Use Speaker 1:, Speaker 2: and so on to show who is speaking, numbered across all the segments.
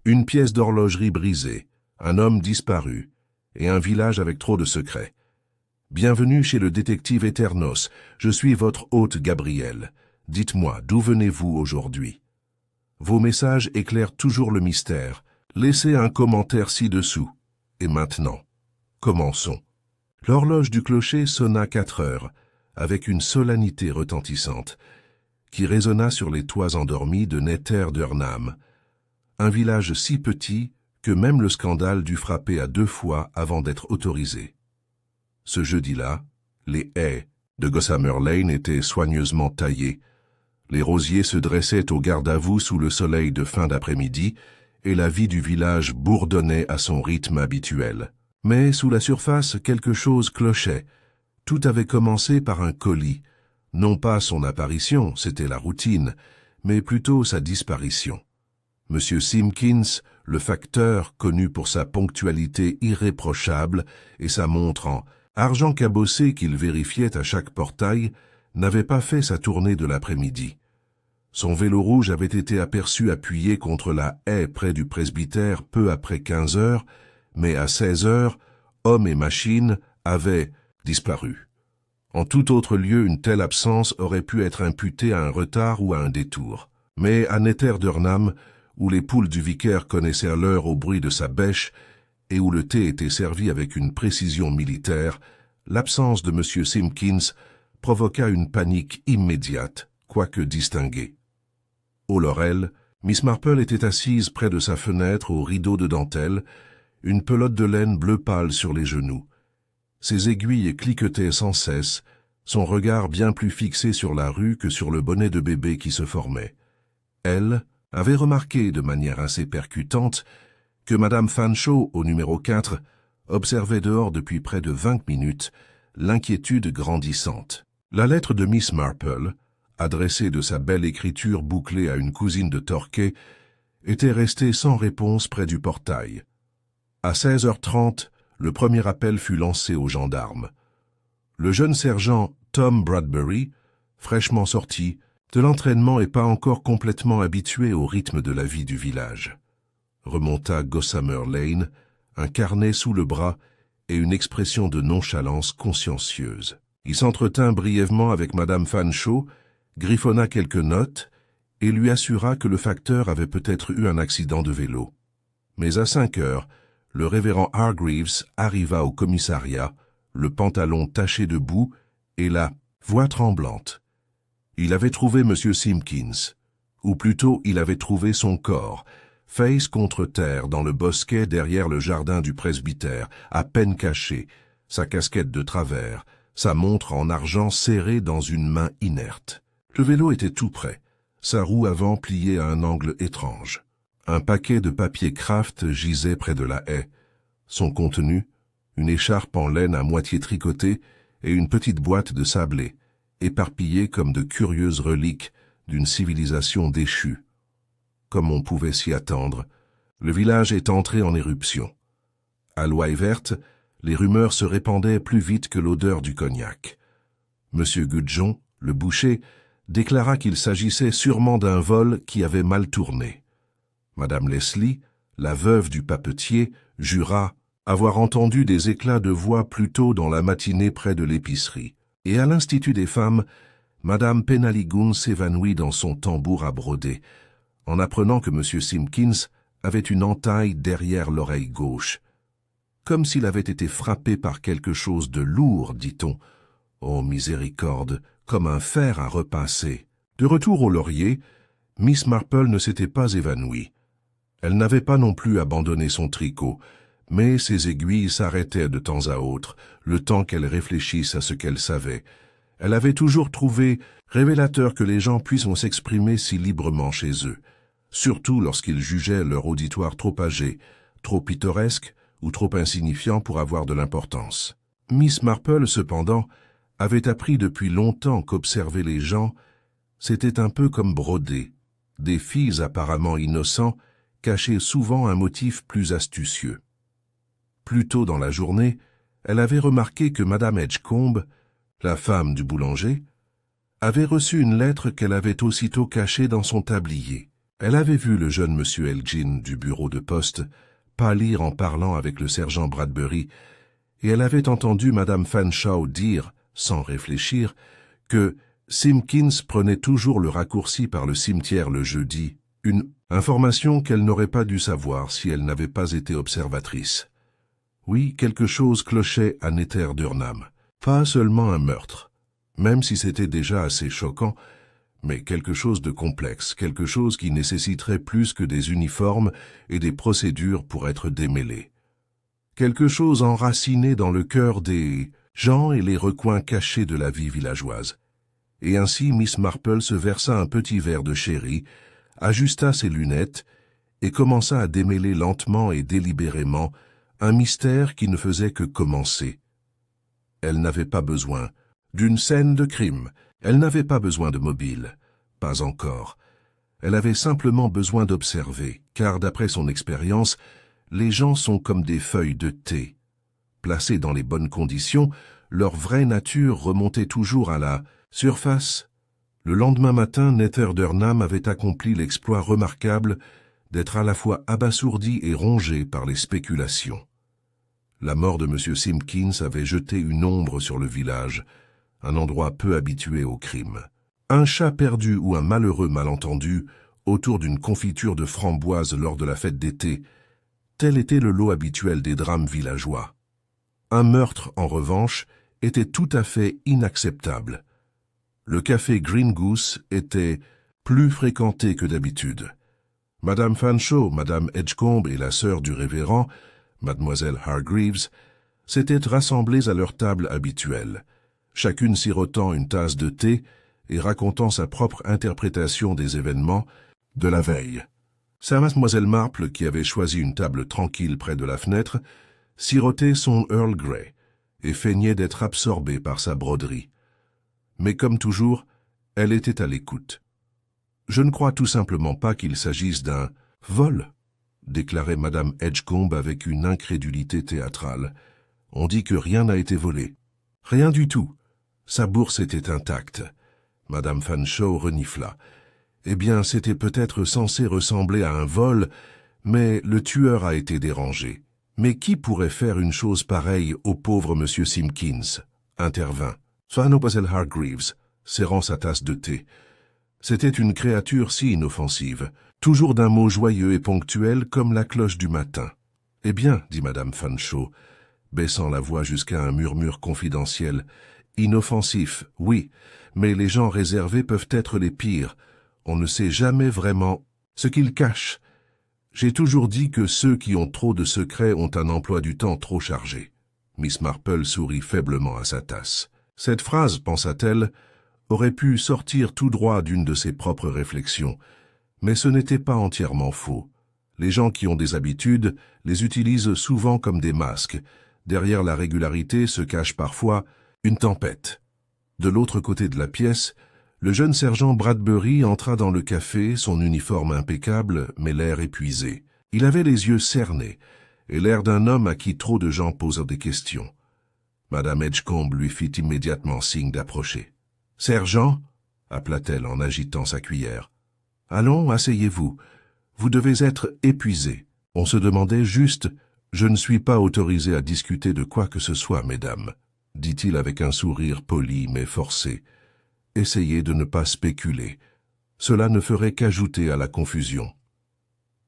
Speaker 1: Une pièce d'horlogerie brisée, un homme disparu, et un village avec trop de secrets. Bienvenue chez le détective Eternos, je suis votre hôte Gabriel. Dites-moi, d'où venez-vous aujourd'hui? Vos messages éclairent toujours le mystère. Laissez un commentaire ci-dessous. Et maintenant, commençons. L'horloge du clocher sonna 4 heures, avec une solennité retentissante, qui résonna sur les toits endormis de Netterdurnham, un village si petit que même le scandale dut frapper à 2 fois avant d'être autorisé. Ce jeudi-là, les haies de Gossamer Lane étaient soigneusement taillées, les rosiers se dressaient au garde-à-vous sous le soleil de fin d'après-midi, et la vie du village bourdonnait à son rythme habituel. Mais sous la surface, quelque chose clochait. Tout avait commencé par un colis. Non pas son apparition, c'était la routine, mais plutôt sa disparition. Monsieur Simpkins, le facteur, connu pour sa ponctualité irréprochable et sa montre en argent cabossé qu'il vérifiait à chaque portail, n'avait pas fait sa tournée de l'après-midi. Son vélo rouge avait été aperçu appuyé contre la haie près du presbytère peu après 15 heures, mais à 16 heures, homme et machine avaient disparu. En tout autre lieu, une telle absence aurait pu être imputée à un retard ou à un détour. Mais à Netterdurnham, où les poules du vicaire connaissaient l'heure au bruit de sa bêche et où le thé était servi avec une précision militaire, l'absence de M. Simpkins provoqua une panique immédiate, quoique distinguée. Au Laurel, Miss Marple était assise près de sa fenêtre au rideau de dentelle, une pelote de laine bleu pâle sur les genoux. Ses aiguilles cliquetaient sans cesse, son regard bien plus fixé sur la rue que sur le bonnet de bébé qui se formait. Elle avait remarqué de manière assez percutante que Madame Fanshawe, au numéro 4, observait dehors depuis près de 20 minutes, l'inquiétude grandissante. La lettre de Miss Marple, adressée de sa belle écriture bouclée à une cousine de Torquay, était restée sans réponse près du portail. À 16h30, le premier appel fut lancé aux gendarmes. Le jeune sergent Tom Bradbury, fraîchement sorti de l'entraînement et pas encore complètement habitué au rythme de la vie du village, remonta Gossamer Lane, un carnet sous le bras et une expression de nonchalance consciencieuse. Il s'entretint brièvement avec Madame Fanshawe, griffonna quelques notes et lui assura que le facteur avait peut-être eu un accident de vélo. Mais à 5 heures, le révérend Hargreaves arriva au commissariat, le pantalon taché de boue et la voix tremblante. Il avait trouvé M. Simpkins, ou plutôt il avait trouvé son corps, face contre terre dans le bosquet derrière le jardin du presbytère, à peine caché, sa casquette de travers, sa montre en argent serrée dans une main inerte. Le vélo était tout près, sa roue avant pliée à un angle étrange. Un paquet de papier Kraft gisait près de la haie. Son contenu, une écharpe en laine à moitié tricotée et une petite boîte de sablé, éparpillées comme de curieuses reliques d'une civilisation déchue. Comme on pouvait s'y attendre, le village est entré en éruption. À l'Ouaille verte, les rumeurs se répandaient plus vite que l'odeur du cognac. M. Gudjon, le boucher, déclara qu'il s'agissait sûrement d'un vol qui avait mal tourné. Madame Leslie, la veuve du papetier, jura avoir entendu des éclats de voix plus tôt dans la matinée près de l'épicerie. Et à l'Institut des femmes, Madame Penaligoun s'évanouit dans son tambour à broder, en apprenant que M. Simpkins avait une entaille derrière l'oreille gauche. Comme s'il avait été frappé par quelque chose de lourd, dit-on. Oh, miséricorde, comme un fer à repasser. De retour au laurier, Miss Marple ne s'était pas évanouie. Elle n'avait pas non plus abandonné son tricot, mais ses aiguilles s'arrêtaient de temps à autre, le temps qu'elle réfléchisse à ce qu'elle savait. Elle avait toujours trouvé révélateur que les gens puissent s'exprimer si librement chez eux, surtout lorsqu'ils jugeaient leur auditoire trop âgé, trop pittoresque ou trop insignifiant pour avoir de l'importance. Miss Marple, cependant, avait appris depuis longtemps qu'observer les gens, c'était un peu comme broder. Des filles apparemment innocents cachaient souvent un motif plus astucieux. Plus tôt dans la journée, elle avait remarqué que Madame Edgecombe, la femme du boulanger, avait reçu une lettre qu'elle avait aussitôt cachée dans son tablier. Elle avait vu le jeune monsieur Elgin du bureau de poste pâlir en parlant avec le sergent Bradbury, et elle avait entendu madame Fanshawe dire, sans réfléchir, que Simpkins prenait toujours le raccourci par le cimetière le jeudi, une information qu'elle n'aurait pas dû savoir si elle n'avait pas été observatrice. Oui, quelque chose clochait à Nether-Durnham. Pas seulement un meurtre, même si c'était déjà assez choquant, mais quelque chose de complexe, quelque chose qui nécessiterait plus que des uniformes et des procédures pour être démêlé. Quelque chose enraciné dans le cœur des gens et les recoins cachés de la vie villageoise. Et ainsi Miss Marple se versa un petit verre de sherry, ajusta ses lunettes et commença à démêler lentement et délibérément un mystère qui ne faisait que commencer. Elle n'avait pas besoin d'une scène de crime, elle n'avait pas besoin de mobile, pas encore. Elle avait simplement besoin d'observer, car d'après son expérience, les gens sont comme des feuilles de thé. Placées dans les bonnes conditions, leur vraie nature remontait toujours à la surface. Le lendemain matin, Nether-Durnham avait accompli l'exploit remarquable d'être à la fois abasourdi et rongé par les spéculations. La mort de M. Simpkins avait jeté une ombre sur le village, un endroit peu habitué au crime. Un chat perdu ou un malheureux malentendu autour d'une confiture de framboises lors de la fête d'été, tel était le lot habituel des drames villageois. Un meurtre, en revanche, était tout à fait inacceptable. Le café Green Goose était plus fréquenté que d'habitude. Madame Fanshawe, Madame Edgecombe et la sœur du révérend, Mademoiselle Hargreaves, s'étaient rassemblées à leur table habituelle, chacune sirotant une tasse de thé et racontant sa propre interprétation des événements de la veille. Sa Mademoiselle Marple, qui avait choisi une table tranquille près de la fenêtre, sirotait son Earl Grey et feignait d'être absorbée par sa broderie. Mais comme toujours, elle était à l'écoute. « Je ne crois tout simplement pas qu'il s'agisse d'un vol », déclarait Madame Edgecombe avec une incrédulité théâtrale. « On dit que rien n'a été volé. »« Rien du tout. Sa bourse était intacte. » Madame Fanshawe renifla. « Eh bien, c'était peut-être censé ressembler à un vol, mais le tueur a été dérangé. Mais qui pourrait faire une chose pareille au pauvre monsieur Simpkins ?» intervint Mademoiselle Hargreaves, serrant sa tasse de thé. C'était une créature si inoffensive, toujours d'un mot joyeux et ponctuel comme la cloche du matin. « Eh bien, dit Madame Fanshawe, baissant la voix jusqu'à un murmure confidentiel, « inoffensif, oui, mais les gens réservés peuvent être les pires. On ne sait jamais vraiment ce qu'ils cachent. J'ai toujours dit que ceux qui ont trop de secrets ont un emploi du temps trop chargé. » Miss Marple sourit faiblement à sa tasse. Cette phrase, pensa-t-elle, aurait pu sortir tout droit d'une de ses propres réflexions, mais ce n'était pas entièrement faux. Les gens qui ont des habitudes les utilisent souvent comme des masques. Derrière la régularité se cache parfois une tempête. De l'autre côté de la pièce, le jeune sergent Bradbury entra dans le café, son uniforme impeccable, mais l'air épuisé. Il avait les yeux cernés, et l'air d'un homme à qui trop de gens posent des questions. Madame Edgecombe lui fit immédiatement signe d'approcher. « Sergent » appela-t-elle en agitant sa cuillère. « Allons, asseyez-vous. Vous devez être épuisé. » On se demandait juste « Je ne suis pas autorisé à discuter de quoi que ce soit, mesdames », dit-il avec un sourire poli mais forcé. « Essayez de ne pas spéculer. Cela ne ferait qu'ajouter à la confusion. »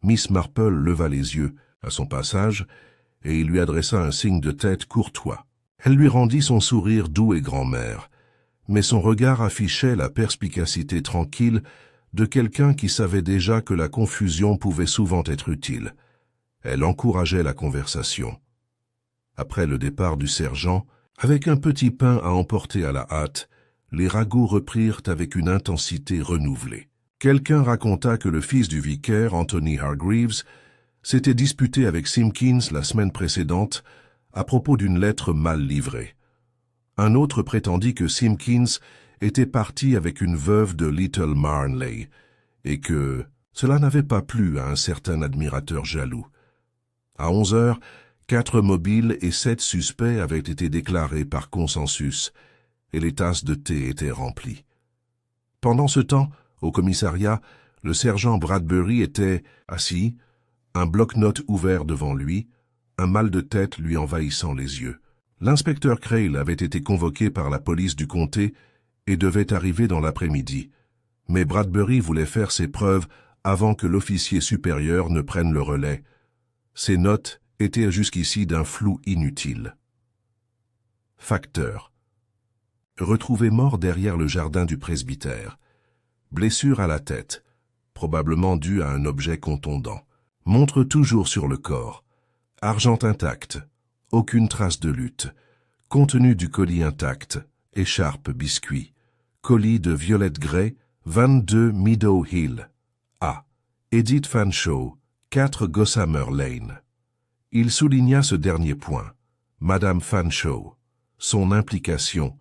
Speaker 1: Miss Marple leva les yeux à son passage et il lui adressa un signe de tête courtois. Elle lui rendit son sourire doux et grand-mère, mais son regard affichait la perspicacité tranquille de quelqu'un qui savait déjà que la confusion pouvait souvent être utile. Elle encourageait la conversation. Après le départ du sergent, avec un petit pain à emporter à la hâte, les ragots reprirent avec une intensité renouvelée. Quelqu'un raconta que le fils du vicaire, Anthony Hargreaves, s'était disputé avec Simpkins la semaine précédente à propos d'une lettre mal livrée. Un autre prétendit que Simpkins était parti avec une veuve de Little Marnley et que cela n'avait pas plu à un certain admirateur jaloux. À 11 heures, 4 mobiles et 7 suspects avaient été déclarés par consensus et les tasses de thé étaient remplies. Pendant ce temps, au commissariat, Le sergent Bradbury était assis, un bloc-notes ouvert devant lui, un mal de tête lui envahissant les yeux. L'inspecteur Crail avait été convoqué par la police du comté et devait arriver dans l'après-midi. Mais Bradbury voulait faire ses preuves avant que l'officier supérieur ne prenne le relais. Ses notes étaient jusqu'ici d'un flou inutile. Facteur. Retrouvé mort derrière le jardin du presbytère. Blessure à la tête, probablement due à un objet contondant. Montre toujours sur le corps. Argent intact. Aucune trace de lutte. Contenu du colis intact. Écharpe biscuit. Colis de violette gray, 22 Meadow Hill. A. Edith Fanshawe, 4 Gossamer Lane. Il souligna ce dernier point. Madame Fanshawe. Son implication,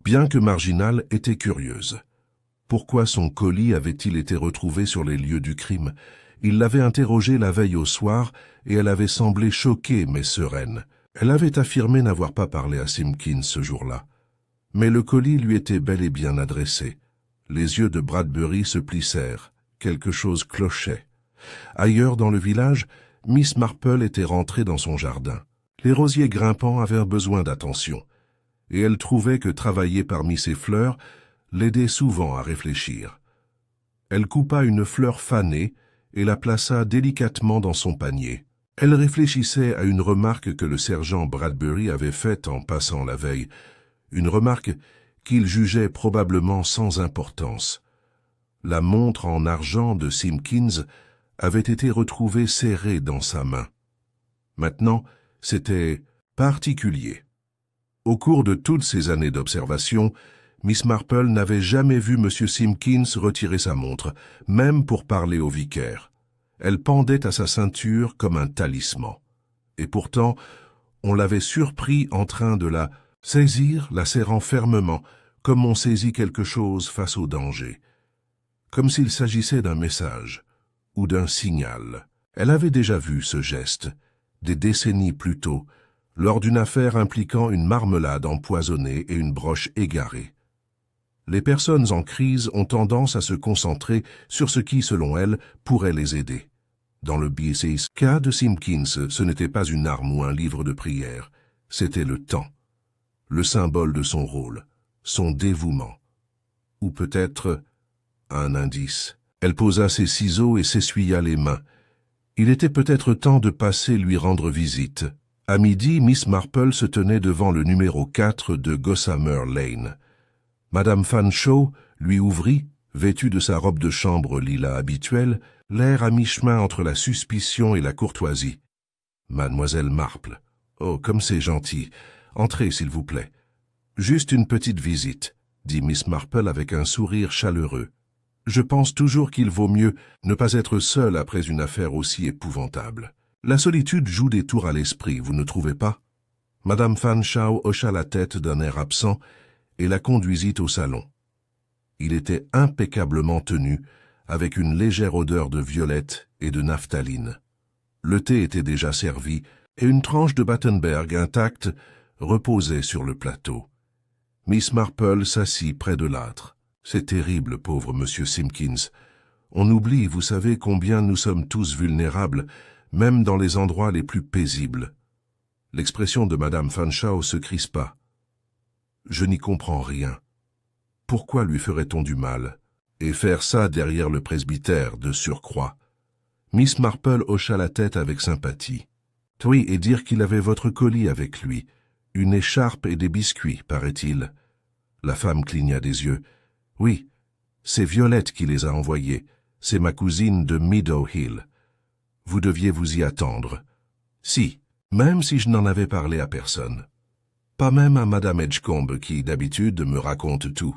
Speaker 1: bien que marginale, était curieuse. Pourquoi son colis avait-il été retrouvé sur les lieux du crime? Il l'avait interrogée la veille au soir et elle avait semblé choquée mais sereine. Elle avait affirmé n'avoir pas parlé à Simpkins ce jour-là. Mais le colis lui était bel et bien adressé. Les yeux de Bradbury se plissèrent. Quelque chose clochait. Ailleurs dans le village, Miss Marple était rentrée dans son jardin. Les rosiers grimpants avaient besoin d'attention, et elle trouvait que travailler parmi ces fleurs l'aidait souvent à réfléchir. Elle coupa une fleur fanée et la plaça délicatement dans son panier. Elle réfléchissait à une remarque que le sergent Bradbury avait faite en passant la veille, une remarque qu'il jugeait probablement sans importance. La montre en argent de Simpkins avait été retrouvée serrée dans sa main. Maintenant, c'était particulier. Au cours de toutes ces années d'observation, Miss Marple n'avait jamais vu M. Simpkins retirer sa montre, même pour parler au vicaire. Elle pendait à sa ceinture comme un talisman. Et pourtant, on l'avait surpris en train de la saisir, la serrant fermement, comme on saisit quelque chose face au danger. Comme s'il s'agissait d'un message ou d'un signal. Elle avait déjà vu ce geste, des décennies plus tôt, lors d'une affaire impliquant une marmelade empoisonnée et une broche égarée. Les personnes en crise ont tendance à se concentrer sur ce qui, selon elles, pourrait les aider. Dans le cas de Simpkins, ce n'était pas une arme ou un livre de prière, c'était le temps, le symbole de son rôle, son dévouement. Ou peut-être un indice. Elle posa ses ciseaux et s'essuya les mains. Il était peut-être temps de passer lui rendre visite. À midi, Miss Marple se tenait devant le numéro 4 de Gossamer Lane. Madame Fanshawe lui ouvrit, vêtue de sa robe de chambre lilas habituelle, l'air à mi-chemin entre la suspicion et la courtoisie. « Mademoiselle Marple. Oh, comme c'est gentil. Entrez, s'il vous plaît. »« Juste une petite visite, » dit Miss Marple avec un sourire chaleureux. « Je pense toujours qu'il vaut mieux ne pas être seule après une affaire aussi épouvantable. La solitude joue des tours à l'esprit, vous ne trouvez pas ?» Madame Fanshawe hocha la tête d'un air absent et la conduisit au salon. Il était impeccablement tenu, avec une légère odeur de violette et de naphtaline. Le thé était déjà servi, et une tranche de Battenberg intacte reposait sur le plateau. Miss Marple s'assit près de l'âtre. « C'est terrible, pauvre monsieur Simpkins. On oublie, vous savez, combien nous sommes tous vulnérables, même dans les endroits les plus paisibles. » L'expression de Madame Fanshawe se crispa. « Je n'y comprends rien. Pourquoi lui ferait-on du mal? Et faire ça derrière le presbytère, de surcroît. » Miss Marple hocha la tête avec sympathie. « Oui, et dire qu'il avait votre colis avec lui. Une écharpe et des biscuits, paraît-il. » La femme cligna des yeux. « Oui, c'est Violette qui les a envoyés. C'est ma cousine de Meadow Hill. Vous deviez vous y attendre. Si, même si je n'en avais parlé à personne. Pas même à Madame Edgecombe qui, d'habitude, me raconte tout.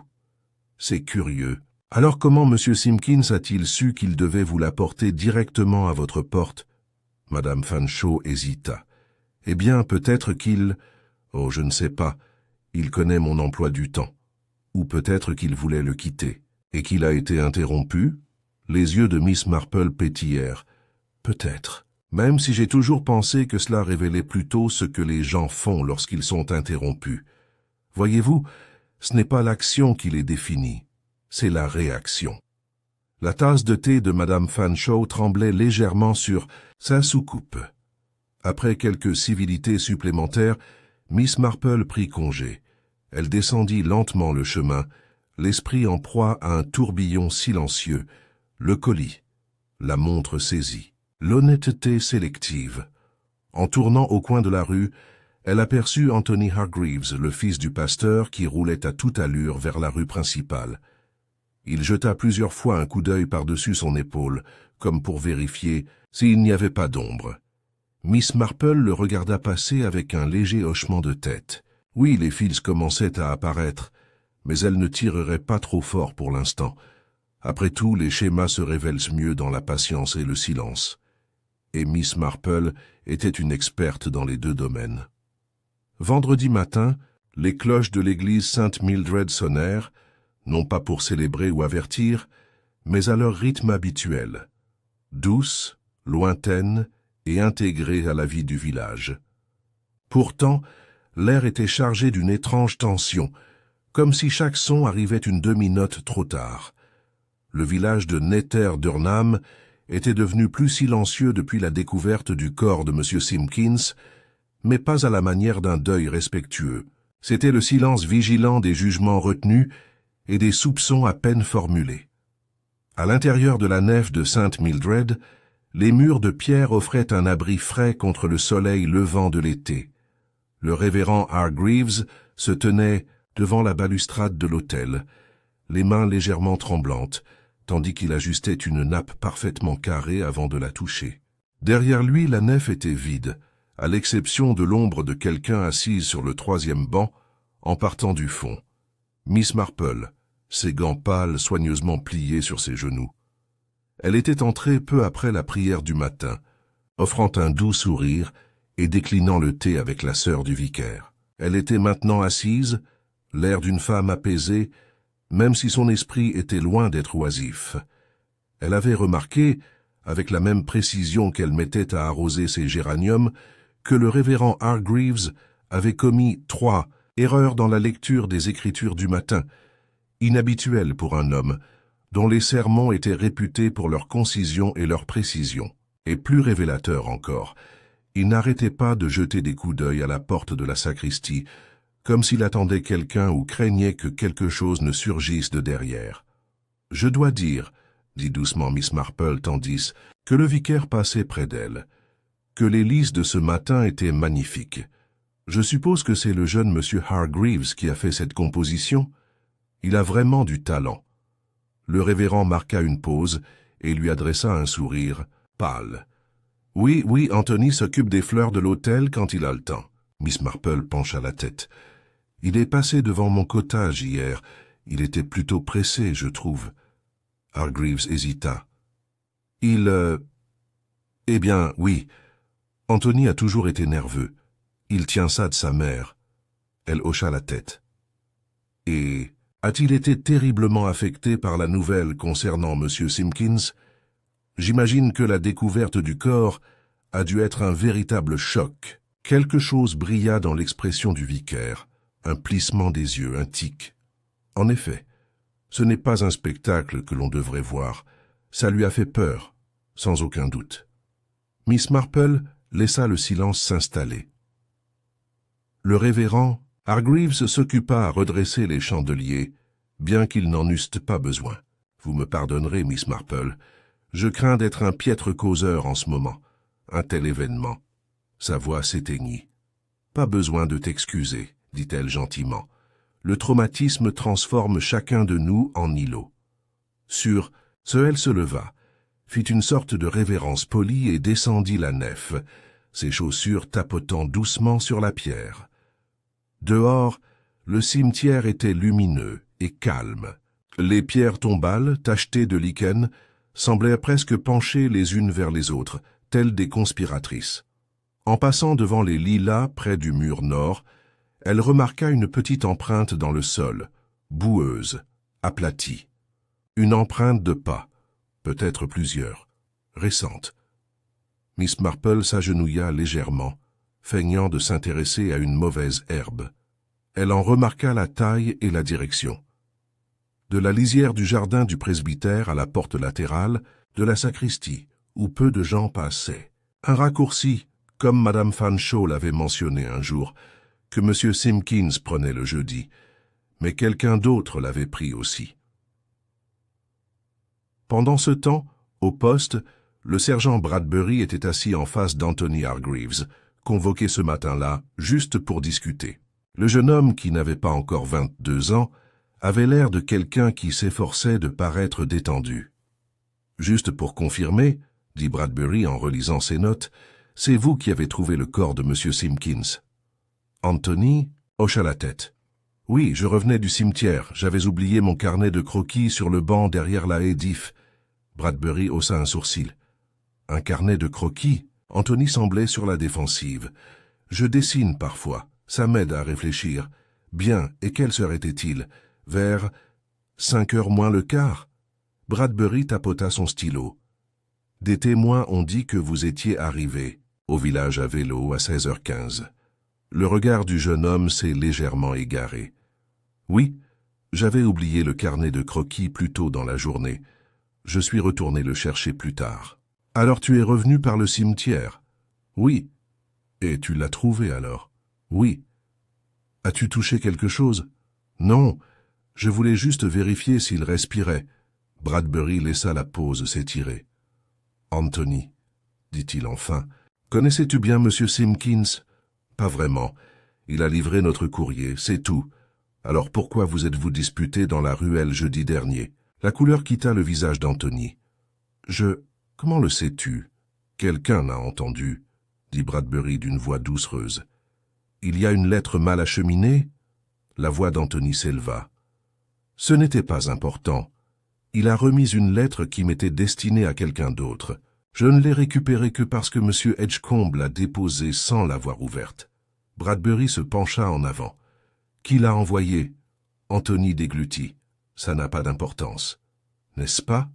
Speaker 1: C'est curieux. Alors comment M. Simpkins a-t-il su qu'il devait vous l'apporter directement à votre porte? » Madame Fanshawe hésita. « Eh bien, peut-être qu'il... Oh, je ne sais pas. Il connaît mon emploi du temps. Ou peut-être qu'il voulait le quitter. Et qu'il a été interrompu ?» Les yeux de Miss Marple pétillèrent. « Peut-être. Même si j'ai toujours pensé que cela révélait plutôt ce que les gens font lorsqu'ils sont interrompus. Voyez-vous, ce n'est pas l'action qui les définit, c'est la réaction. La tasse de thé de Madame Fanshawe tremblait légèrement sur sa soucoupe. Après quelques civilités supplémentaires, Miss Marple prit congé. Elle descendit lentement le chemin, l'esprit en proie à un tourbillon silencieux, le colis, la montre saisie, l'honnêteté sélective. En tournant au coin de la rue, elle aperçut Anthony Hargreaves, le fils du pasteur, qui roulait à toute allure vers la rue principale. Il jeta plusieurs fois un coup d'œil par-dessus son épaule, comme pour vérifier s'il n'y avait pas d'ombre. Miss Marple le regarda passer avec un léger hochement de tête. Oui, les fils commençaient à apparaître, mais elle ne tirerait pas trop fort pour l'instant. Après tout, les schémas se révèlent mieux dans la patience et le silence. Et Miss Marple était une experte dans les deux domaines. Vendredi matin, les cloches de l'église Sainte-Mildred sonnèrent, non pas pour célébrer ou avertir, mais à leur rythme habituel, douces, lointaines et intégrées à la vie du village. Pourtant, l'air était chargé d'une étrange tension, comme si chaque son arrivait une demi-note trop tard. Le village de Nether-Durnham était devenu plus silencieux depuis la découverte du corps de M. Simpkins, mais pas à la manière d'un deuil respectueux. C'était le silence vigilant des jugements retenus et des soupçons à peine formulés. À l'intérieur de la nef de Sainte-Mildred, les murs de pierre offraient un abri frais contre le soleil levant de l'été. Le révérend Hargreaves se tenait devant la balustrade de l'autel, les mains légèrement tremblantes, tandis qu'il ajustait une nappe parfaitement carrée avant de la toucher. Derrière lui, la nef était vide, à l'exception de l'ombre de quelqu'un assise sur le troisième banc, en partant du fond. Miss Marple, ses gants pâles soigneusement pliés sur ses genoux. Elle était entrée peu après la prière du matin, offrant un doux sourire et déclinant le thé avec la sœur du vicaire. Elle était maintenant assise, l'air d'une femme apaisée, même si son esprit était loin d'être oisif. Elle avait remarqué, avec la même précision qu'elle mettait à arroser ses géraniums, que le révérend Hargreaves avait commis 3 erreurs dans la lecture des Écritures du matin, inhabituelles pour un homme, dont les sermons étaient réputés pour leur concision et leur précision, et plus révélateurs encore. Il n'arrêtait pas de jeter des coups d'œil à la porte de la sacristie, comme s'il attendait quelqu'un ou craignait que quelque chose ne surgisse de derrière. « Je dois dire, » dit doucement Miss Marple tandis que le vicaire passait près d'elle, « que les lys de ce matin étaient magnifiques. Je suppose que c'est le jeune monsieur Hargreaves qui a fait cette composition. Il a vraiment du talent. » Le révérend marqua une pause et lui adressa un sourire pâle. « Oui, Anthony s'occupe des fleurs de l'autel quand il a le temps. » Miss Marple pencha la tête. « Il est passé devant mon cottage hier. Il était plutôt pressé, je trouve. » Hargreaves hésita. « Eh bien, oui. Anthony a toujours été nerveux. Il tient ça de sa mère. » Elle hocha la tête. « Et a-t-il été terriblement affecté par la nouvelle concernant M. Simpkins? J'imagine que la découverte du corps a dû être un véritable choc. » Quelque chose brilla dans l'expression du vicaire, un plissement des yeux, un tic. En effet, ce n'est pas un spectacle que l'on devrait voir. Ça lui a fait peur, sans aucun doute. Miss Marple laissa le silence s'installer. Le révérend Hargreaves s'occupa à redresser les chandeliers, bien qu'ils n'en eussent pas besoin. Vous me pardonnerez, Miss Marple, je crains d'être un piètre causeur en ce moment, un tel événement. Sa voix s'éteignit. « Pas besoin de t'excuser, » dit-elle gentiment. « Le traumatisme transforme chacun de nous en îlot. » Sur ce, elle se leva, fit une sorte de révérence polie et descendit la nef, ses chaussures tapotant doucement sur la pierre. Dehors, le cimetière était lumineux et calme. Les pierres tombales, tachetées de lichen, semblaient presque pencher les unes vers les autres, telles des conspiratrices. En passant devant les lilas près du mur nord, elle remarqua une petite empreinte dans le sol, boueuse, aplatie. Une empreinte de pas, peut-être plusieurs, récente. Miss Marple s'agenouilla légèrement, feignant de s'intéresser à une mauvaise herbe. Elle en remarqua la taille et la direction. de la lisière du jardin du presbytère à la porte latérale de la sacristie, où peu de gens passaient. Un raccourci, comme Madame Fanshawe l'avait mentionné un jour, que M. Simpkins prenait le jeudi, mais quelqu'un d'autre l'avait pris aussi. Pendant ce temps, au poste, le sergent Bradbury était assis en face d'Anthony Hargreaves, convoqué ce matin-là juste pour discuter. Le jeune homme, qui n'avait pas encore 22 ans, avait l'air de quelqu'un qui s'efforçait de paraître détendu. « Juste pour confirmer, » dit Bradbury en relisant ses notes, « c'est vous qui avez trouvé le corps de M. Simpkins. » Anthony hocha la tête. « Oui, je revenais du cimetière. J'avais oublié mon carnet de croquis sur le banc derrière la haie d'if. » Bradbury haussa un sourcil. « Un carnet de croquis ?» Anthony semblait sur la défensive. « Je dessine parfois. Ça m'aide à réfléchir. Bien, et quelle heure était-il? Vers 5h moins le quart ?» Bradbury tapota son stylo. « Des témoins ont dit que vous étiez arrivé au village à vélo à 16h15. » Le regard du jeune homme s'est légèrement égaré. « Oui, j'avais oublié le carnet de croquis plus tôt dans la journée. Je suis retourné le chercher plus tard. »« Alors tu es revenu par le cimetière ?»« Oui. »« Et tu l'as trouvé alors ?»« Oui. »« As-tu touché quelque chose ?»« Non. Je voulais juste vérifier s'il respirait. » Bradbury laissa la pause s'étirer. « Anthony, dit-il enfin, connaissais-tu bien M. Simpkins ? » « Pas vraiment. Il a livré notre courrier, c'est tout. Alors pourquoi vous êtes-vous disputé dans la ruelle jeudi dernier ?» La couleur quitta le visage d'Anthony. « Comment le sais-tu ? Quelqu'un n'a entendu, » dit Bradbury d'une voix doucereuse. « Il y a une lettre mal acheminée ?» La voix d'Anthony s'éleva. « Ce n'était pas important. Il a remis une lettre qui m'était destinée à quelqu'un d'autre. Je ne l'ai récupérée que parce que M. Edgecombe l'a déposée sans l'avoir ouverte. » Bradbury se pencha en avant. « Qui l'a envoyé ?» Anthony déglutit. « Ça n'a pas d'importance. N'est-ce pas ?»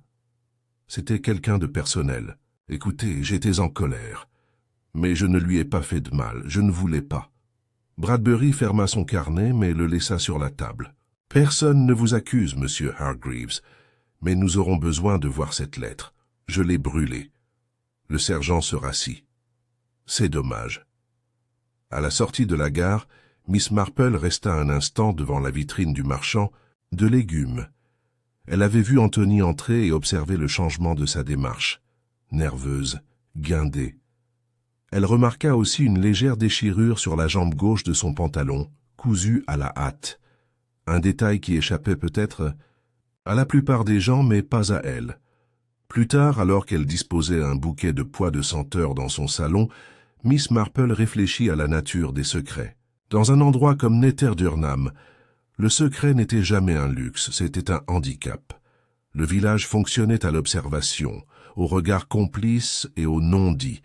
Speaker 1: C'était quelqu'un de personnel. Écoutez, j'étais en colère. Mais je ne lui ai pas fait de mal, je ne voulais pas. Bradbury ferma son carnet, mais le laissa sur la table. « Personne ne vous accuse, monsieur Hargreaves, mais nous aurons besoin de voir cette lettre. Je l'ai brûlée. » Le sergent se rassit. « C'est dommage. » À la sortie de la gare, Miss Marple resta un instant devant la vitrine du marchand de légumes. Elle avait vu Anthony entrer et observer le changement de sa démarche. Nerveuse, guindée. Elle remarqua aussi une légère déchirure sur la jambe gauche de son pantalon, cousue à la hâte. Un détail qui échappait peut-être à la plupart des gens, mais pas à elle. Plus tard, alors qu'elle disposait un bouquet de pois de senteur dans son salon, Miss Marple réfléchit à la nature des secrets. Dans un endroit comme Netterdurnham, le secret n'était jamais un luxe, c'était un handicap. Le village fonctionnait à l'observation, au regard complice et au non-dit.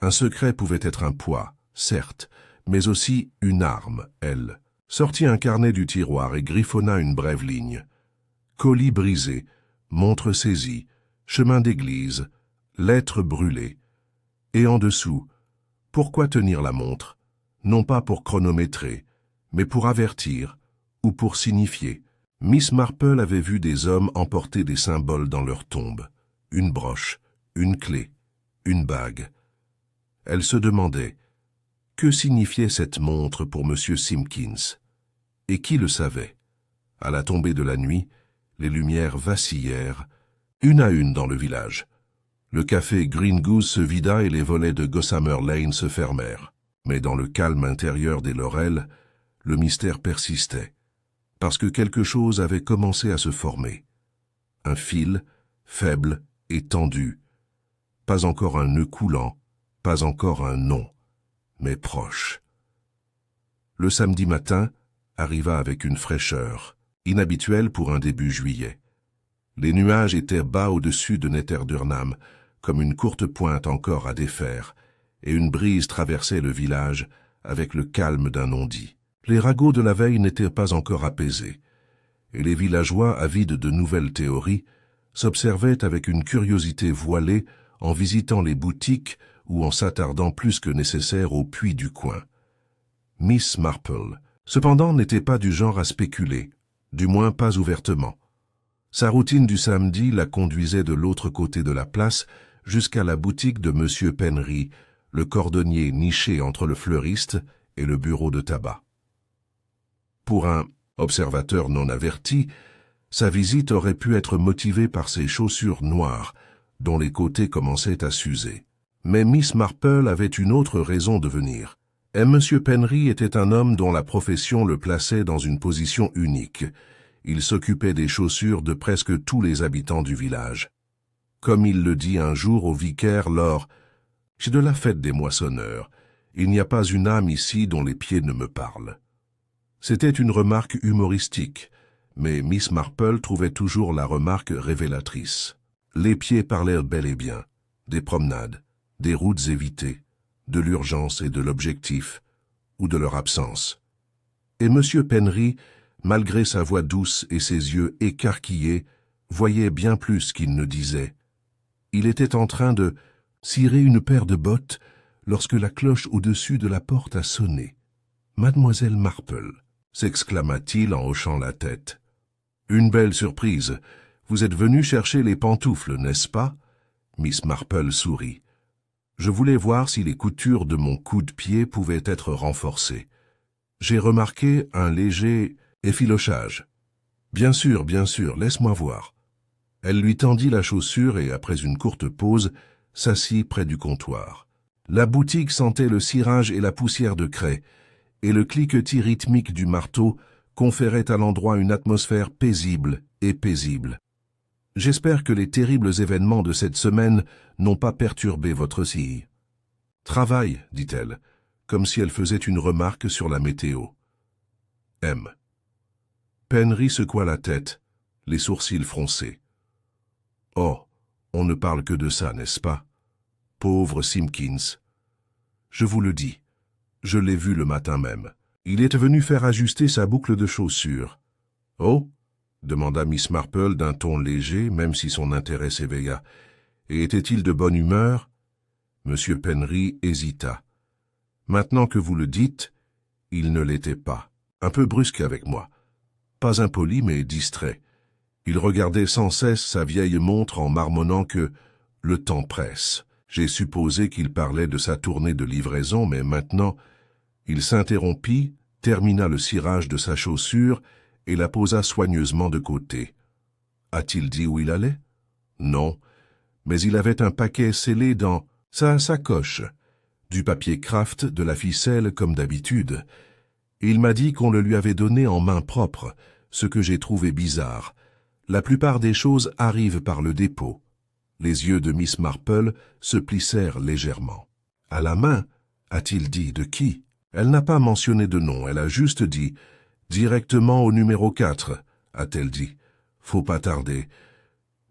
Speaker 1: Un secret pouvait être un poids, certes, mais aussi une arme, elle. Sortit un carnet du tiroir et griffonna une brève ligne. Colis brisé, montre saisie, chemin d'église, lettre brûlée. Et en dessous, pourquoi tenir la montre? Non pas pour chronométrer, mais pour avertir ou pour signifier. Miss Marple avait vu des hommes emporter des symboles dans leur tombe. Une broche, une clé, une bague. Elle se demandait, que signifiait cette montre pour M. Simpkins? Et qui le savait? À la tombée de la nuit, les lumières vacillèrent, une à une dans le village. Le café Green Goose se vida et les volets de Gossamer Lane se fermèrent. Mais dans le calme intérieur des Laurels, le mystère persistait, parce que quelque chose avait commencé à se former. Un fil, faible et tendu. Pas encore un nœud coulant, pas encore un nom, mais proche. Le samedi matin arriva avec une fraîcheur, inhabituelle pour un début juillet. Les nuages étaient bas au-dessus de Netterdurnham, comme une courte pointe encore à défaire, et une brise traversait le village avec le calme d'un non-dit. Les ragots de la veille n'étaient pas encore apaisés, et les villageois, avides de nouvelles théories, s'observaient avec une curiosité voilée en visitant les boutiques ou en s'attardant plus que nécessaire au puits du coin. Miss Marple, cependant, n'était pas du genre à spéculer, du moins pas ouvertement. Sa routine du samedi la conduisait de l'autre côté de la place jusqu'à la boutique de M. Penry, le cordonnier niché entre le fleuriste et le bureau de tabac. Pour un observateur non averti, sa visite aurait pu être motivée par ses chaussures noires, dont les côtés commençaient à s'user. Mais Miss Marple avait une autre raison de venir. Et M. Penry était un homme dont la profession le plaçait dans une position unique. Il s'occupait des chaussures de presque tous les habitants du village. Comme il le dit un jour au vicaire lors de la fête des moissonneurs, il n'y a pas une âme ici dont les pieds ne me parlent. C'était une remarque humoristique, mais Miss Marple trouvait toujours la remarque révélatrice. Les pieds parlaient bel et bien, des promenades, des routes évitées, de l'urgence et de l'objectif, ou de leur absence. Et M. Penry, malgré sa voix douce et ses yeux écarquillés, voyait bien plus qu'il ne disait. Il était en train de cirer une paire de bottes lorsque la cloche au-dessus de la porte a sonné. « Mademoiselle Marple » s'exclama-t-il en hochant la tête. « Une belle surprise. Vous êtes venu chercher les pantoufles, n'est-ce pas ?» Miss Marple sourit. « Je voulais voir si les coutures de mon coup-de-pied pouvaient être renforcées. J'ai remarqué un léger effilochage. »« Bien sûr, laisse-moi voir. » Elle lui tendit la chaussure et, après une courte pause, s'assit près du comptoir. La boutique sentait le cirage et la poussière de craie, et le cliquetis rythmique du marteau conférait à l'endroit une atmosphère paisible et paisible. « J'espère que les terribles événements de cette semaine n'ont pas perturbé votre scie. »« Travail, dit-elle, comme si elle faisait une remarque sur la météo. M. Penry secoua la tête, les sourcils froncés. « Oh, on ne parle que de ça, n'est-ce pas? Pauvre Simpkins. Je vous le dis. Je l'ai vu le matin même. Il est venu faire ajuster sa boucle de chaussure. »« Oh » demanda Miss Marple d'un ton léger, même si son intérêt s'éveilla. « Et était-il de bonne humeur ?» M. Penry hésita. « Maintenant que vous le dites, il ne l'était pas. Un peu brusque avec moi. Pas impoli, mais distrait. Il regardait sans cesse sa vieille montre en marmonnant que « le temps presse ». J'ai supposé qu'il parlait de sa tournée de livraison, mais maintenant... Il s'interrompit, termina le cirage de sa chaussure et la posa soigneusement de côté. A-t-il dit où il allait? Non, mais il avait un paquet scellé dans sa sacoche, du papier kraft, de la ficelle comme d'habitude. Il m'a dit qu'on le lui avait donné en main propre, ce que j'ai trouvé bizarre. La plupart des choses arrivent par le dépôt. Les yeux de Miss Marple se plissèrent légèrement. « À la main, a-t-il dit, de qui ?» Elle n'a pas mentionné de nom, elle a juste dit « Directement au numéro 4 », a-t-elle dit. Faut pas tarder.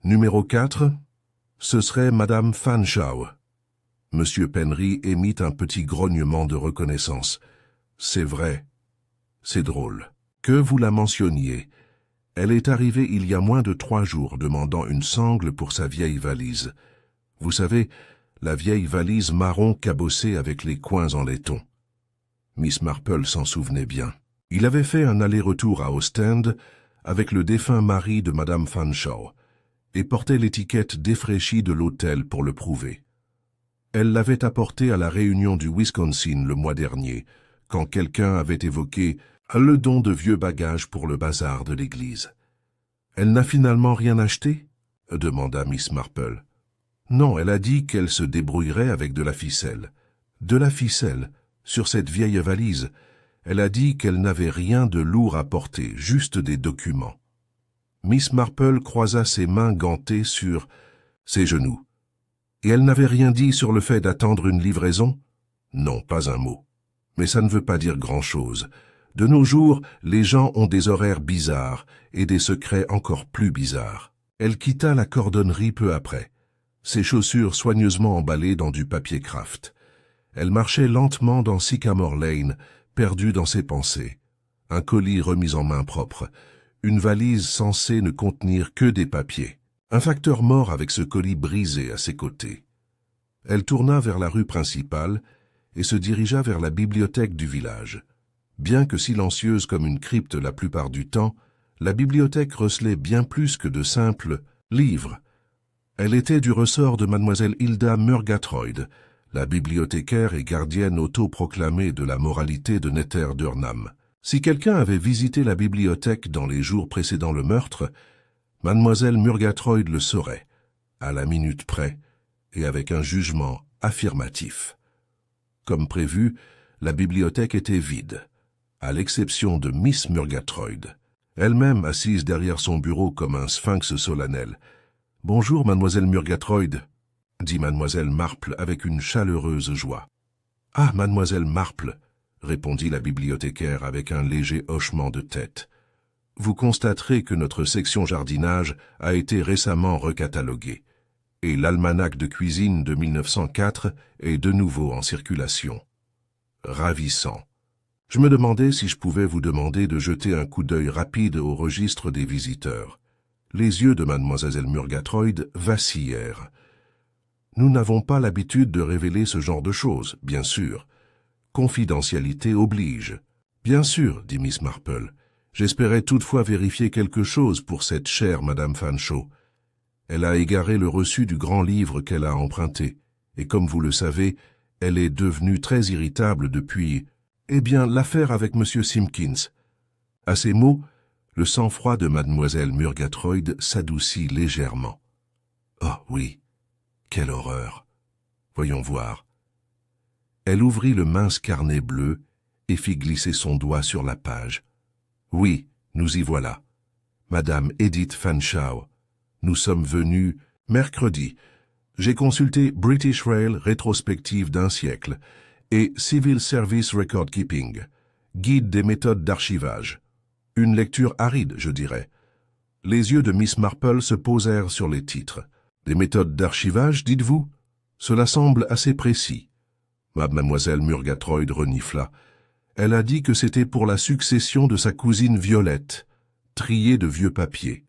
Speaker 1: Numéro 4, ce serait Madame Fanshawe. Monsieur Penry émit un petit grognement de reconnaissance. C'est vrai. C'est drôle. Que vous la mentionniez. Elle est arrivée il y a moins de 3 jours, demandant une sangle pour sa vieille valise. Vous savez, la vieille valise marron cabossée avec les coins en laiton. Miss Marple s'en souvenait bien. Il avait fait un aller-retour à Ostend avec le défunt mari de Madame Fanshawe et portait l'étiquette défraîchie de l'hôtel pour le prouver. Elle l'avait apporté à la réunion du Wisconsin le mois dernier, quand quelqu'un avait évoqué le don de vieux bagages pour le bazar de l'église. « Elle n'a finalement rien acheté ?» demanda Miss Marple. « Non, elle a dit qu'elle se débrouillerait avec de la ficelle. »« De la ficelle ? Sur cette vieille valise, elle a dit qu'elle n'avait rien de lourd à porter, juste des documents. » Miss Marple croisa ses mains gantées sur ses genoux. « Et elle n'avait rien dit sur le fait d'attendre une livraison? » Non, pas un mot. Mais ça ne veut pas dire grand-chose. De nos jours, les gens ont des horaires bizarres et des secrets encore plus bizarres. Elle quitta la cordonnerie peu après, ses chaussures soigneusement emballées dans du papier kraft. Elle marchait lentement dans Sycamore Lane, perdue dans ses pensées. Un colis remis en main propre, une valise censée ne contenir que des papiers, un facteur mort avec ce colis brisé à ses côtés. Elle tourna vers la rue principale et se dirigea vers la bibliothèque du village. Bien que silencieuse comme une crypte la plupart du temps, la bibliothèque recelait bien plus que de simples livres. Elle était du ressort de mademoiselle Hilda Murgatroyd, la bibliothécaire et gardienne autoproclamée de la moralité de Nether Durnham. Si quelqu'un avait visité la bibliothèque dans les jours précédant le meurtre, mademoiselle Murgatroyd le saurait, à la minute près, et avec un jugement affirmatif. Comme prévu, la bibliothèque était vide, à l'exception de Miss Murgatroyd, elle-même assise derrière son bureau comme un sphinx solennel. « Bonjour, mademoiselle Murgatroyd », dit mademoiselle Marple avec une chaleureuse joie. « Ah, mademoiselle Marple », répondit la bibliothécaire avec un léger hochement de tête. « Vous constaterez que notre section jardinage a été récemment recataloguée, et l'almanach de cuisine de 1904 est de nouveau en circulation. Ravissant. Je me demandais si je pouvais vous demander de jeter un coup d'œil rapide au registre des visiteurs. » Les yeux de mademoiselle Murgatroyd vacillèrent. « Nous n'avons pas l'habitude de révéler ce genre de choses, bien sûr. Confidentialité oblige. »« Bien sûr, » dit Miss Marple. « J'espérais toutefois vérifier quelque chose pour cette chère madame Fanshawe. Elle a égaré le reçu du grand livre qu'elle a emprunté, et comme vous le savez, elle est devenue très irritable depuis, eh bien, l'affaire avec M. Simpkins. » À ces mots, le sang-froid de mademoiselle Murgatroyd s'adoucit légèrement. « Oh oui, quelle horreur! Voyons voir. » Elle ouvrit le mince carnet bleu et fit glisser son doigt sur la page. « Oui, nous y voilà. Madame Edith Fanshawe. Nous sommes venus mercredi. J'ai consulté British Rail rétrospective d'un siècle et Civil Service Record Keeping, guide des méthodes d'archivage. Une lecture aride, je dirais. » Les yeux de Miss Marple se posèrent sur les titres. « Des méthodes d'archivage, dites-vous? Cela semble assez précis. » Mademoiselle Murgatroyd renifla. Elle a dit que c'était pour la succession de sa cousine Violette, triée de vieux papiers.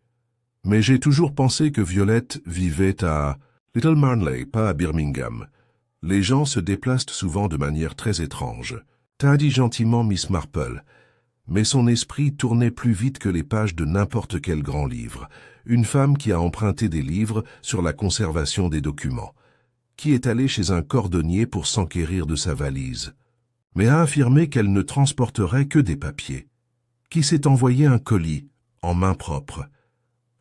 Speaker 1: Mais j'ai toujours pensé que Violette vivait à Little Marnley, pas à Birmingham. Les gens se déplacent souvent de manière très étrange. T'as dit gentiment Miss Marple. Mais son esprit tournait plus vite que les pages de n'importe quel grand livre. Une femme qui a emprunté des livres sur la conservation des documents, qui est allée chez un cordonnier pour s'enquérir de sa valise, mais a affirmé qu'elle ne transporterait que des papiers, qui s'est envoyé un colis, en main propre.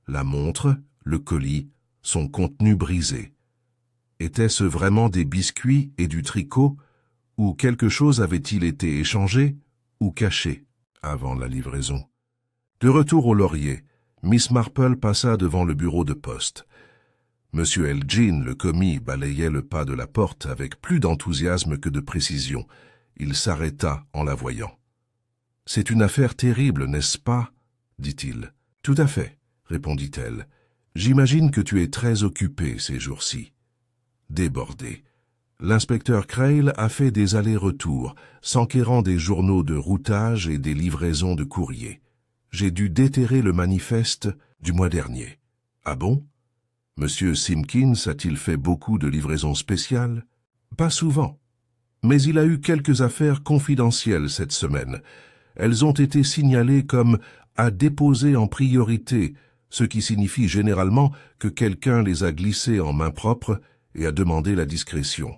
Speaker 1: La montre, le colis, son contenu brisé. Était-ce vraiment des biscuits et du tricot, ou quelque chose avait-il été échangé ou caché avant la livraison? De retour au laurier, Miss Marple passa devant le bureau de poste. Monsieur Elgin, le commis, balayait le pas de la porte avec plus d'enthousiasme que de précision. Il s'arrêta en la voyant. « C'est une affaire terrible, n'est-ce pas ?» dit-il. « Tout à fait, » répondit-elle. « J'imagine que tu es très occupé ces jours-ci. » Débordé. L'inspecteur Crail a fait des allers-retours, s'enquérant des journaux de routage et des livraisons de courrier. J'ai dû déterrer le manifeste du mois dernier. Ah bon? Monsieur Simpkins a-t-il fait beaucoup de livraisons spéciales? Pas souvent. Mais il a eu quelques affaires confidentielles cette semaine. Elles ont été signalées comme à déposer en priorité, ce qui signifie généralement que quelqu'un les a glissées en main propre et a demandé la discrétion.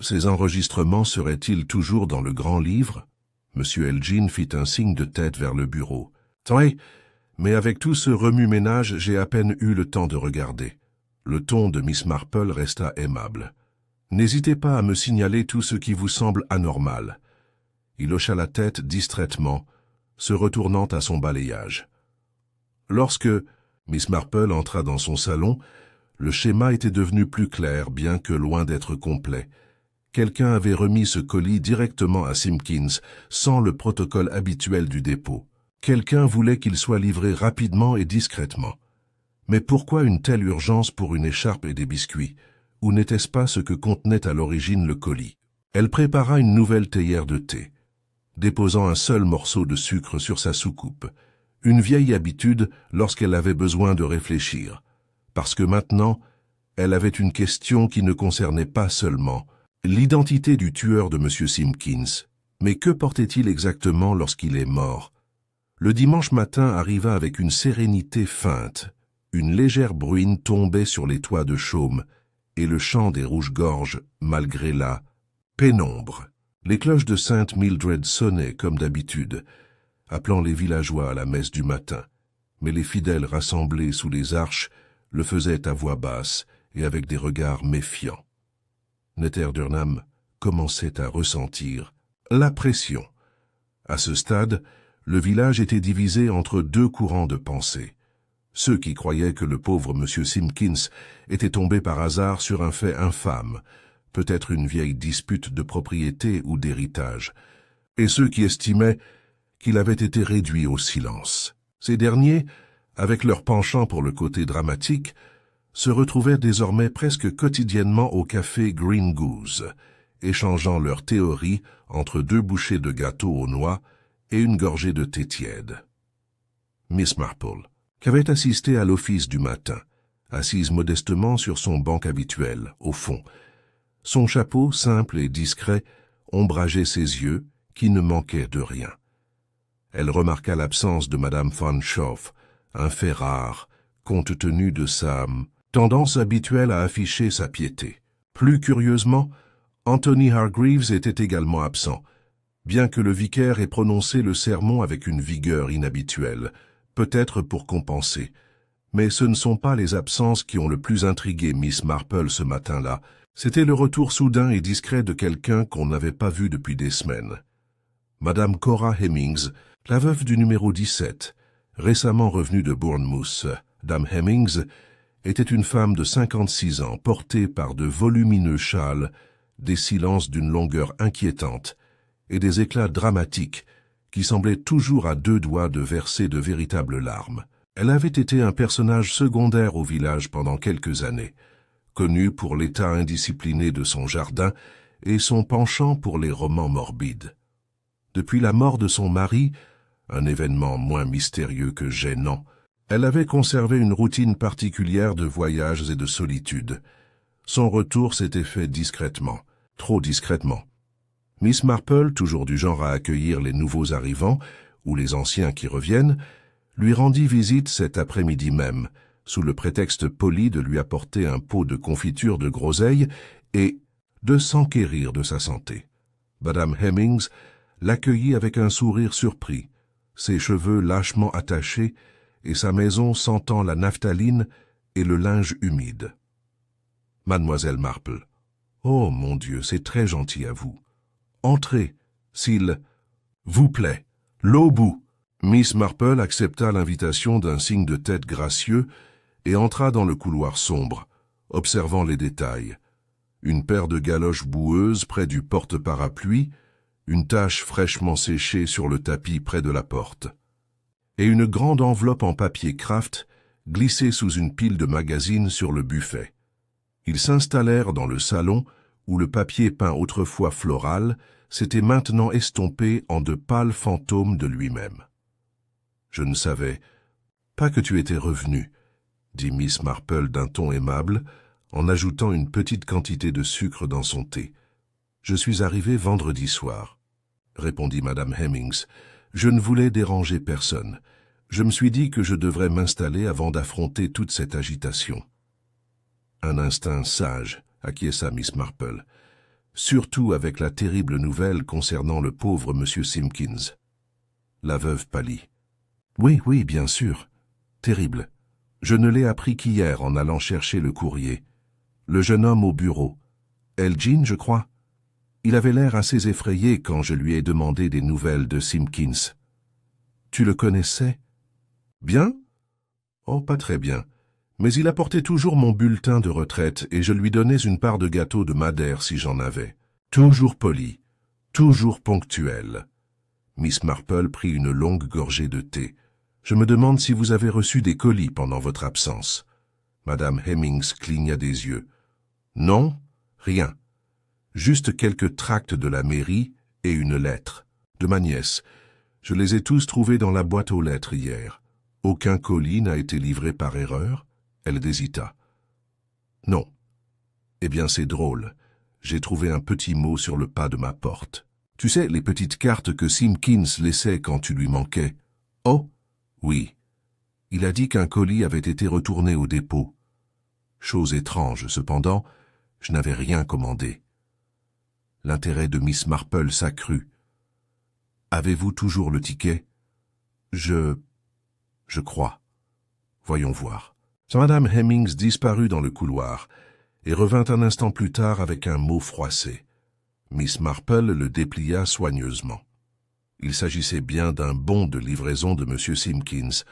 Speaker 1: Ces enregistrements seraient-ils toujours dans le grand livre? Monsieur Elgin fit un signe de tête vers le bureau. Oui, mais avec tout ce remue-ménage, j'ai à peine eu le temps de regarder. Le ton de Miss Marple resta aimable. N'hésitez pas à me signaler tout ce qui vous semble anormal. Il hocha la tête distraitement, se retournant à son balayage. Lorsque Miss Marple entra dans son salon, le schéma était devenu plus clair, bien que loin d'être complet. Quelqu'un avait remis ce colis directement à Simpkins, sans le protocole habituel du dépôt. Quelqu'un voulait qu'il soit livré rapidement et discrètement. Mais pourquoi une telle urgence pour une écharpe et des biscuits? Ou n'était-ce pas ce que contenait à l'origine le colis? Elle prépara une nouvelle théière de thé, déposant un seul morceau de sucre sur sa soucoupe, une vieille habitude lorsqu'elle avait besoin de réfléchir, parce que maintenant, elle avait une question qui ne concernait pas seulement l'identité du tueur de M. Simpkins, mais que portait-il exactement lorsqu'il est mort? Le dimanche matin arriva avec une sérénité feinte. Une légère bruine tombait sur les toits de chaume et le chant des rouges-gorges malgré la pénombre. Les cloches de Sainte Mildred sonnaient comme d'habitude, appelant les villageois à la messe du matin, mais les fidèles rassemblés sous les arches le faisaient à voix basse et avec des regards méfiants. Nether Durnham commençait à ressentir la pression. À ce stade, le village était divisé entre deux courants de pensée. Ceux qui croyaient que le pauvre M. Simpkins était tombé par hasard sur un fait infâme, peut-être une vieille dispute de propriété ou d'héritage, et ceux qui estimaient qu'il avait été réduit au silence. Ces derniers, avec leur penchant pour le côté dramatique, se retrouvaient désormais presque quotidiennement au café Green Goose, échangeant leurs théories entre deux bouchées de gâteau aux noix et une gorgée de thé tiède. Miss Marple, qui avait assisté à l'office du matin, assise modestement sur son banc habituel, au fond. Son chapeau, simple et discret, ombrageait ses yeux, qui ne manquaient de rien. Elle remarqua l'absence de Madame Van Schoof, un fait rare, compte tenu de sa tendance habituelle à afficher sa piété. Plus curieusement, Anthony Hargreaves était également absent, bien que le vicaire ait prononcé le sermon avec une vigueur inhabituelle, peut-être pour compenser. Mais ce ne sont pas les absences qui ont le plus intrigué Miss Marple ce matin-là. C'était le retour soudain et discret de quelqu'un qu'on n'avait pas vu depuis des semaines. Madame Cora Hemmings, la veuve du numéro 17, récemment revenue de Bournemouth. Dame Hemmings était une femme de 56 ans, portée par de volumineux châles, des silences d'une longueur inquiétante et des éclats dramatiques qui semblaient toujours à deux doigts de verser de véritables larmes. Elle avait été un personnage secondaire au village pendant quelques années, connue pour l'état indiscipliné de son jardin et son penchant pour les romans morbides. Depuis la mort de son mari, un événement moins mystérieux que gênant, elle avait conservé une routine particulière de voyages et de solitude. Son retour s'était fait discrètement, trop discrètement. Miss Marple, toujours du genre à accueillir les nouveaux arrivants, ou les anciens qui reviennent, lui rendit visite cet après-midi même, sous le prétexte poli de lui apporter un pot de confiture de groseille et de s'enquérir de sa santé. Madame Hemmings l'accueillit avec un sourire surpris, ses cheveux lâchement attachés et sa maison sentant la naphtaline et le linge humide. « Mademoiselle Marple, oh mon Dieu, c'est très gentil à vous. Entrez, s'il vous plaît, l'au bout. » Miss Marple accepta l'invitation d'un signe de tête gracieux et entra dans le couloir sombre, observant les détails. Une paire de galoches boueuses près du porte-parapluie, une tache fraîchement séchée sur le tapis près de la porte, et une grande enveloppe en papier Kraft glissée sous une pile de magazines sur le buffet. Ils s'installèrent dans le salon où le papier peint autrefois floral s'était maintenant estompé en de pâles fantômes de lui-même. « Je ne savais pas que tu étais revenu, » dit Miss Marple d'un ton aimable, en ajoutant une petite quantité de sucre dans son thé. « Je suis arrivée vendredi soir, » répondit Madame Hemmings. « Je ne voulais déranger personne. Je me suis dit que je devrais m'installer avant d'affronter toute cette agitation. » Un instinct sage, acquiesça Miss Marple, surtout avec la terrible nouvelle concernant le pauvre M. Simpkins. La veuve pâlit. « Oui, oui, bien sûr. Terrible. Je ne l'ai appris qu'hier en allant chercher le courrier. Le jeune homme au bureau. Elgin, je crois. Il avait l'air assez effrayé quand je lui ai demandé des nouvelles de Simpkins. Tu le connaissais? Bien? Oh, pas très bien. Mais il apportait toujours mon bulletin de retraite et je lui donnais une part de gâteau de Madère si j'en avais. Toujours poli, toujours ponctuel. » Miss Marple prit une longue gorgée de thé. « Je me demande si vous avez reçu des colis pendant votre absence. » Madame Hemmings cligna des yeux. « Non, rien. Juste quelques tracts de la mairie et une lettre. De ma nièce. Je les ai tous trouvés dans la boîte aux lettres hier. Aucun colis n'a été livré par erreur ?» Elle hésita. « Non. Eh bien, c'est drôle. J'ai trouvé un petit mot sur le pas de ma porte. Tu sais, les petites cartes que Simpkins laissait quand tu lui manquais. Oh, oui. Il a dit qu'un colis avait été retourné au dépôt. Chose étrange, cependant, je n'avais rien commandé. L'intérêt de Miss Marple s'accrut. Avez-vous toujours le ticket? Je crois. Voyons voir. Madame Hemmings disparut dans le couloir et revint un instant plus tard avec un mot froissé. Miss Marple le déplia soigneusement. Il s'agissait bien d'un bon de livraison de M. Simpkins.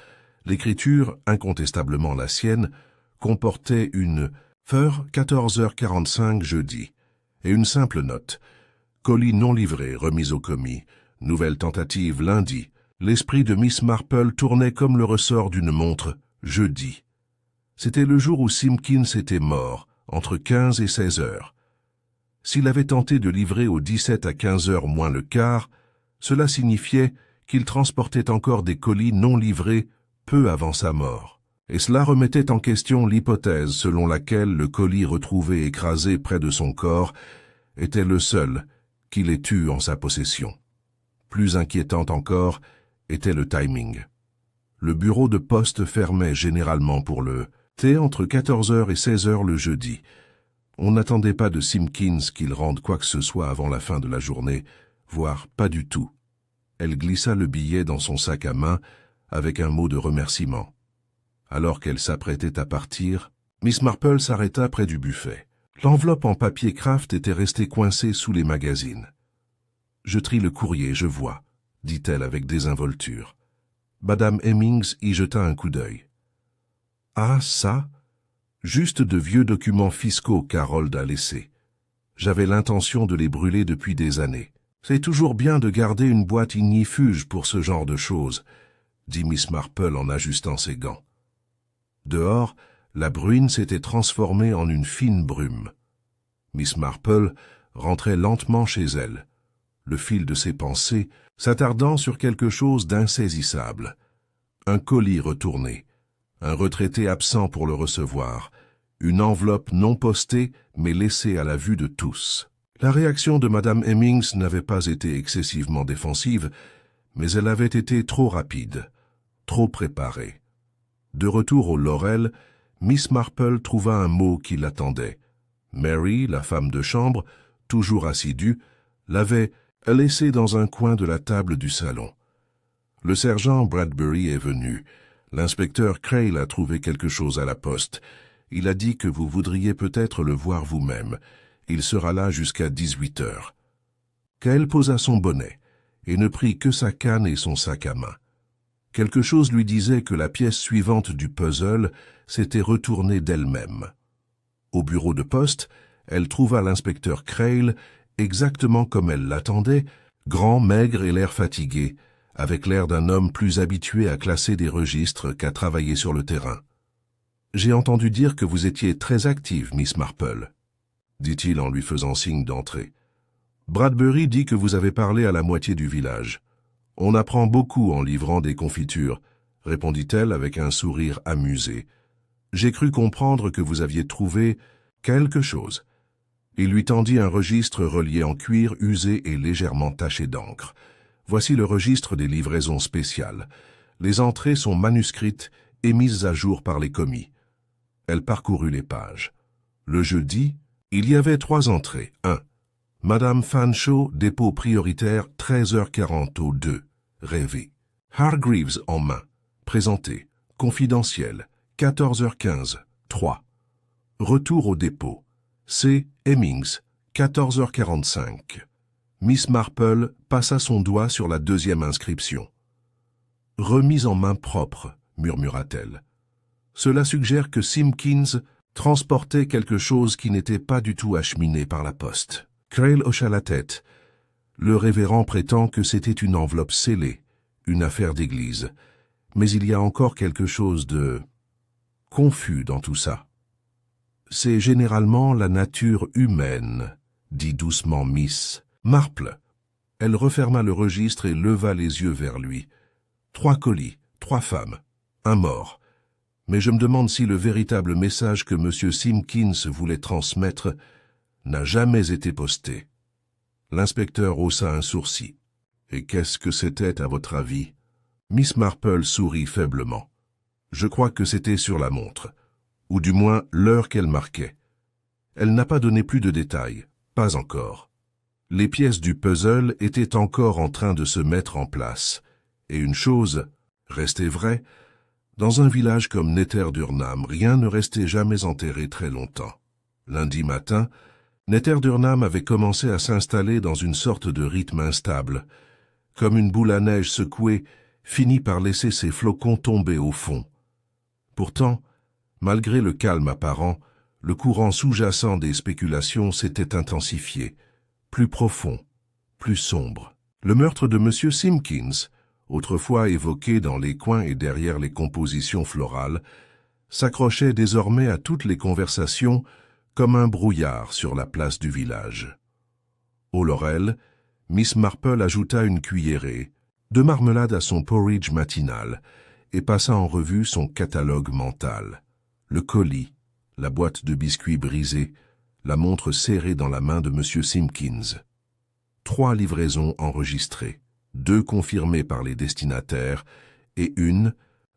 Speaker 1: L'écriture, incontestablement la sienne, comportait une « Heure 14h45 jeudi » et une simple note « Colis non livré remis au commis. Nouvelle tentative lundi. L'esprit de Miss Marple tournait comme le ressort d'une montre jeudi. » C'était le jour où Simpkins était mort, entre 15 et 16 heures. S'il avait tenté de livrer au 17 à 15 heures moins le quart, cela signifiait qu'il transportait encore des colis non livrés peu avant sa mort. Et cela remettait en question l'hypothèse selon laquelle le colis retrouvé écrasé près de son corps était le seul qu'il ait eu en sa possession. Plus inquiétant encore était le timing. Le bureau de poste fermait généralement pour le thé entre 14 heures et 16 heures le jeudi. On n'attendait pas de Simpkins qu'il rende quoi que ce soit avant la fin de la journée, voire pas du tout. Elle glissa le billet dans son sac à main avec un mot de remerciement. Alors qu'elle s'apprêtait à partir, Miss Marple s'arrêta près du buffet. L'enveloppe en papier craft était restée coincée sous les magazines. « Je trie le courrier, je vois », dit-elle avec désinvolture. Madame Hemmings y jeta un coup d'œil. « Ah, ça? Juste de vieux documents fiscaux qu'Harold a laissés. J'avais l'intention de les brûler depuis des années. C'est toujours bien de garder une boîte ignifuge pour ce genre de choses, » dit Miss Marple en ajustant ses gants. Dehors, la bruine s'était transformée en une fine brume. Miss Marple rentrait lentement chez elle, le fil de ses pensées s'attardant sur quelque chose d'insaisissable. Un colis retourné, un retraité absent pour le recevoir, une enveloppe non postée mais laissée à la vue de tous. La réaction de Madame Hemmings n'avait pas été excessivement défensive, mais elle avait été trop rapide, trop préparée. De retour au Laurel, Miss Marple trouva un mot qui l'attendait. Mary, la femme de chambre, toujours assidue, l'avait laissé dans un coin de la table du salon. Le sergent Bradbury est venu. L'inspecteur Crail a trouvé quelque chose à la poste. Il a dit que vous voudriez peut-être le voir vous-même. Il sera là jusqu'à 18 heures. Crail posa son bonnet et ne prit que sa canne et son sac à main. Quelque chose lui disait que la pièce suivante du puzzle s'était retournée d'elle-même. Au bureau de poste, elle trouva l'inspecteur Crail exactement comme elle l'attendait, grand, maigre et l'air fatigué, avec l'air d'un homme plus habitué à classer des registres qu'à travailler sur le terrain. « J'ai entendu dire que vous étiez très active, Miss Marple, » dit-il en lui faisant signe d'entrer. « Bradbury dit que vous avez parlé à la moitié du village. On apprend beaucoup en livrant des confitures, » répondit-elle avec un sourire amusé. « J'ai cru comprendre que vous aviez trouvé quelque chose. » Il lui tendit un registre relié en cuir usé et légèrement taché d'encre. Voici le registre des livraisons spéciales. Les entrées sont manuscrites et mises à jour par les commis. Elle parcourut les pages. Le jeudi, il y avait 3 entrées. 1. Madame Fanshawe, dépôt prioritaire, 13h40 au 2. Rêvé. Hargreaves en main. Présenté. Confidentiel. 14h15. 3. Retour au dépôt. C. Hemmings. 14h45. Miss Marple passa son doigt sur la 2e inscription. « Remise en main propre », murmura-t-elle. Cela suggère que Simpkins transportait quelque chose qui n'était pas du tout acheminé par la poste. Crail hocha la tête. Le révérend prétend que c'était une enveloppe scellée, une affaire d'église. Mais il y a encore quelque chose de confus dans tout ça. C'est généralement la nature humaine, dit doucement Miss Marple. Elle referma le registre et leva les yeux vers lui. 3 colis, 3 femmes, un mort. Mais je me demande si le véritable message que M. Simpkins voulait transmettre n'a jamais été posté. L'inspecteur haussa un sourcil. « Et qu'est-ce que c'était, à votre avis » Miss Marple sourit faiblement. Je crois que c'était sur la montre, ou du moins l'heure qu'elle marquait. Elle n'a pas donné plus de détails, pas encore. Les pièces du puzzle étaient encore en train de se mettre en place, et une chose restait vraie, dans un village comme Netterdurnam, rien ne restait jamais enterré très longtemps. Lundi matin, Netterdurnam avait commencé à s'installer dans une sorte de rythme instable, comme une boule à neige secouée finit par laisser ses flocons tomber au fond. Pourtant, malgré le calme apparent, le courant sous-jacent des spéculations s'était intensifié, plus profond, plus sombre. Le meurtre de M. Simpkins, autrefois évoqué dans les coins et derrière les compositions florales, s'accrochait désormais à toutes les conversations comme un brouillard sur la place du village. Au laurel, Miss Marple ajouta une cuillerée de marmelade à son porridge matinal et passa en revue son catalogue mental. Le colis, la boîte de biscuits brisée, la montre serrée dans la main de M. Simpkins. 3 livraisons enregistrées, 2 confirmées par les destinataires et une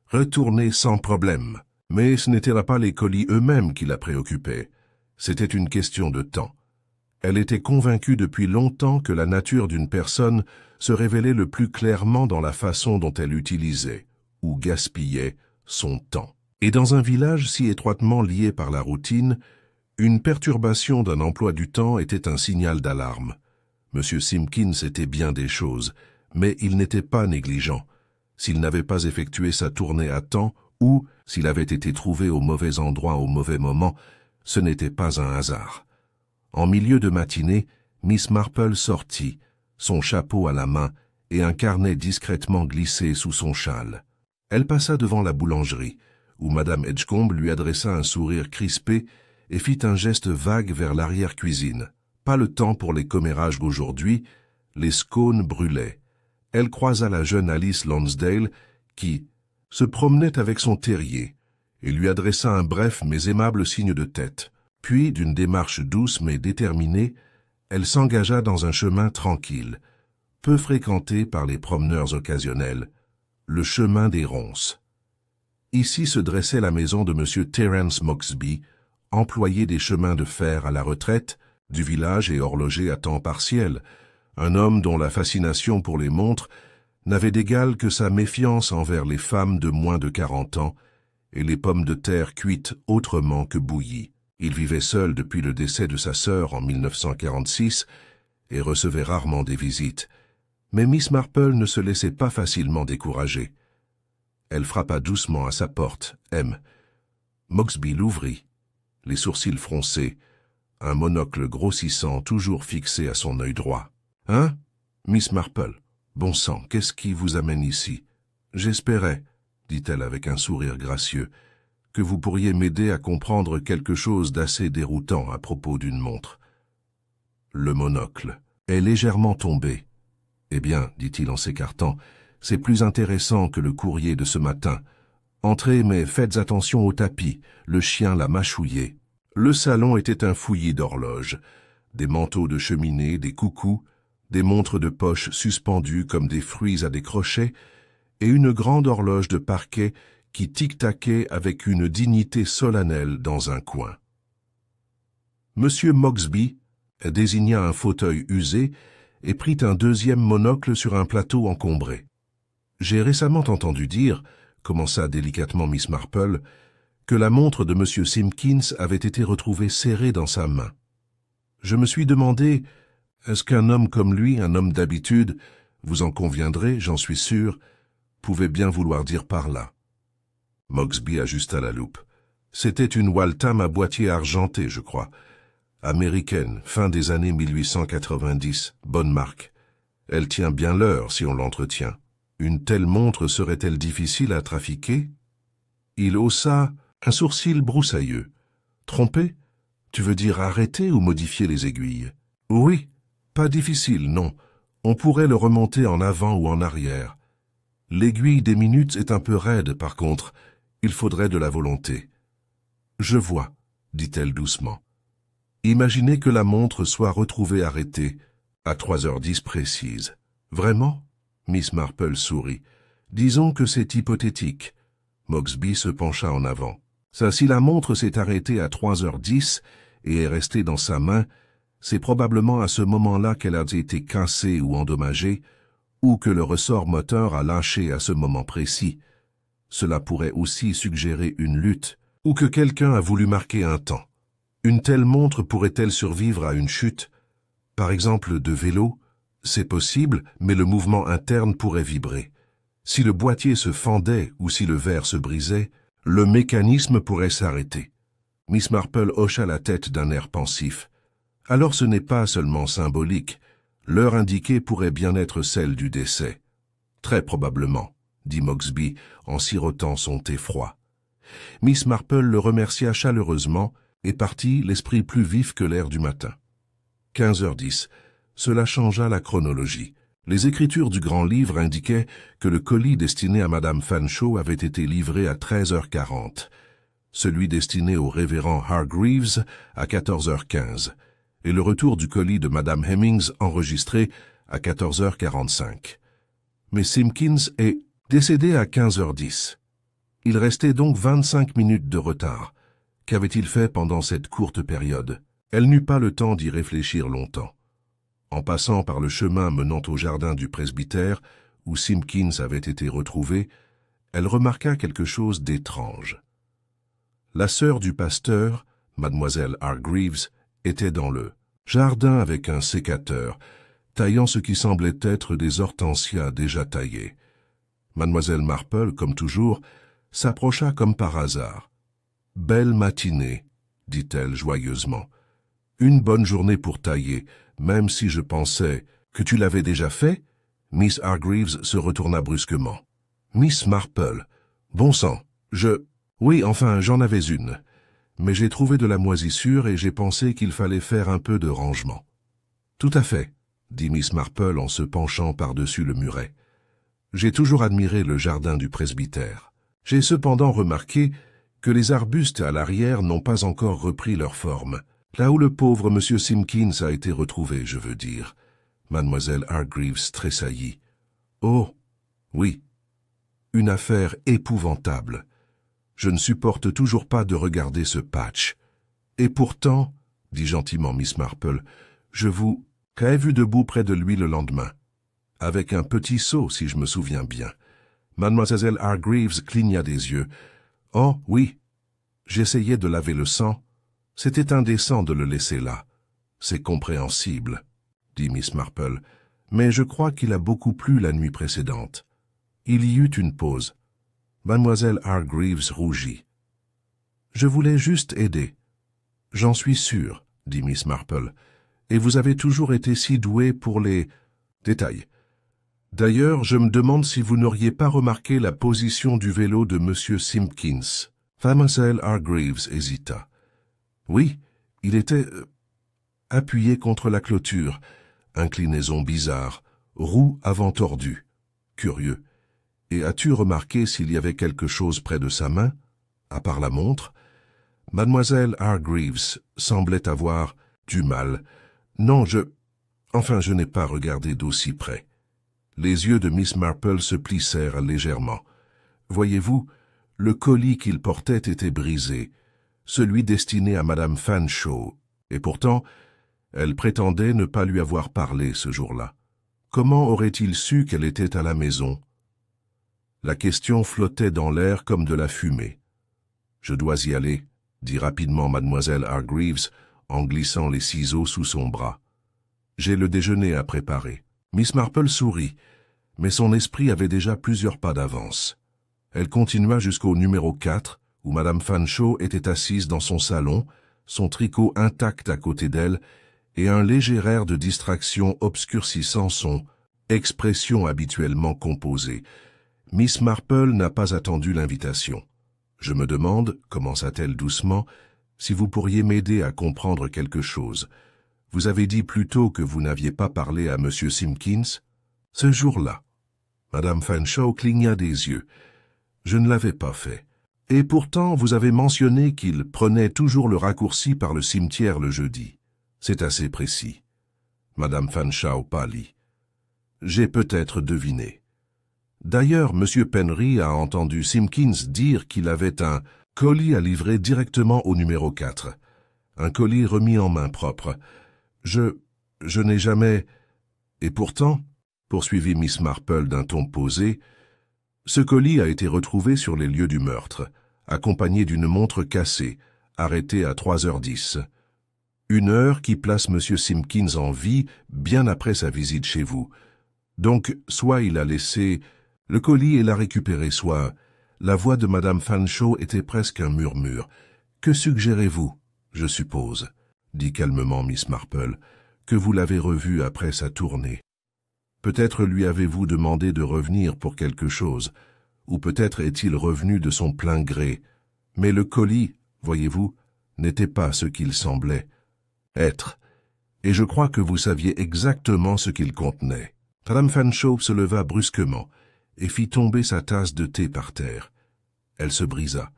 Speaker 1: retournée sans problème. Mais ce n'étaient pas les colis eux-mêmes qui la préoccupaient. C'était une question de temps. Elle était convaincue depuis longtemps que la nature d'une personne se révélait le plus clairement dans la façon dont elle utilisait, ou gaspillait, son temps. Et dans un village si étroitement lié par la routine, une perturbation d'un emploi du temps était un signal d'alarme. M. Simpkins était bien des choses, mais il n'était pas négligent. S'il n'avait pas effectué sa tournée à temps, ou s'il avait été trouvé au mauvais endroit au mauvais moment, ce n'était pas un hasard. En milieu de matinée, Miss Marple sortit, son chapeau à la main et un carnet discrètement glissé sous son châle. Elle passa devant la boulangerie, où Madame Edgecombe lui adressa un sourire crispé et fit un geste vague vers l'arrière-cuisine. Pas le temps pour les commérages d'aujourd'hui, les scones brûlaient. Elle croisa la jeune Alice Lonsdale, qui se promenait avec son terrier, et lui adressa un bref mais aimable signe de tête. Puis, d'une démarche douce mais déterminée, elle s'engagea dans un chemin tranquille, peu fréquenté par les promeneurs occasionnels, le chemin des ronces. Ici se dressait la maison de M. Terence Moxby, employé des chemins de fer à la retraite, du village et horloger à temps partiel, un homme dont la fascination pour les montres n'avait d'égal que sa méfiance envers les femmes de moins de 40 ans et les pommes de terre cuites autrement que bouillies. Il vivait seul depuis le décès de sa sœur en 1946 et recevait rarement des visites. Mais Miss Marple ne se laissait pas facilement décourager. Elle frappa doucement à sa porte. Moxby l'ouvrit, les sourcils froncés, un monocle grossissant toujours fixé à son œil droit. « Hein, Miss Marple? Bon sang, qu'est-ce qui vous amène ici? J'espérais, dit-elle avec un sourire gracieux, que vous pourriez m'aider à comprendre quelque chose d'assez déroutant à propos d'une montre. » Le monocle est légèrement tombé. « Eh bien, dit-il en s'écartant, c'est plus intéressant que le courrier de ce matin. Entrez, mais faites attention au tapis, le chien l'a mâchouillé. » Le salon était un fouillis d'horloges, des manteaux de cheminée, des coucous, des montres de poche suspendues comme des fruits à des crochets, et une grande horloge de parquet qui tic-taquait avec une dignité solennelle dans un coin. Monsieur Moxby désigna un fauteuil usé et prit un deuxième monocle sur un plateau encombré. « J'ai récemment entendu dire, commença délicatement Miss Marple, que la montre de M. Simpkins avait été retrouvée serrée dans sa main. Je me suis demandé, est-ce qu'un homme comme lui, un homme d'habitude, vous en conviendrez, j'en suis sûr, pouvait bien vouloir dire par là. » Moxby ajusta la loupe. « C'était une Waltham à boîtier argenté, je crois. Américaine, fin des années 1890, bonne marque. Elle tient bien l'heure si on l'entretient. Une telle montre serait-elle difficile à trafiquer ?» Il haussa un sourcil broussailleux. « Tromper? Tu veux dire arrêter ou modifier les aiguilles? »« Oui, pas difficile, non. On pourrait le remonter en avant ou en arrière. L'aiguille des minutes est un peu raide, par contre. Il faudrait de la volonté. »« Je vois, » dit-elle doucement. « Imaginez que la montre soit retrouvée arrêtée, à 3h10 précises. »« Vraiment ?» Miss Marple sourit. « Disons que c'est hypothétique. Moxby se pencha en avant. Ça, si la montre s'est arrêtée à 3h10 et est restée dans sa main, c'est probablement à ce moment-là qu'elle a été cassée ou endommagée, ou que le ressort moteur a lâché à ce moment précis. Cela pourrait aussi suggérer une lutte, ou que quelqu'un a voulu marquer un temps. Une telle montre pourrait-elle survivre à une chute? Par exemple, de vélo? C'est possible, mais le mouvement interne pourrait vibrer. Si le boîtier se fendait ou si le verre se brisait, le mécanisme pourrait s'arrêter. Miss Marple hocha la tête d'un air pensif. Alors ce n'est pas seulement symbolique. L'heure indiquée pourrait bien être celle du décès. Très probablement, dit Moxby en sirotant son thé froid. Miss Marple le remercia chaleureusement et partit l'esprit plus vif que l'air du matin. 15h10. Cela changea la chronologie. Les écritures du grand livre indiquaient que le colis destiné à Madame Fanshawe avait été livré à 13h40, celui destiné au révérend Hargreaves à 14h15, et le retour du colis de Madame Hemmings enregistré à 14h45. Mais Simpkins est décédé à 15h10. Il restait donc 25 minutes de retard. Qu'avait-il fait pendant cette courte période? Elle n'eut pas le temps d'y réfléchir longtemps. En passant par le chemin menant au jardin du presbytère, où Simpkins avait été retrouvé, elle remarqua quelque chose d'étrange. La sœur du pasteur, mademoiselle Hargreaves, était dans le jardin avec un sécateur, taillant ce qui semblait être des hortensias déjà taillées. Mademoiselle Marple, comme toujours, s'approcha comme par hasard. « Belle matinée, » dit-elle joyeusement. « Une bonne journée pour tailler, même si je pensais que tu l'avais déjà fait. » Miss Hargreaves se retourna brusquement. « Miss Marple, bon sang, Oui, enfin, j'en avais une. Mais j'ai trouvé de la moisissure et j'ai pensé qu'il fallait faire un peu de rangement. »« Tout à fait, » dit Miss Marple en se penchant par-dessus le muret. « J'ai toujours admiré le jardin du presbytère. J'ai cependant remarqué que les arbustes à l'arrière n'ont pas encore repris leur forme. Là où le pauvre M. Simpkins a été retrouvé, je veux dire. » Mademoiselle Hargreaves tressaillit. « Oh, oui, une affaire épouvantable. Je ne supporte toujours pas de regarder ce patch. Et pourtant, dit gentiment Miss Marple, je vous ai vu debout près de lui le lendemain. Avec un petit seau, si je me souviens bien. » Mademoiselle Hargreaves cligna des yeux. « Oh, oui, j'essayais de laver le sang. C'était indécent de le laisser là. C'est compréhensible, dit Miss Marple, mais je crois qu'il a beaucoup plu la nuit précédente. » Il y eut une pause. Mademoiselle Hargreaves rougit. « Je voulais juste aider. »« J'en suis sûre, » dit Miss Marple, « et vous avez toujours été si douée pour les détails. D'ailleurs, je me demande si vous n'auriez pas remarqué la position du vélo de M. Simpkins. » Mademoiselle Hargreaves hésita. « Oui, il était appuyé contre la clôture, inclinaison bizarre, roue avant tordue. Curieux. Et as-tu remarqué s'il y avait quelque chose près de sa main, à part la montre ?» Mademoiselle Hargreaves semblait avoir du mal. « Non, je n'ai pas regardé d'aussi près. » Les yeux de Miss Marple se plissèrent légèrement. « Voyez-vous, le colis qu'il portait était brisé, celui destiné à Madame Fanshawe, et pourtant, elle prétendait ne pas lui avoir parlé ce jour-là. Comment aurait-il su qu'elle était à la maison ?» La question flottait dans l'air comme de la fumée. « Je dois y aller, » dit rapidement Mademoiselle Hargreaves en glissant les ciseaux sous son bras. « J'ai le déjeuner à préparer. » Miss Marple sourit, mais son esprit avait déjà plusieurs pas d'avance. Elle continua jusqu'au numéro 4, où Madame Fanshawe était assise dans son salon, son tricot intact à côté d'elle, et un léger air de distraction obscurcissant son expression habituellement composée. Miss Marple n'a pas attendu l'invitation. « Je me demande, commença-t-elle doucement, si vous pourriez m'aider à comprendre quelque chose. Vous avez dit plus tôt que vous n'aviez pas parlé à M. Simpkins. Ce jour-là. » Madame Fanshawe cligna des yeux. « Je ne l'avais pas fait. Et pourtant, vous avez mentionné qu'il prenait toujours le raccourci par le cimetière le jeudi. C'est assez précis. » Madame Fanshawe pâlit. « J'ai peut-être deviné. » D'ailleurs, M. Penry a entendu Simpkins dire qu'il avait un colis à livrer directement au numéro 4. Un colis remis en main propre. Je n'ai jamais... Et pourtant, poursuivit Miss Marple d'un ton posé, ce colis a été retrouvé sur les lieux du meurtre, accompagné d'une montre cassée, arrêtée à 3h10. Une heure qui place M. Simpkins en vie bien après sa visite chez vous. Donc, soit il a laissé le colis et l'a récupéré, soit... La voix de Madame Fanshawe était presque un murmure. « Que suggérez-vous, je suppose, » dit calmement Miss Marple, « que vous l'avez revu après sa tournée. Peut-être lui avez-vous demandé de revenir pour quelque chose, ou peut-être est-il revenu de son plein gré. Mais le colis, voyez-vous, n'était pas ce qu'il semblait être, et je crois que vous saviez exactement ce qu'il contenait. » Madame Fanshawe se leva brusquement et fit tomber sa tasse de thé par terre. Elle se brisa.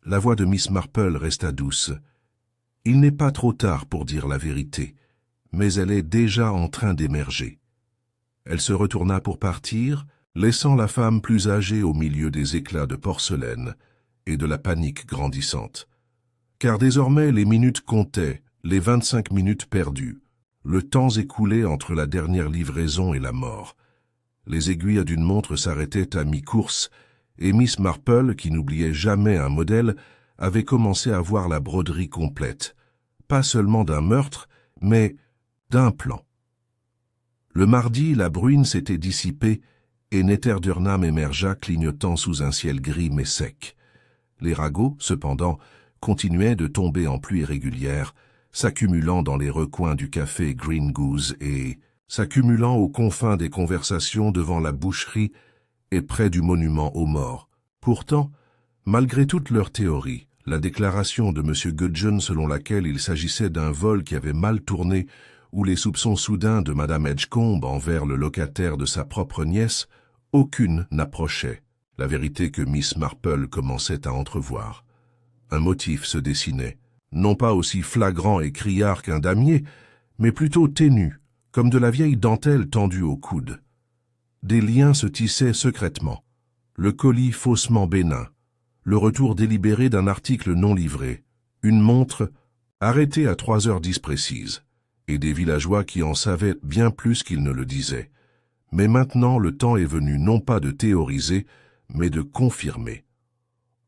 Speaker 1: La voix de Miss Marple resta douce. « Il n'est pas trop tard pour dire la vérité, mais elle est déjà en train d'émerger. » Elle se retourna pour partir, laissant la femme plus âgée au milieu des éclats de porcelaine et de la panique grandissante. Car désormais les minutes comptaient, les 25 minutes perdues, le temps écoulé entre la dernière livraison et la mort. Les aiguilles d'une montre s'arrêtaient à mi-course, et Miss Marple, qui n'oubliait jamais un modèle, avait commencé à voir la broderie complète, pas seulement d'un meurtre, mais d'un plan. Le mardi, la bruine s'était dissipée, et Netterdurnham émergea clignotant sous un ciel gris mais sec. Les ragots, cependant, continuaient de tomber en pluie régulière, s'accumulant dans les recoins du café Green Goose et s'accumulant aux confins des conversations devant la boucherie et près du monument aux morts. Pourtant, malgré toutes leurs théories, la déclaration de M. Gudgeon selon laquelle il s'agissait d'un vol qui avait mal tourné ou les soupçons soudains de Mme Edgecombe envers le locataire de sa propre nièce, aucune n'approchait la vérité que Miss Marple commençait à entrevoir. Un motif se dessinait, non pas aussi flagrant et criard qu'un damier, mais plutôt ténu, comme de la vieille dentelle tendue au coude. Des liens se tissaient secrètement, le colis faussement bénin, le retour délibéré d'un article non livré, une montre arrêtée à 3h10 précises, et des villageois qui en savaient bien plus qu'ils ne le disaient. Mais maintenant le temps est venu non pas de théoriser, mais de confirmer.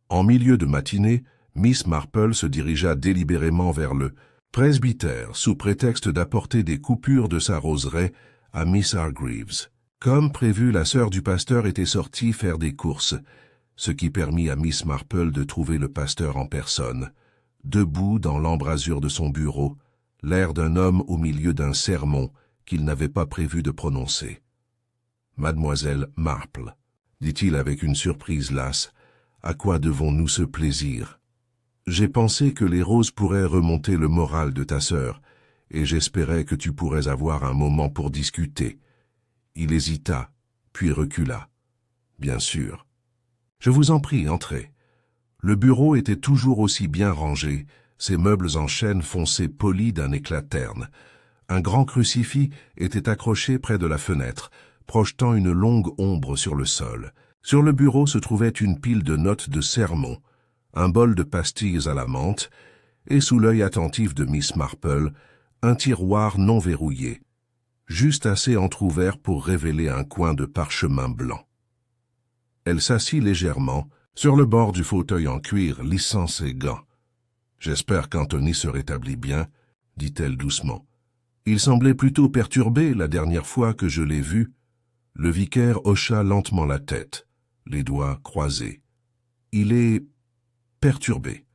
Speaker 1: En milieu de matinée, Miss Marple se dirigea délibérément vers le presbytère sous prétexte d'apporter des coupures de sa roseraie à Miss Hargreaves. Comme prévu, la sœur du pasteur était sortie faire des courses, ce qui permit à Miss Marple de trouver le pasteur en personne, debout dans l'embrasure de son bureau, l'air d'un homme au milieu d'un sermon qu'il n'avait pas prévu de prononcer. « Mademoiselle Marple, dit-il avec une surprise lasse, à quoi devons-nous ce plaisir ? J'ai pensé que les roses pourraient remonter le moral de ta sœur, et j'espérais que tu pourrais avoir un moment pour discuter. » Il hésita, puis recula. « Bien sûr. Je vous en prie, entrez. » Le bureau était toujours aussi bien rangé, ses meubles en chêne foncé polis d'un éclat terne. Un grand crucifix était accroché près de la fenêtre, projetant une longue ombre sur le sol. Sur le bureau se trouvait une pile de notes de sermon, un bol de pastilles à la menthe, et sous l'œil attentif de Miss Marple, un tiroir non verrouillé, juste assez entr'ouvert pour révéler un coin de parchemin blanc. Elle s'assit légèrement, sur le bord du fauteuil en cuir, lissant ses gants. « J'espère qu'Anthony se rétablit bien, » dit-elle doucement. « Il semblait plutôt perturbé la dernière fois que je l'ai vu. » Le vicaire hocha lentement la tête, les doigts croisés. « Il est perturbé.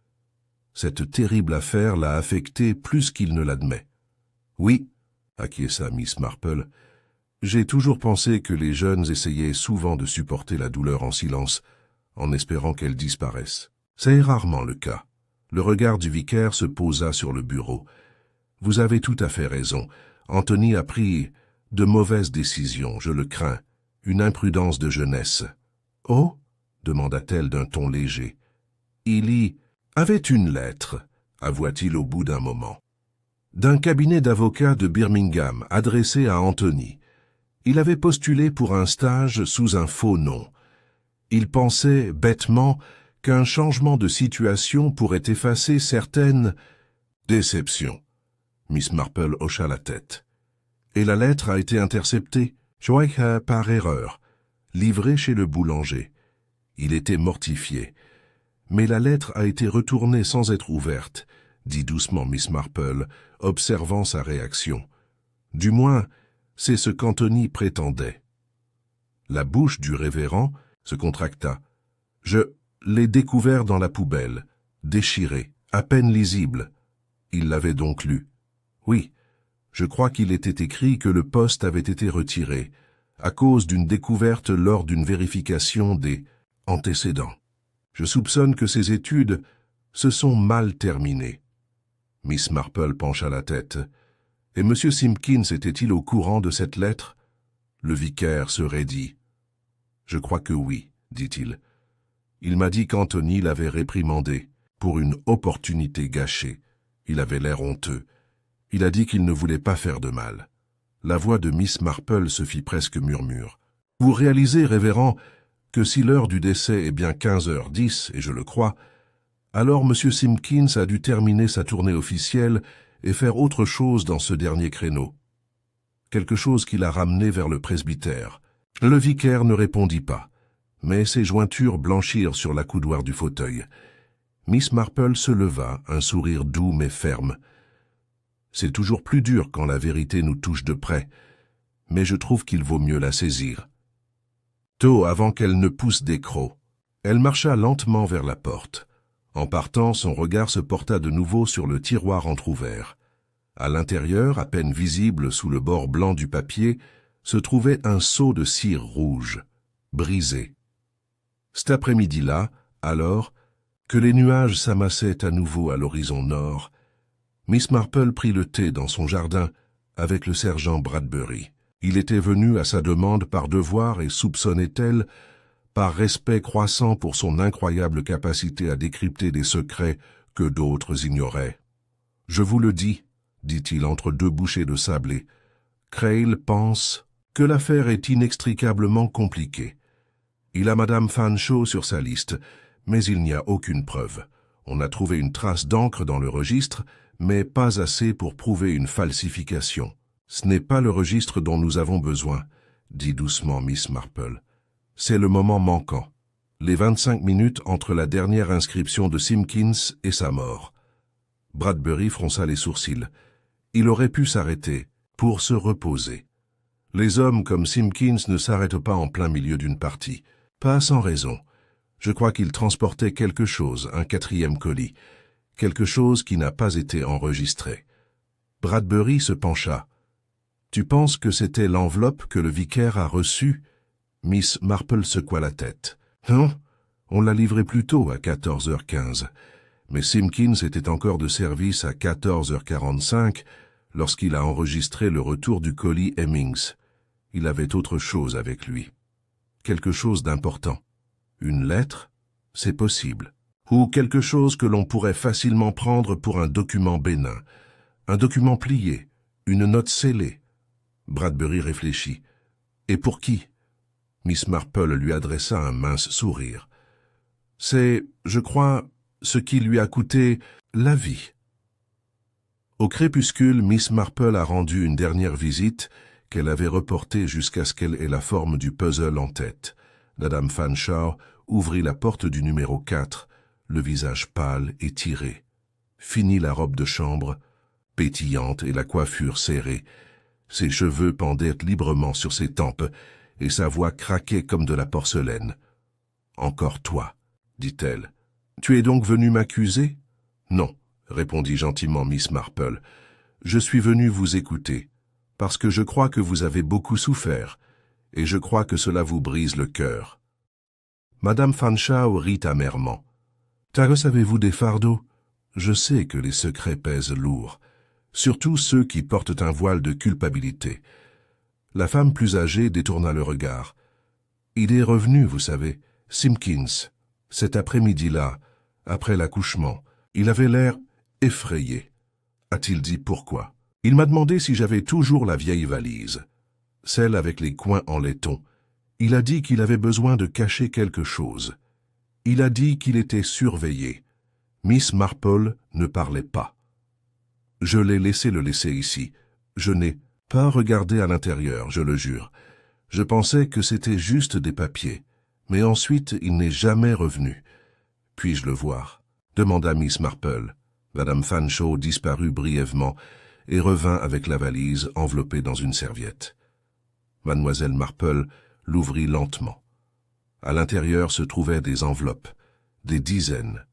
Speaker 1: Cette terrible affaire l'a affecté plus qu'il ne l'admet. »« Oui, » acquiesça Miss Marple, « j'ai toujours pensé que les jeunes essayaient souvent de supporter la douleur en silence, en espérant qu'elle disparaisse. C'est rarement le cas. » Le regard du vicaire se posa sur le bureau. « Vous avez tout à fait raison. Anthony a pris de mauvaises décisions, je le crains. Une imprudence de jeunesse. »« Oh » demanda-t-elle d'un ton léger. « Il y avait une lettre, » avoua-t-il au bout d'un moment. « D'un cabinet d'avocats de Birmingham, adressée à Anthony. Il avait postulé pour un stage sous un faux nom. Il pensait, bêtement, qu'un changement de situation pourrait effacer certaines déceptions. Miss Marple hocha la tête. Et la lettre a été interceptée, par erreur, livrée chez le boulanger. Il était mortifié. Mais la lettre a été retournée sans être ouverte, dit doucement Miss Marple, observant sa réaction. Du moins, c'est ce qu'Anthony prétendait. La bouche du révérend se contracta. Je l'ai découvert dans la poubelle, déchiré, à peine lisible. Il l'avait donc lu. Oui, je crois qu'il était écrit que le poste avait été retiré, à cause d'une découverte lors d'une vérification des antécédents. Je soupçonne que ces études se sont mal terminées. Miss Marple pencha la tête. Et M. Simpkins était-il au courant de cette lettre? Le vicaire se raidit. Je crois que oui, dit-il. Il m'a dit qu'Anthony l'avait réprimandé pour une opportunité gâchée. Il avait l'air honteux. Il a dit qu'il ne voulait pas faire de mal. La voix de Miss Marple se fit presque murmure. Vous réalisez, révérend, que si l'heure du décès est bien 15h10, et je le crois, alors M. Simpkins a dû terminer sa tournée officielle et faire autre chose dans ce dernier créneau. Quelque chose qui l'a ramené vers le presbytère. Le vicaire ne répondit pas, mais ses jointures blanchirent sur l'accoudoir du fauteuil. Miss Marple se leva, un sourire doux mais ferme. C'est toujours plus dur quand la vérité nous touche de près, mais je trouve qu'il vaut mieux la saisir. Tôt avant qu'elle ne pousse des crocs, elle marcha lentement vers la porte. En partant, son regard se porta de nouveau sur le tiroir entrouvert. À l'intérieur, à peine visible sous le bord blanc du papier, se trouvait un seau de cire rouge, brisé. Cet après-midi-là, alors, que les nuages s'amassaient à nouveau à l'horizon nord, Miss Marple prit le thé dans son jardin avec le sergent Bradbury. Il était venu à sa demande par devoir et soupçonnait-elle, par respect croissant pour son incroyable capacité à décrypter des secrets que d'autres ignoraient. « Je vous le dis, » dit-il entre deux bouchées de sablé, « Crail pense que l'affaire est inextricablement compliquée. Il a Madame Fanshawe sur sa liste, mais il n'y a aucune preuve. On a trouvé une trace d'encre dans le registre, mais pas assez pour prouver une falsification. Ce n'est pas le registre dont nous avons besoin, dit doucement Miss Marple. C'est le moment manquant, les 25 minutes entre la dernière inscription de Simpkins et sa mort. Bradbury fronça les sourcils. Il aurait pu s'arrêter, pour se reposer. Les hommes comme Simpkins ne s'arrêtent pas en plein milieu d'une partie, pas sans raison. Je crois qu'il transportait quelque chose, un 4e colis, quelque chose qui n'a pas été enregistré. Bradbury se pencha. « Tu penses que c'était l'enveloppe que le vicaire a reçue ?» Miss Marple secoua la tête. « Non, on l'a livré plus tôt, à 14h15. Mais Simpkins était encore de service à 14h45 lorsqu'il a enregistré le retour du colis Hemmings. Il avait autre chose avec lui. Quelque chose d'important. Une lettre, c'est possible. Ou quelque chose que l'on pourrait facilement prendre pour un document bénin. Un document plié, une note scellée. » Bradbury réfléchit. « Et pour qui ?» Miss Marple lui adressa un mince sourire. « C'est, je crois, ce qui lui a coûté la vie. » Au crépuscule, Miss Marple a rendu une dernière visite qu'elle avait reportée jusqu'à ce qu'elle ait la forme du puzzle en tête. Madame Fanshawe ouvrit la porte du numéro 4, le visage pâle et tiré. Fini la robe de chambre, pétillante et la coiffure serrée. Ses cheveux pendaient librement sur ses tempes et sa voix craquait comme de la porcelaine. « Encore toi, » dit-elle. « Tu es donc venu m'accuser ?»« Non, » répondit gentiment Miss Marple. « Je suis venu vous écouter, parce que je crois que vous avez beaucoup souffert, et je crois que cela vous brise le cœur. » Madame Fanshawe rit amèrement. « Tagus, avez-vous des fardeaux? Je sais que les secrets pèsent lourd, surtout ceux qui portent un voile de culpabilité. » La femme plus âgée détourna le regard. « Il est revenu, vous savez, Simpkins, cet après-midi-là, après l'accouchement. Il avait l'air effrayé. A-t-il dit pourquoi? Il m'a demandé si j'avais toujours la vieille valise. celle avec les coins en laiton. Il a dit qu'il avait besoin de cacher quelque chose. Il a dit qu'il était surveillé. Miss Marple ne parlait pas. Je l'ai laissé le laisser ici. Je n'ai pas regardé à l'intérieur, je le jure. Je pensais que c'était juste des papiers. Mais ensuite, il n'est jamais revenu. Puis-je le voir? Demanda Miss Marple. Madame Fanshawe disparut brièvement et revint avec la valise enveloppée dans une serviette. Mademoiselle Marple l'ouvrit lentement. À l'intérieur se trouvaient des enveloppes, des dizaines,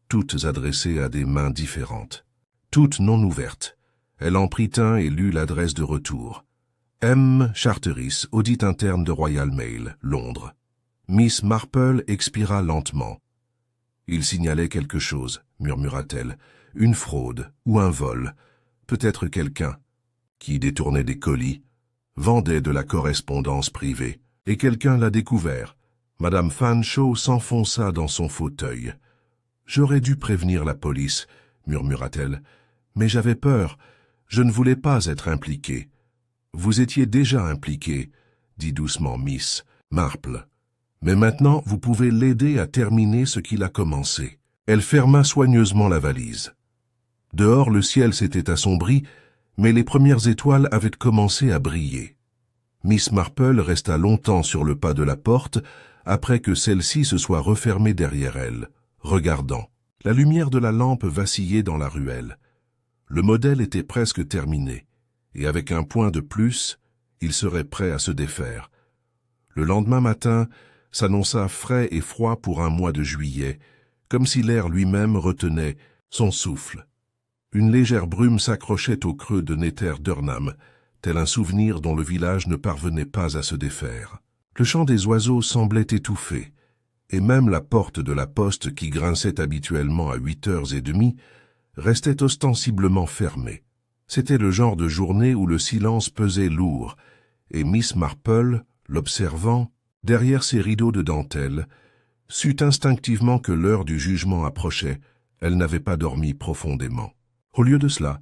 Speaker 1: toutes adressées à des mains différentes, toutes non ouvertes. Elle en prit un et lut l'adresse de retour. M. Charteris, audit interne de Royal Mail, Londres. Miss Marple expira lentement. Il signalait quelque chose, murmura-t-elle, une fraude ou un vol, peut-être quelqu'un qui détournait des colis, vendait de la correspondance privée, et quelqu'un l'a découvert. Madame Fanshawe s'enfonça dans son fauteuil. « J'aurais dû prévenir la police, » murmura-t-elle, « mais j'avais peur. Je ne voulais pas être impliquée. »« Vous étiez déjà impliquée, » dit doucement Miss Marple. « Mais maintenant, vous pouvez l'aider à terminer ce qu'il a commencé. » Elle ferma soigneusement la valise. Dehors, le ciel s'était assombri, mais les premières étoiles avaient commencé à briller. Miss Marple resta longtemps sur le pas de la porte, après que celle-ci se soit refermée derrière elle, regardant. La lumière de la lampe vacillait dans la ruelle. Le modèle était presque terminé, et avec un point de plus, il serait prêt à se défaire. Le lendemain matin s'annonça frais et froid pour un mois de juillet, comme si l'air lui-même retenait son souffle. Une légère brume s'accrochait au creux de Nether Durnham, tel un souvenir dont le village ne parvenait pas à se défaire. Le chant des oiseaux semblait étouffé, et même la porte de la poste qui grinçait habituellement à 8h30 restait ostensiblement fermée. C'était le genre de journée où le silence pesait lourd, et Miss Marple, l'observant, derrière ses rideaux de dentelle, sut instinctivement que l'heure du jugement approchait. Elle n'avait pas dormi profondément. Au lieu de cela,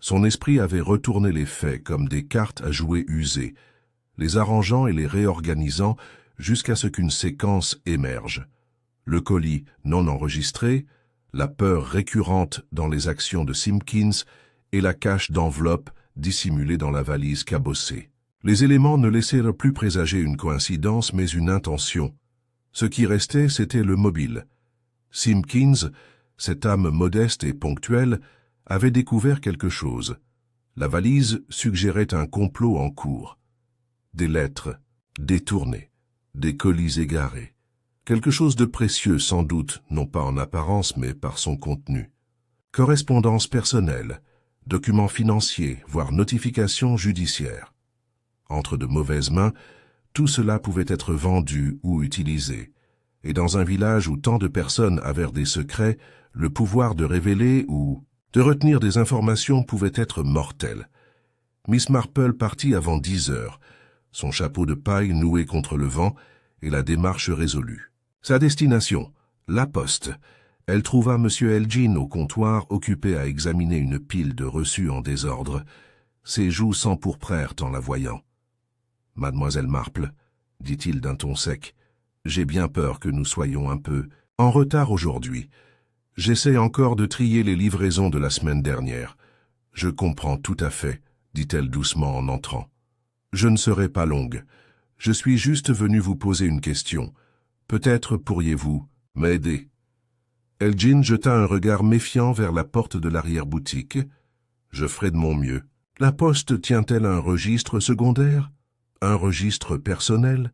Speaker 1: son esprit avait retourné les faits comme des cartes à jouer usées, les arrangeant et les réorganisant jusqu'à ce qu'une séquence émerge. Le colis non enregistré, la peur récurrente dans les actions de Simpkins et la cache d'enveloppes dissimulée dans la valise cabossée. Les éléments ne laissèrent plus présager une coïncidence mais une intention. Ce qui restait, c'était le mobile. Simpkins, cette âme modeste et ponctuelle, avait découvert quelque chose. La valise suggérait un complot en cours. Des lettres détournées, des colis égarés. Quelque chose de précieux, sans doute, non pas en apparence, mais par son contenu. Correspondance personnelle, documents financiers, voire notifications judiciaires. Entre de mauvaises mains, tout cela pouvait être vendu ou utilisé. Et dans un village où tant de personnes avaient des secrets, le pouvoir de révéler ou de retenir des informations pouvait être mortel. Miss Marple partit avant 10h, son chapeau de paille noué contre le vent et la démarche résolue. Sa destination, la poste. Elle trouva M. Elgin au comptoir occupé à examiner une pile de reçus en désordre. Ses joues s'empourprèrent en la voyant. « Mademoiselle Marple, dit-il d'un ton sec, j'ai bien peur que nous soyons un peu en retard aujourd'hui. J'essaie encore de trier les livraisons de la semaine dernière. Je comprends tout à fait, dit-elle doucement en entrant. Je ne serai pas longue. Je suis juste venue vous poser une question. Peut-être pourriez-vous m'aider. Elgin jeta un regard méfiant vers la porte de l'arrière-boutique. Je ferai de mon mieux. La poste tient-elle un registre secondaire? Un registre personnel?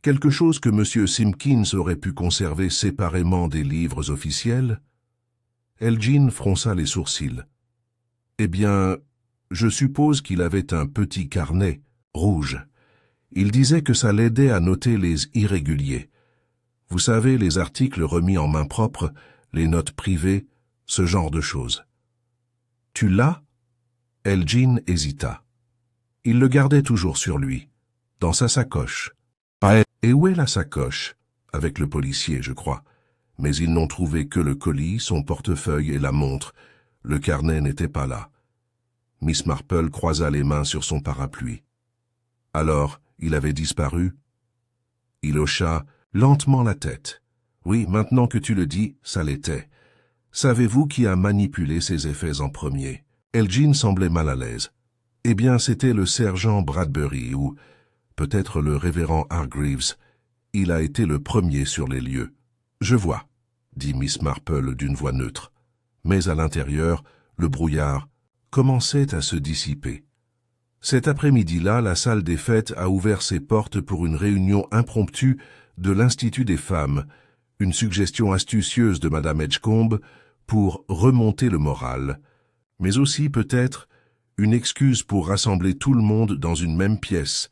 Speaker 1: Quelque chose que M. Simpkins aurait pu conserver séparément des livres officiels? Elgin fronça les sourcils. Eh bien, je suppose qu'il avait un petit carnet, rouge. Il disait que ça l'aidait à noter les irréguliers. Vous savez, les articles remis en main propre, les notes privées, ce genre de choses. Tu l'as? Elgin hésita. Il le gardait toujours sur lui, dans sa sacoche. Et où est la sacoche? Avec le policier, je crois. Mais ils n'ont trouvé que le colis, son portefeuille et la montre. Le carnet n'était pas là. Miss Marple croisa les mains sur son parapluie. Alors, il avait disparu? Il hocha lentement la tête. Oui, maintenant que tu le dis, ça l'était. Savez-vous qui a manipulé ses effets en premier? Elgin semblait mal à l'aise. Eh bien, c'était le sergent Bradbury ou peut-être le révérend Hargreaves. Il a été le premier sur les lieux. Je vois, dit Miss Marple d'une voix neutre. Mais à l'intérieur, le brouillard commençait à se dissiper. Cet après-midi-là, la salle des fêtes a ouvert ses portes pour une réunion impromptue de l'Institut des femmes, une suggestion astucieuse de Madame Edgecombe pour remonter le moral, mais aussi peut-être une excuse pour rassembler tout le monde dans une même pièce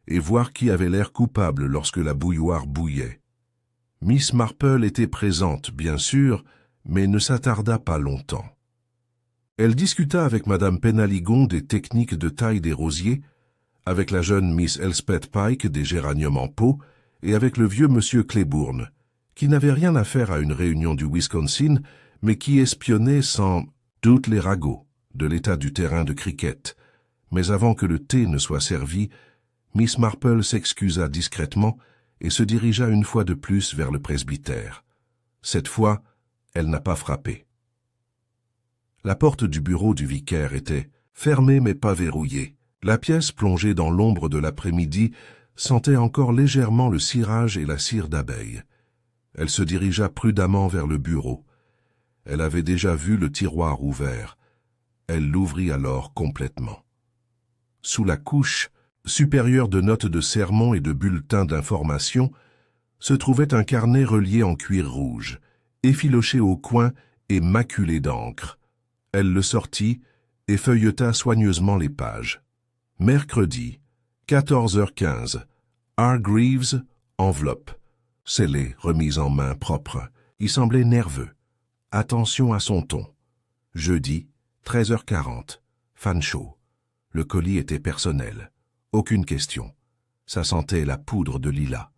Speaker 1: et voir qui avait l'air coupable lorsque la bouilloire bouillait. Miss Marple était présente, bien sûr, mais ne s'attarda pas longtemps. Elle discuta avec Madame Penaligon des techniques de taille des rosiers, avec la jeune Miss Elspeth Pike des géraniums en pot, et avec le vieux Monsieur Clébourne, qui n'avait rien à faire à une réunion du Wisconsin, mais qui espionnait sans doute les ragots de l'état du terrain de cricket. Mais avant que le thé ne soit servi, Miss Marple s'excusa discrètement et se dirigea une fois de plus vers le presbytère. Cette fois, elle n'a pas frappé. La porte du bureau du vicaire était fermée mais pas verrouillée. La pièce, plongée dans l'ombre de l'après-midi, sentait encore légèrement le cirage et la cire d'abeille. Elle se dirigea prudemment vers le bureau. Elle avait déjà vu le tiroir ouvert. Elle l'ouvrit alors complètement. Sous la couche supérieure de notes de sermon et de bulletins d'information se trouvait un carnet relié en cuir rouge, effiloché au coin et maculé d'encre. Elle le sortit et feuilleta soigneusement les pages. Mercredi, 14h15. Hargreaves, enveloppe. Scellée, remise en main propre. Il semblait nerveux. Attention à son ton. Jeudi, 13h40. Fanshawe. Le colis était personnel. Aucune question. Ça sentait la poudre de lilas.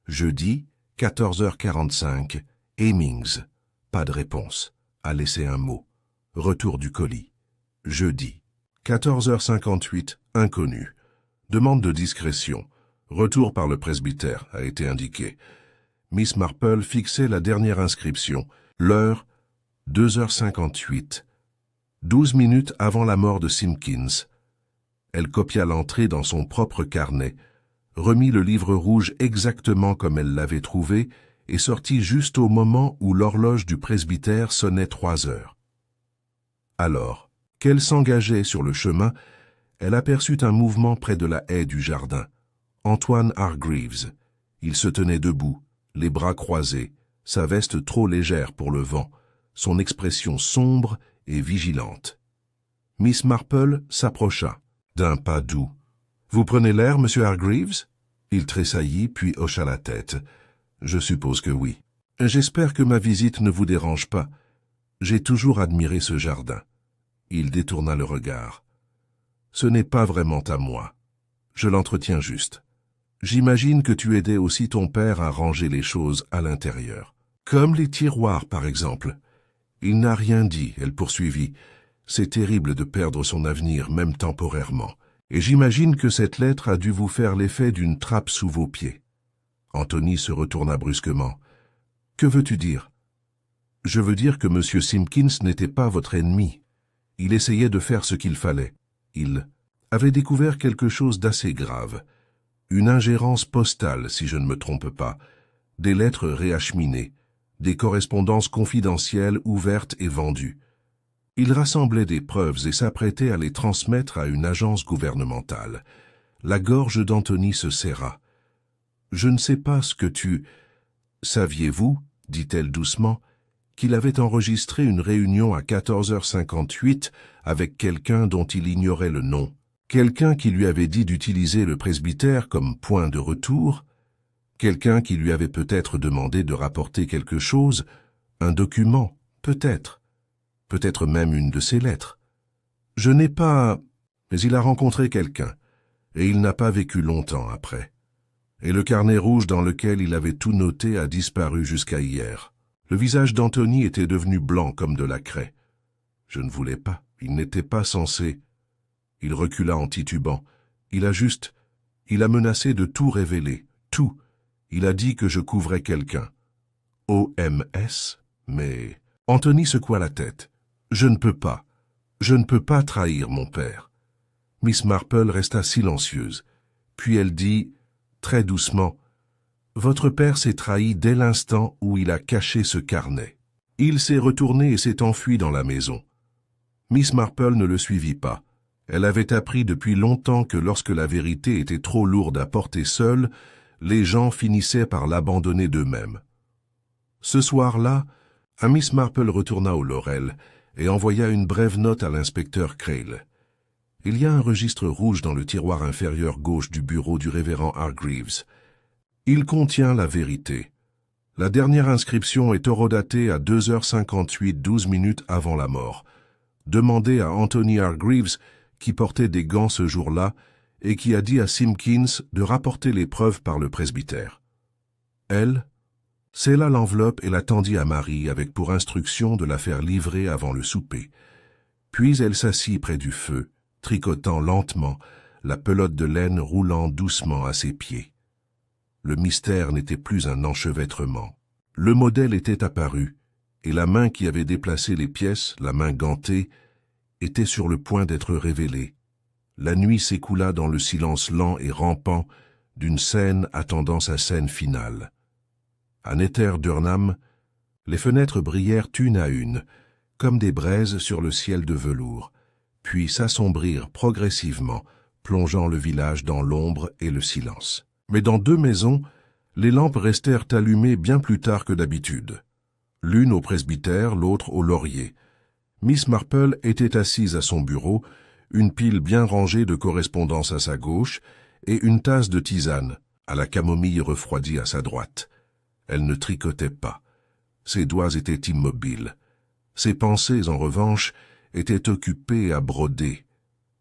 Speaker 1: Jeudi, 14h45. Hemmings. Pas de réponse. A laissé un mot. Retour du colis. Jeudi. 14h58. Inconnu. Demande de discrétion. Retour par le presbytère a été indiqué. Miss Marple fixait la dernière inscription. L'heure, 2h58. 12 minutes avant la mort de Simpkins. Elle copia l'entrée dans son propre carnet, remit le livre rouge exactement comme elle l'avait trouvé et sortit juste au moment où l'horloge du presbytère sonnait 3 heures. Alors, qu'elle s'engageait sur le chemin, elle aperçut un mouvement près de la haie du jardin. Antoine Hargreaves. Il se tenait debout, les bras croisés, sa veste trop légère pour le vent, son expression sombre et vigilante. Miss Marple s'approcha, d'un pas doux. « Vous prenez l'air, monsieur Hargreaves ?» Il tressaillit, puis hocha la tête. « Je suppose que oui. J'espère que ma visite ne vous dérange pas. J'ai toujours admiré ce jardin. » Il détourna le regard. « Ce n'est pas vraiment à moi. Je l'entretiens juste. J'imagine que tu aidais aussi ton père à ranger les choses à l'intérieur. Comme les tiroirs, par exemple. » Il n'a rien dit, elle poursuivit. C'est terrible de perdre son avenir, même temporairement. Et j'imagine que cette lettre a dû vous faire l'effet d'une trappe sous vos pieds. Anthony se retourna brusquement. Que veux-tu dire? Je veux dire que M. Simpkins n'était pas votre ennemi. Il essayait de faire ce qu'il fallait. Il avait découvert quelque chose d'assez grave. Une ingérence postale, si je ne me trompe pas. Des lettres réacheminées. Des correspondances confidentielles ouvertes et vendues. Il rassemblait des preuves et s'apprêtait à les transmettre à une agence gouvernementale. La gorge d'Anthony se serra. « Je ne sais pas ce que tu... » « Saviez-vous, dit-elle doucement, qu'il avait enregistré une réunion à 14h58 avec quelqu'un dont il ignorait le nom, quelqu'un qui lui avait dit d'utiliser le presbytère comme point de retour, quelqu'un qui lui avait peut-être demandé de rapporter quelque chose, un document, peut-être même une de ses lettres. Je n'ai pas... Mais il a rencontré quelqu'un, et il n'a pas vécu longtemps après. Et le carnet rouge dans lequel il avait tout noté a disparu jusqu'à hier. Le visage d'Anthony était devenu blanc comme de la craie. Je ne voulais pas, il n'était pas censé... Il recula en titubant. Il Il a menacé de tout révéler, tout. Il a dit que je couvrais quelqu'un. OMS? Mais... Anthony secoua la tête. Je ne peux pas. Je ne peux pas trahir mon père. Miss Marple resta silencieuse. Puis elle dit, très doucement, « Votre père s'est trahi dès l'instant où il a caché ce carnet. Il s'est retourné et s'est enfui dans la maison. » Miss Marple ne le suivit pas. Elle avait appris depuis longtemps que lorsque la vérité était trop lourde à porter seule, les gens finissaient par l'abandonner d'eux-mêmes. Ce soir-là, Miss Marple retourna au Laurel et envoya une brève note à l'inspecteur Crail. Il y a un registre rouge dans le tiroir inférieur gauche du bureau du révérend Hargreaves. Il contient la vérité. La dernière inscription est horodatée à 2h58, 12 minutes avant la mort. Demandez à Anthony Hargreaves, qui portait des gants ce jour-là, et qui a dit à Simpkins de rapporter les preuves par le presbytère. Elle scella l'enveloppe et la tendit à Marie avec pour instruction de la faire livrer avant le souper. Puis elle s'assit près du feu, tricotant lentement, la pelote de laine roulant doucement à ses pieds. Le mystère n'était plus un enchevêtrement. Le modèle était apparu, et la main qui avait déplacé les pièces, la main gantée, était sur le point d'être révélée. La nuit s'écoula dans le silence lent et rampant d'une scène attendant sa scène finale. À Nether-Durnham, les fenêtres brillèrent une à une, comme des braises sur le ciel de velours, puis s'assombrirent progressivement, plongeant le village dans l'ombre et le silence. Mais dans 2 maisons, les lampes restèrent allumées bien plus tard que d'habitude. L'une au presbytère, l'autre au laurier. Miss Marple était assise à son bureau, une pile bien rangée de correspondances à sa gauche et une tasse de tisane, à la camomille refroidie à sa droite. Elle ne tricotait pas. Ses doigts étaient immobiles. Ses pensées, en revanche, étaient occupées à broder.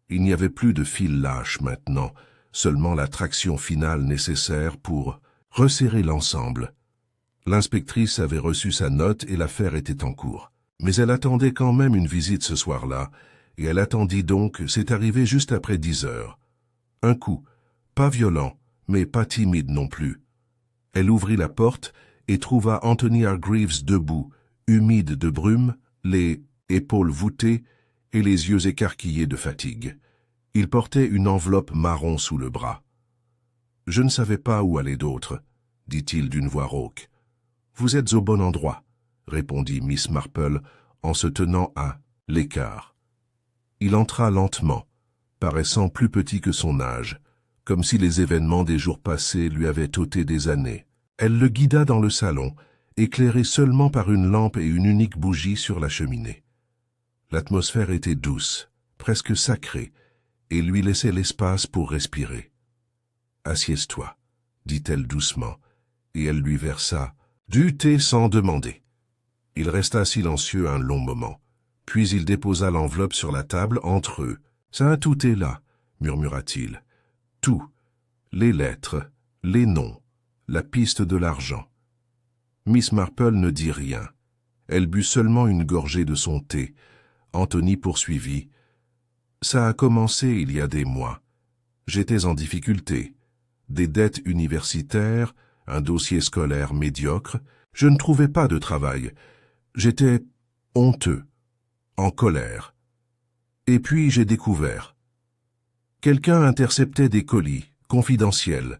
Speaker 1: Il n'y avait plus de fil lâche maintenant, seulement la traction finale nécessaire pour resserrer l'ensemble. L'inspectrice avait reçu sa note et l'affaire était en cours. Mais elle attendait quand même une visite ce soir-là, et elle attendit donc, c'est arrivé juste après 10 heures. Un coup, pas violent, mais pas timide non plus. Elle ouvrit la porte et trouva Anthony Hargreaves debout, humide de brume, les épaules voûtées et les yeux écarquillés de fatigue. Il portait une enveloppe marron sous le bras. « Je ne savais pas où aller d'autre, » dit-il d'une voix rauque. « Vous êtes au bon endroit, » répondit Miss Marple en se tenant à l'écart. Il entra lentement, paraissant plus petit que son âge, comme si les événements des jours passés lui avaient ôté des années. Elle le guida dans le salon, éclairé seulement par une lampe et une unique bougie sur la cheminée. L'atmosphère était douce, presque sacrée, et lui laissait l'espace pour respirer. « Assieds-toi, » dit-elle doucement, et elle lui versa du thé sans demander. Il resta silencieux un long moment, puis il déposa l'enveloppe sur la table entre eux. « Ça, tout est là, » murmura-t-il. « Tout, les lettres, les noms, la piste de l'argent. » Miss Marple ne dit rien. Elle but seulement une gorgée de son thé. Anthony poursuivit. « Ça a commencé il y a des mois. J'étais en difficulté. Des dettes universitaires, un dossier scolaire médiocre. Je ne trouvais pas de travail. J'étais honteux, en colère. Et puis j'ai découvert. Quelqu'un interceptait des colis, confidentiels.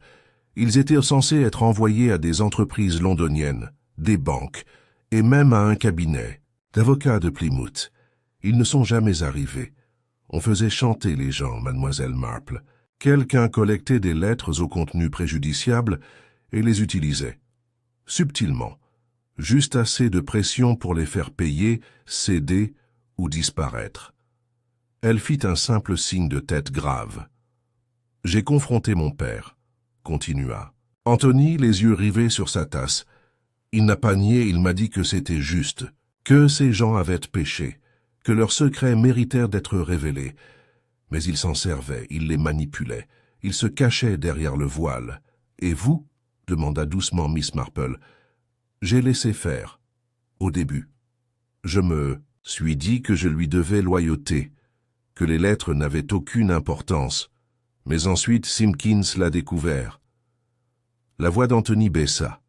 Speaker 1: Ils étaient censés être envoyés à des entreprises londoniennes, des banques, et même à un cabinet d'avocats de Plymouth. Ils ne sont jamais arrivés. On faisait chanter les gens, mademoiselle Marple. Quelqu'un collectait des lettres au contenu préjudiciable et les utilisait. Subtilement. Juste assez de pression pour les faire payer, céder ou disparaître. Elle fit un simple signe de tête grave. « J'ai confronté mon père », continua. Anthony, les yeux rivés sur sa tasse. Il n'a pas nié, il m'a dit que c'était juste, que ces gens avaient péché, que leurs secrets méritèrent d'être révélés. Mais il s'en servait, il les manipulait, il se cachait derrière le voile. « Et vous ?» demanda doucement Miss Marple. « J'ai laissé faire, au début. Je me suis dit que je lui devais loyauté, que les lettres n'avaient aucune importance. Mais ensuite Simpkins l'a découvert. La voix d'Anthony baissa.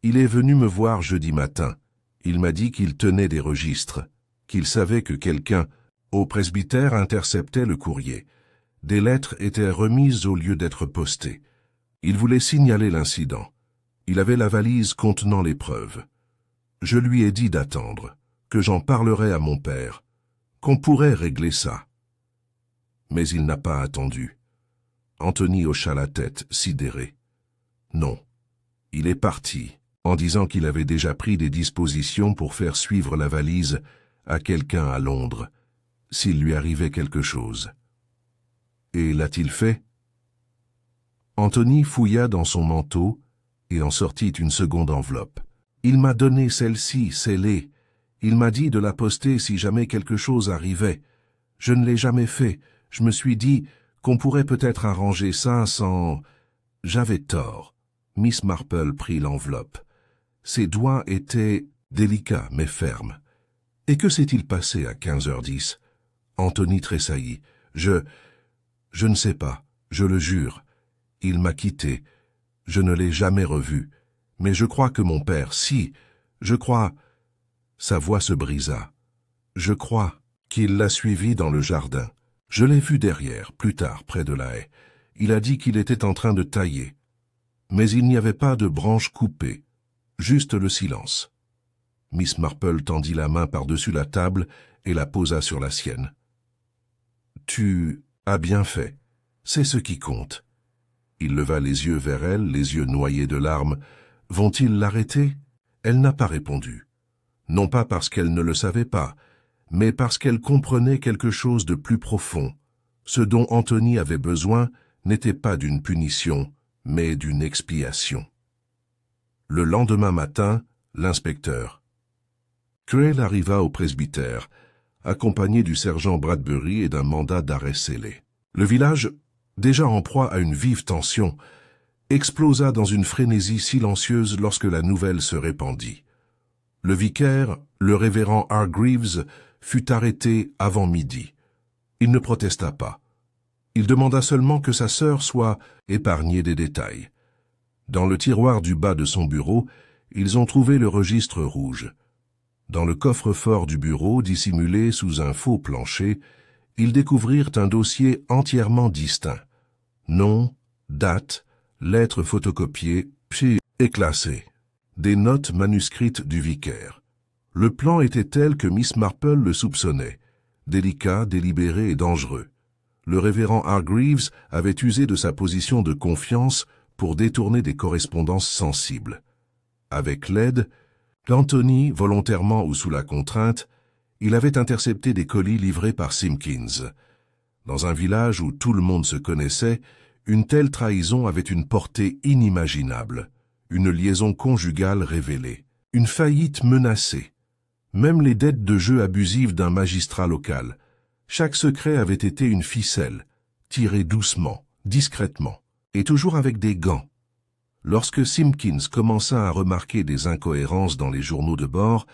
Speaker 1: Il est venu me voir jeudi matin. Il m'a dit qu'il tenait des registres, qu'il savait que quelqu'un, au presbytère, interceptait le courrier. Des lettres étaient remises au lieu d'être postées. Il voulait signaler l'incident. Il avait la valise contenant les preuves. Je lui ai dit d'attendre, que j'en parlerais à mon père, qu'on pourrait régler ça. Mais il n'a pas attendu. Anthony hocha la tête, sidéré. Non, il est parti, en disant qu'il avait déjà pris des dispositions pour faire suivre la valise à quelqu'un à Londres, s'il lui arrivait quelque chose. Et l'a-t-il fait? Anthony fouilla dans son manteau et en sortit une seconde enveloppe. Il m'a donné celle-ci, scellée. Il m'a dit de la poster si jamais quelque chose arrivait. Je ne l'ai jamais fait. Je me suis dit qu'on pourrait peut-être arranger ça sans... J'avais tort. Miss Marple prit l'enveloppe. Ses doigts étaient délicats mais fermes. Et que s'est-il passé à 15h10? Anthony tressaillit. Je ne sais pas, je le jure. Il m'a quitté. Je ne l'ai jamais revu. Mais je crois que mon père, si, je crois... Sa voix se brisa. Je crois qu'il l'a suivi dans le jardin. Je l'ai vu derrière, plus tard, près de la haie. Il a dit qu'il était en train de tailler. Mais il n'y avait pas de branches coupées, juste le silence. Miss Marple tendit la main par-dessus la table et la posa sur la sienne. « Tu as bien fait. C'est ce qui compte. » Il leva les yeux vers elle, les yeux noyés de larmes. « Vont-ils l'arrêter ?» Elle n'a pas répondu. Non pas parce qu'elle ne le savait pas, mais parce qu'elle comprenait quelque chose de plus profond. Ce dont Anthony avait besoin n'était pas d'une punition, mais d'une expiation. Le lendemain matin, l'inspecteur. Creel arriva au presbytère, accompagné du sergent Bradbury et d'un mandat d'arrêt scellé. Le village, déjà en proie à une vive tension, explosa dans une frénésie silencieuse lorsque la nouvelle se répandit. Le vicaire, le révérend Hargreaves, fut arrêté avant midi. Il ne protesta pas. Il demanda seulement que sa sœur soit épargnée des détails. Dans le tiroir du bas de son bureau, ils ont trouvé le registre rouge. Dans le coffre-fort du bureau, dissimulé sous un faux plancher, ils découvrirent un dossier entièrement distinct. Nom, date, lettres photocopiées, puis et classées. Des notes manuscrites du vicaire. Le plan était tel que Miss Marple le soupçonnait, délicat, délibéré et dangereux. Le révérend Hargreaves avait usé de sa position de confiance pour détourner des correspondances sensibles. Avec l'aide d'Anthony, volontairement ou sous la contrainte, il avait intercepté des colis livrés par Simpkins. Dans un village où tout le monde se connaissait, une telle trahison avait une portée inimaginable. Une liaison conjugale révélée, une faillite menacée, même les dettes de jeu abusives d'un magistrat local. Chaque secret avait été une ficelle, tirée doucement, discrètement, et toujours avec des gants. Lorsque Simpkins commença à remarquer des incohérences dans les journaux de bord,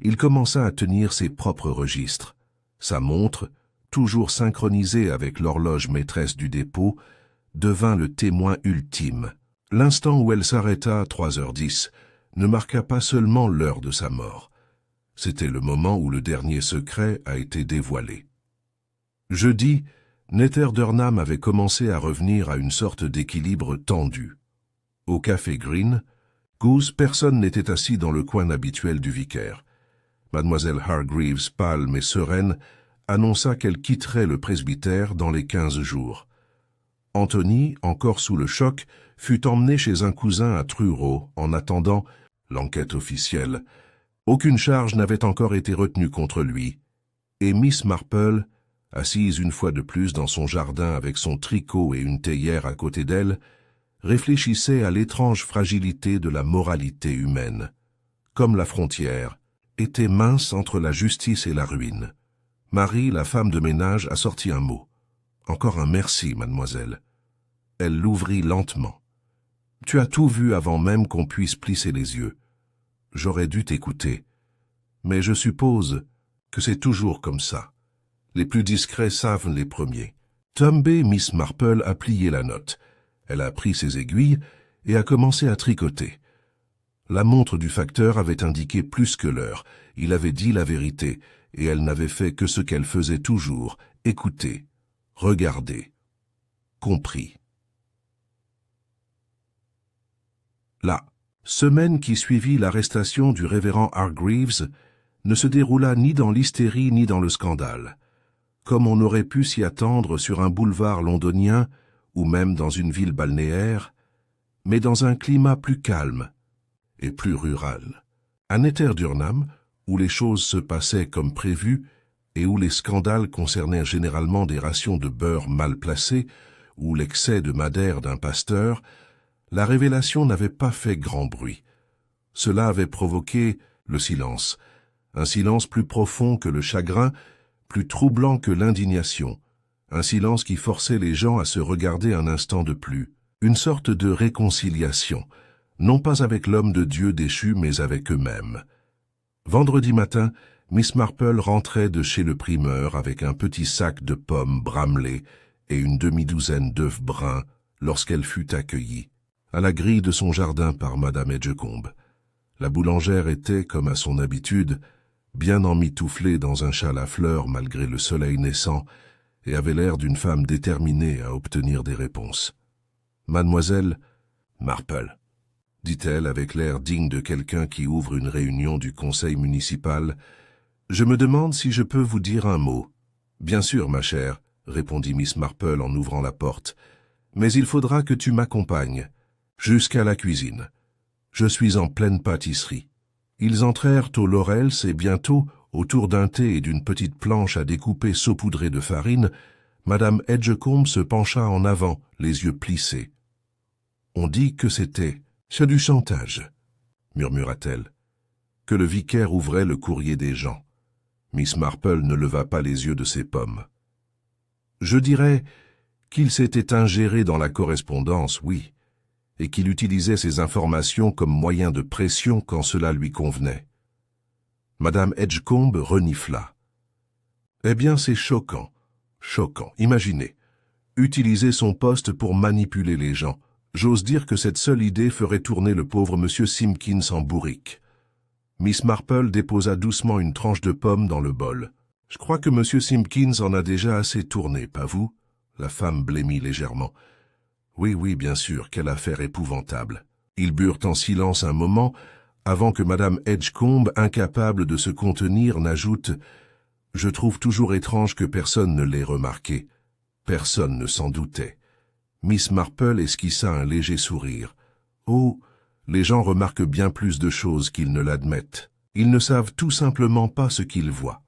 Speaker 1: il commença à tenir ses propres registres. Sa montre, toujours synchronisée avec l'horloge maîtresse du dépôt, devint le témoin ultime. L'instant où elle s'arrêta à 3h10 ne marqua pas seulement l'heure de sa mort. C'était le moment où le dernier secret a été dévoilé. Jeudi, Nether Durham avait commencé à revenir à une sorte d'équilibre tendu. Au café Green, personne n'était assis dans le coin habituel du vicaire. Mademoiselle Hargreaves, pâle mais sereine, annonça qu'elle quitterait le presbytère dans les 15 jours. Anthony, encore sous le choc, fut emmené chez un cousin à Truro en attendant l'enquête officielle. Aucune charge n'avait encore été retenue contre lui, et Miss Marple, assise une fois de plus dans son jardin avec son tricot et une théière à côté d'elle, réfléchissait à l'étrange fragilité de la moralité humaine. Comme la frontière, était mince entre la justice et la ruine. Marie, la femme de ménage, a sorti un mot. « Encore un merci, mademoiselle. » Elle l'ouvrit lentement. « Tu as tout vu avant même qu'on puisse plisser les yeux. J'aurais dû t'écouter. Mais je suppose que c'est toujours comme ça. Les plus discrets savent les premiers. Tombée, Miss Marple a plié la note. Elle a pris ses aiguilles et a commencé à tricoter. La montre du facteur avait indiqué plus que l'heure. Il avait dit la vérité, et elle n'avait fait que ce qu'elle faisait toujours, écouter, regarder. Compris. La semaine qui suivit l'arrestation du révérend Hargreaves ne se déroula ni dans l'hystérie ni dans le scandale, comme on aurait pu s'y attendre sur un boulevard londonien ou même dans une ville balnéaire, mais dans un climat plus calme et plus rural. À Nether-Durnham, où les choses se passaient comme prévu et où les scandales concernaient généralement des rations de beurre mal placées ou l'excès de madère d'un pasteur, la révélation n'avait pas fait grand bruit. Cela avait provoqué le silence, un silence plus profond que le chagrin, plus troublant que l'indignation, un silence qui forçait les gens à se regarder un instant de plus, une sorte de réconciliation, non pas avec l'homme de Dieu déchu, mais avec eux-mêmes. Vendredi matin, Miss Marple rentrait de chez le primeur avec un petit sac de pommes bramelées et une demi-douzaine d'œufs bruns lorsqu'elle fut accueillie à la grille de son jardin par Madame Edgecombe. La boulangère était, comme à son habitude, bien emmitouflée dans un châle à fleurs malgré le soleil naissant et avait l'air d'une femme déterminée à obtenir des réponses. « Mademoiselle Marple », dit-elle avec l'air digne de quelqu'un qui ouvre une réunion du conseil municipal, « je me demande si je peux vous dire un mot. »« Bien sûr, ma chère, » répondit Miss Marple en ouvrant la porte, « mais il faudra que tu m'accompagnes. Jusqu'à la cuisine. Je suis en pleine pâtisserie. » Ils entrèrent au Laurels et bientôt, autour d'un thé et d'une petite planche à découper saupoudrée de farine, Madame Edgecombe se pencha en avant, les yeux plissés. « On dit que c'est du chantage, » murmura-t-elle, que le vicaire ouvrait le courrier des gens. Miss Marple ne leva pas les yeux de ses pommes. « Je dirais qu'il s'était ingéré dans la correspondance, oui, et qu'il utilisait ces informations comme moyen de pression quand cela lui convenait. » Madame Edgecombe renifla. « Eh bien, c'est choquant, choquant. Imaginez, utiliser son poste pour manipuler les gens. J'ose dire que cette seule idée ferait tourner le pauvre monsieur Simpkins en bourrique. » Miss Marple déposa doucement une tranche de pomme dans le bol. « Je crois que monsieur Simpkins en a déjà assez tourné, pas vous ?» La femme blêmit légèrement. « Oui, oui, bien sûr, quelle affaire épouvantable. » Ils burent en silence un moment, avant que Madame Edgecombe, incapable de se contenir, n'ajoute « Je trouve toujours étrange que personne ne l'ait remarqué. » Personne ne s'en doutait. Miss Marple esquissa un léger sourire. « Oh, les gens remarquent bien plus de choses qu'ils ne l'admettent. Ils ne savent tout simplement pas ce qu'ils voient. »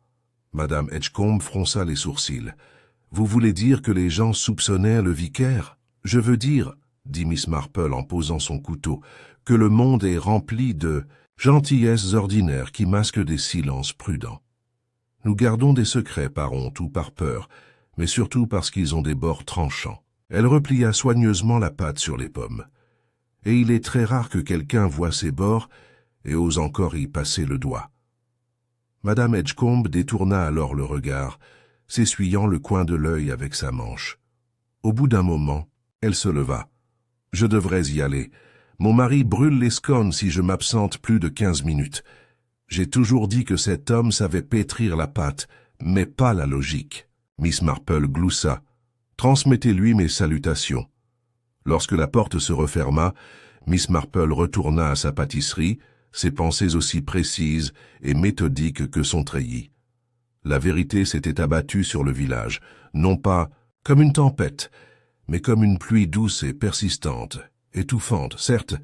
Speaker 1: Madame Edgecombe fronça les sourcils. « Vous voulez dire que les gens soupçonnaient le vicaire ? Je veux dire, dit Miss Marple en posant son couteau, que le monde est rempli de gentillesses ordinaires qui masquent des silences prudents. Nous gardons des secrets par honte ou par peur, mais surtout parce qu'ils ont des bords tranchants. » Elle replia soigneusement la pâte sur les pommes. « Et il est très rare que quelqu'un voie ces bords et ose encore y passer le doigt. » Madame Edgecombe détourna alors le regard, s'essuyant le coin de l'œil avec sa manche. Au bout d'un moment, elle se leva. « Je devrais y aller. Mon mari brûle les scones si je m'absente plus de 15 minutes. J'ai toujours dit que cet homme savait pétrir la pâte, mais pas la logique. » Miss Marple gloussa. « Transmettez-lui mes salutations. » Lorsque la porte se referma, Miss Marple retourna à sa pâtisserie, ses pensées aussi précises et méthodiques que son treillis. La vérité s'était abattue sur le village, non pas comme une tempête, mais comme une pluie douce et persistante, étouffante, certes,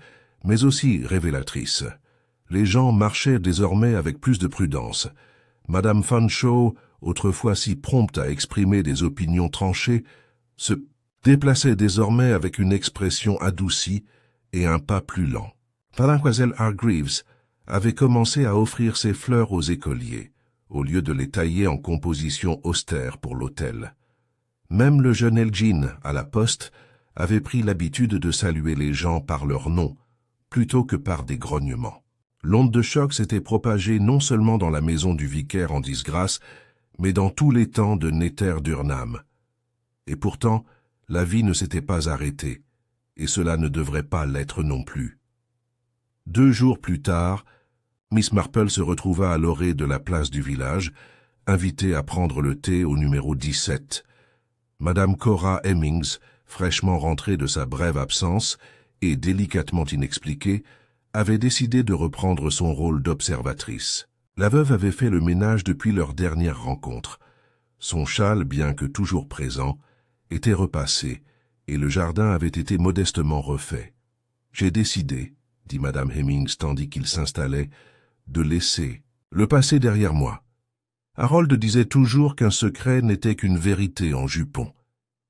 Speaker 1: mais aussi révélatrice. Les gens marchaient désormais avec plus de prudence. Madame Fanshawe, autrefois si prompte à exprimer des opinions tranchées, se déplaçait désormais avec une expression adoucie et un pas plus lent. Mademoiselle Hargreaves avait commencé à offrir ses fleurs aux écoliers, au lieu de les tailler en composition austère pour l'autel. Même le jeune Elgin, à la poste, avait pris l'habitude de saluer les gens par leur nom, plutôt que par des grognements. L'onde de choc s'était propagée non seulement dans la maison du vicaire en disgrâce, mais dans tout l'étang de Nether-Durnham. Et pourtant, la vie ne s'était pas arrêtée, et cela ne devrait pas l'être non plus. 2 jours plus tard, Miss Marple se retrouva à l'orée de la place du village, invitée à prendre le thé au numéro 17. Madame Cora Hemmings, fraîchement rentrée de sa brève absence et délicatement inexpliquée, avait décidé de reprendre son rôle d'observatrice. La veuve avait fait le ménage depuis leur dernière rencontre. Son châle, bien que toujours présent, était repassé, et le jardin avait été modestement refait. « J'ai décidé, » dit Madame Hemmings tandis qu'il s'installait, « de laisser le passé derrière moi. Harold disait toujours qu'un secret n'était qu'une vérité en jupon. »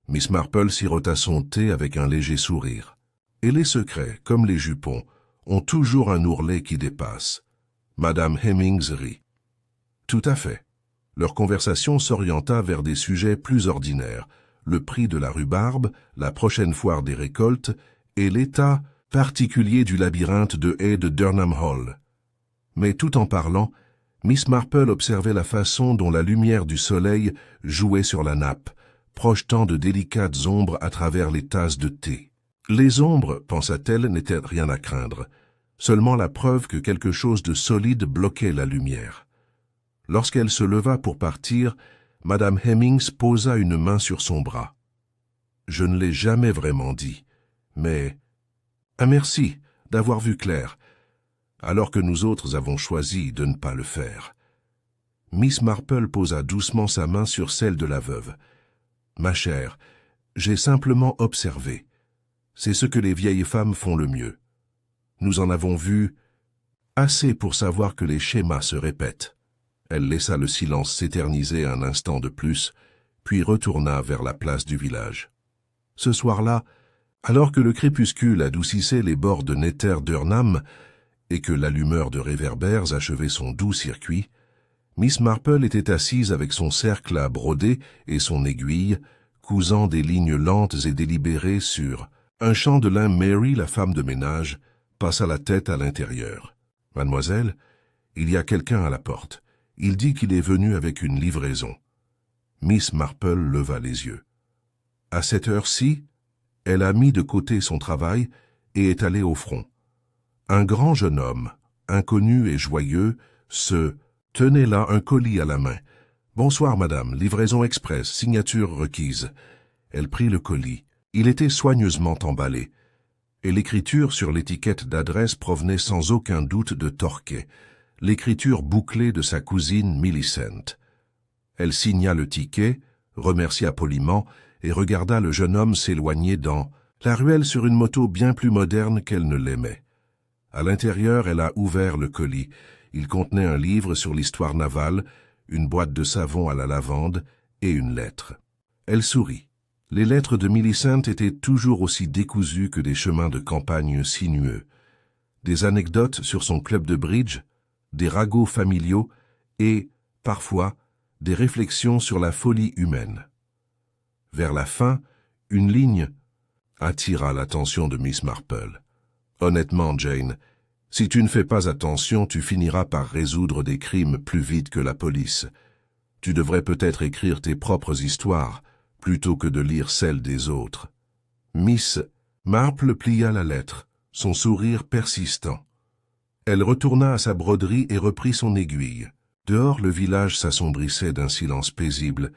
Speaker 1: Miss Marple sirota son thé avec un léger sourire. « Et les secrets, comme les jupons, ont toujours un ourlet qui dépasse. » Madame Hemmings rit. « Tout à fait. » Leur conversation s'orienta vers des sujets plus ordinaires, le prix de la rhubarbe, la prochaine foire des récoltes et l'état particulier du labyrinthe de haies de Durham Hall. Mais tout en parlant, Miss Marple observait la façon dont la lumière du soleil jouait sur la nappe, projetant de délicates ombres à travers les tasses de thé. Les ombres, pensa-t-elle, n'étaient rien à craindre, seulement la preuve que quelque chose de solide bloquait la lumière. Lorsqu'elle se leva pour partir, Madame Hemmings posa une main sur son bras. « Je ne l'ai jamais vraiment dit, mais... Un merci d'avoir vu clair, alors que nous autres avons choisi de ne pas le faire. » Miss Marple posa doucement sa main sur celle de la veuve. « Ma chère, j'ai simplement observé. C'est ce que les vieilles femmes font le mieux. Nous en avons vu assez pour savoir que les schémas se répètent. » Elle laissa le silence s'éterniser un instant de plus, puis retourna vers la place du village. Ce soir-là, alors que le crépuscule adoucissait les bords de Nether Durham et que l'allumeur de réverbères achevait son doux circuit, Miss Marple était assise avec son cercle à broder et son aiguille, cousant des lignes lentes et délibérées sur un champ de lin. Mary, la femme de ménage, passa la tête à l'intérieur. « Mademoiselle, il y a quelqu'un à la porte. Il dit qu'il est venu avec une livraison. » Miss Marple leva les yeux. À cette heure-ci, elle a mis de côté son travail et est allée au front. Un grand jeune homme, inconnu et joyeux, tenait là un colis à la main. « Bonsoir, madame, livraison express, signature requise. » Elle prit le colis. Il était soigneusement emballé, et l'écriture sur l'étiquette d'adresse provenait sans aucun doute de Torquay, l'écriture bouclée de sa cousine Millicent. Elle signa le ticket, remercia poliment et regarda le jeune homme s'éloigner dans la ruelle sur une moto bien plus moderne qu'elle ne l'aimait. À l'intérieur, elle a ouvert le colis. Il contenait un livre sur l'histoire navale, une boîte de savon à la lavande et une lettre. Elle sourit. Les lettres de Millicent étaient toujours aussi décousues que des chemins de campagne sinueux. Des anecdotes sur son club de bridge, des ragots familiaux et, parfois, des réflexions sur la folie humaine. Vers la fin, une ligne attira l'attention de Miss Marple. « Honnêtement, Jane, si tu ne fais pas attention, tu finiras par résoudre des crimes plus vite que la police. Tu devrais peut-être écrire tes propres histoires, plutôt que de lire celles des autres. » Miss Marple plia la lettre, son sourire persistant. Elle retourna à sa broderie et reprit son aiguille. Dehors, le village s'assombrissait d'un silence paisible,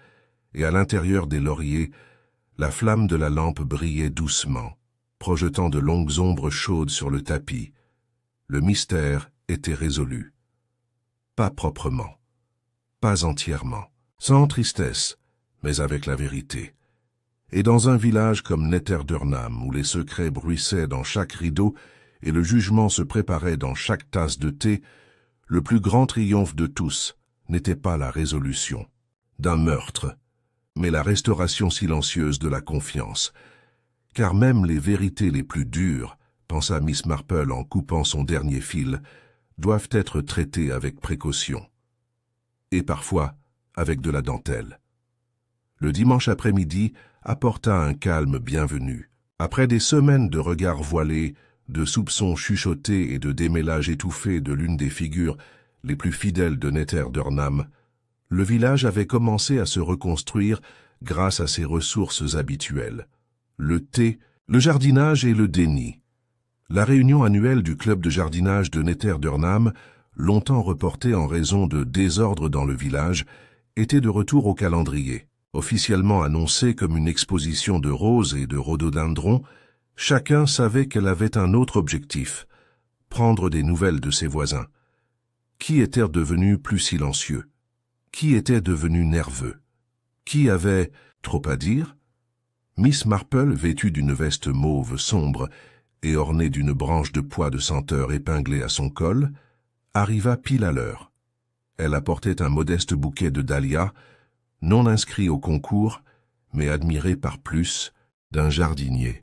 Speaker 1: et à l'intérieur des lauriers, la flamme de la lampe brillait doucement, projetant de longues ombres chaudes sur le tapis. Le mystère était résolu. Pas proprement, pas entièrement, sans tristesse, mais avec la vérité. Et dans un village comme Nether Durham, où les secrets bruissaient dans chaque rideau et le jugement se préparait dans chaque tasse de thé, le plus grand triomphe de tous n'était pas la résolution d'un meurtre, mais la restauration silencieuse de la confiance. Car même les vérités les plus dures, pensa Miss Marple en coupant son dernier fil, doivent être traitées avec précaution. Et parfois avec de la dentelle. Le dimanche après-midi apporta un calme bienvenu. Après des semaines de regards voilés, de soupçons chuchotés et de démêlages étouffés de l'une des figures les plus fidèles de Nether Durham, Le village avait commencé à se reconstruire grâce à ses ressources habituelles. Le thé, le jardinage et le déni. La réunion annuelle du club de jardinage de Netterdurnham, longtemps reportée en raison de désordres dans le village, était de retour au calendrier. Officiellement annoncée comme une exposition de roses et de rhododendrons, chacun savait qu'elle avait un autre objectif, prendre des nouvelles de ses voisins. Qui était devenu plus silencieux? Qui était devenu nerveux? Qui avait trop à dire? Miss Marple, vêtue d'une veste mauve sombre et ornée d'une branche de pois de senteur épinglée à son col, arriva pile à l'heure. Elle apportait un modeste bouquet de dahlias, non inscrit au concours, mais admiré par plus d'un jardinier.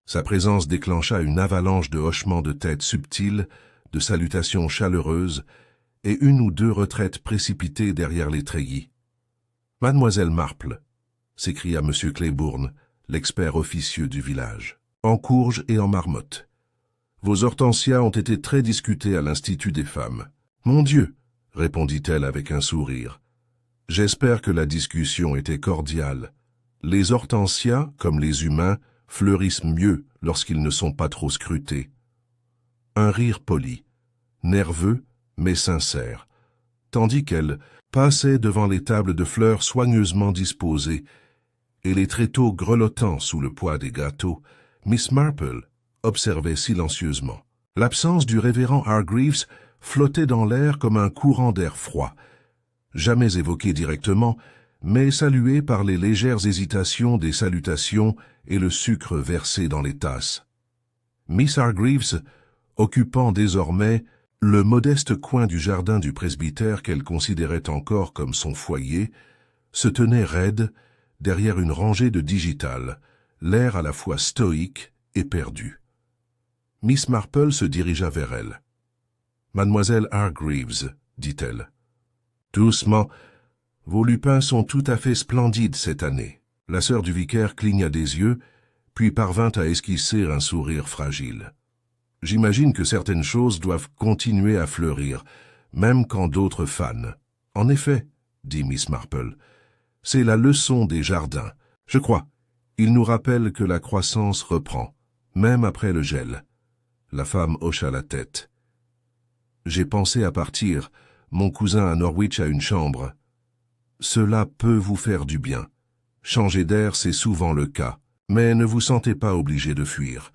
Speaker 1: Sa présence déclencha une avalanche de hochements de tête subtils, de salutations chaleureuses, et une ou deux retraites précipitées derrière les treillis. « Mademoiselle Marple !» s'écria M. Claybourne, l'expert officieux du village, en courge et en marmotte. « Vos hortensias ont été très discutées à l'Institut des femmes. »« Mon Dieu !» répondit-elle avec un sourire. « J'espère que la discussion était cordiale. Les hortensias, comme les humains, fleurissent mieux lorsqu'ils ne sont pas trop scrutés. » Un rire poli, nerveux mais sincère, tandis qu'elle passait devant les tables de fleurs soigneusement disposées et les tréteaux grelottant sous le poids des gâteaux, Miss Marple observait silencieusement. L'absence du révérend Hargreaves flottait dans l'air comme un courant d'air froid, jamais évoqué directement, mais salué par les légères hésitations des salutations et le sucre versé dans les tasses. Miss Hargreaves, occupant désormais le modeste coin du jardin du presbytère qu'elle considérait encore comme son foyer, se tenait raide derrière une rangée de digitales, l'air à la fois stoïque et perdu. Miss Marple se dirigea vers elle. « Mademoiselle Hargreaves, dit-elle. « Doucement, vos lupins sont tout à fait splendides cette année. » La sœur du vicaire cligna des yeux, puis parvint à esquisser un sourire fragile. « J'imagine que certaines choses doivent continuer à fleurir, même quand d'autres fanent. »« En effet, dit Miss Marple, c'est la leçon des jardins. Je crois, il nous rappelle que la croissance reprend, même après le gel. » La femme hocha la tête. « J'ai pensé à partir. Mon cousin à Norwich a une chambre. Cela peut vous faire du bien. Changer d'air, c'est souvent le cas. Mais ne vous sentez pas obligé de fuir.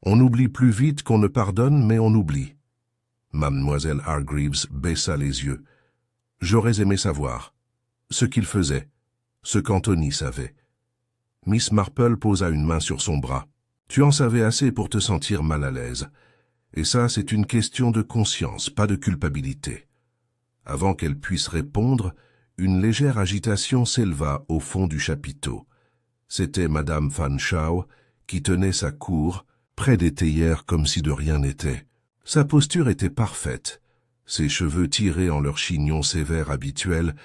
Speaker 1: On oublie plus vite qu'on ne pardonne, mais on oublie. » Mademoiselle Hargreaves baissa les yeux. « J'aurais aimé savoir. Ce qu'il faisait. Ce qu'Anthony savait. » Miss Marple posa une main sur son bras. « Tu en savais assez pour te sentir mal à l'aise. Et ça, c'est une question de conscience, pas de culpabilité. » Avant qu'elle puisse répondre, une légère agitation s'éleva au fond du chapiteau. C'était Madame Fanshawe qui tenait sa cour, près des théières comme si de rien n'était. Sa posture était parfaite, ses cheveux tirés en leur chignon sévère habituel,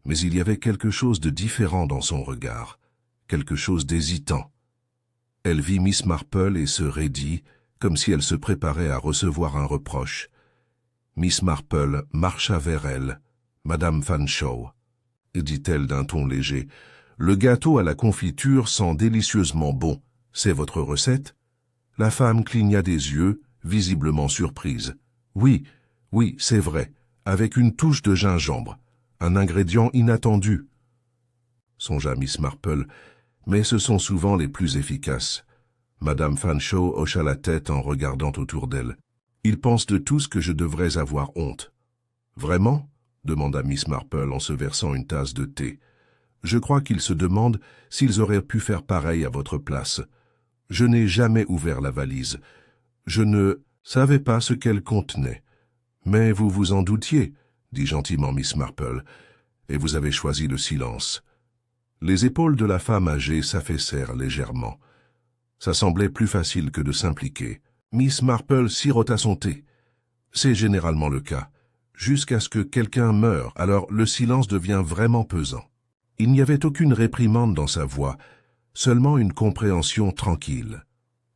Speaker 1: mais il y avait quelque chose de différent dans son regard, quelque chose d'hésitant. Elle vit Miss Marple et se raidit, comme si elle se préparait à recevoir un reproche. Miss Marple marcha vers elle. « Madame Fanshawe, » dit-elle d'un ton léger, « le gâteau à la confiture sent délicieusement bon. C'est votre recette ?» La femme cligna des yeux, visiblement surprise. « Oui, oui, c'est vrai, avec une touche de gingembre, un ingrédient inattendu. » Songea Miss Marple, mais ce sont souvent les plus efficaces. Madame Fanshawe hocha la tête en regardant autour d'elle. « Ils pensent de tous que je devrais avoir honte. »« Vraiment ?» demanda Miss Marple en se versant une tasse de thé. « Je crois qu'ils se demandent s'ils auraient pu faire pareil à votre place. Je n'ai jamais ouvert la valise. Je ne savais pas ce qu'elle contenait. Mais vous vous en doutiez, dit gentiment Miss Marple, et vous avez choisi le silence. » Les épaules de la femme âgée s'affaissèrent légèrement. Ça semblait plus facile que de s'impliquer. Miss Marple sirota son thé. C'est généralement le cas. Jusqu'à ce que quelqu'un meure, alors le silence devient vraiment pesant. Il n'y avait aucune réprimande dans sa voix, seulement une compréhension tranquille.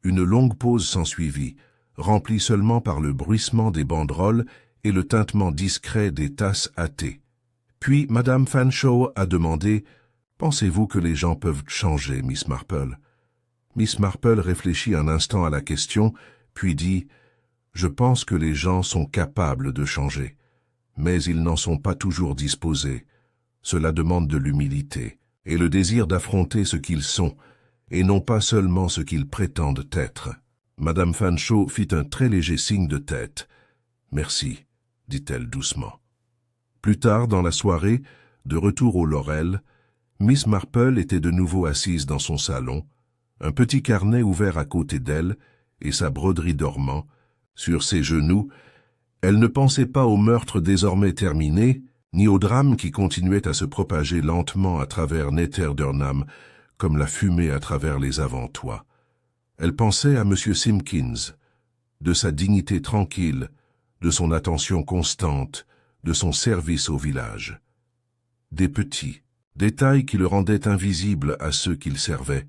Speaker 1: Une longue pause s'ensuivit, remplie seulement par le bruissement des banderoles et le tintement discret des tasses à thé. Puis Madame Fanshawe a demandé « Pensez-vous que les gens peuvent changer, Miss Marple ?» Miss Marple réfléchit un instant à la question, puis dit « Je pense que les gens sont capables de changer, mais ils n'en sont pas toujours disposés. Cela demande de l'humilité et le désir d'affronter ce qu'ils sont, et non pas seulement ce qu'ils prétendent être. » Madame Fanshawe fit un très léger signe de tête. « Merci, » dit-elle doucement. Plus tard dans la soirée, de retour au Laurel, Miss Marple était de nouveau assise dans son salon, un petit carnet ouvert à côté d'elle et sa broderie dormant. Sur ses genoux, elle ne pensait pas au meurtre désormais terminé, ni au drame qui continuait à se propager lentement à travers Netterdurnham, comme la fumée à travers les avant-toits. Elle pensait à M. Simpkins, de sa dignité tranquille, de son attention constante, de son service au village. Des petits détails qui le rendaient invisible à ceux qu'il servait,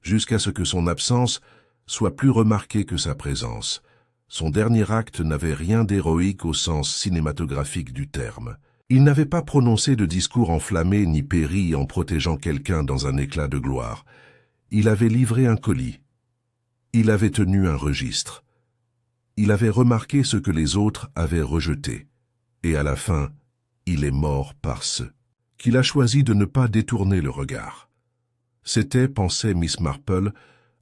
Speaker 1: jusqu'à ce que son absence soit plus remarquée que sa présence. Son dernier acte n'avait rien d'héroïque au sens cinématographique du terme. Il n'avait pas prononcé de discours enflammé ni péri en protégeant quelqu'un dans un éclat de gloire. Il avait livré un colis. Il avait tenu un registre. Il avait remarqué ce que les autres avaient rejeté. Et à la fin, il est mort par ceux qu'il a choisi de ne pas détourner le regard. C'était, pensait Miss Marple,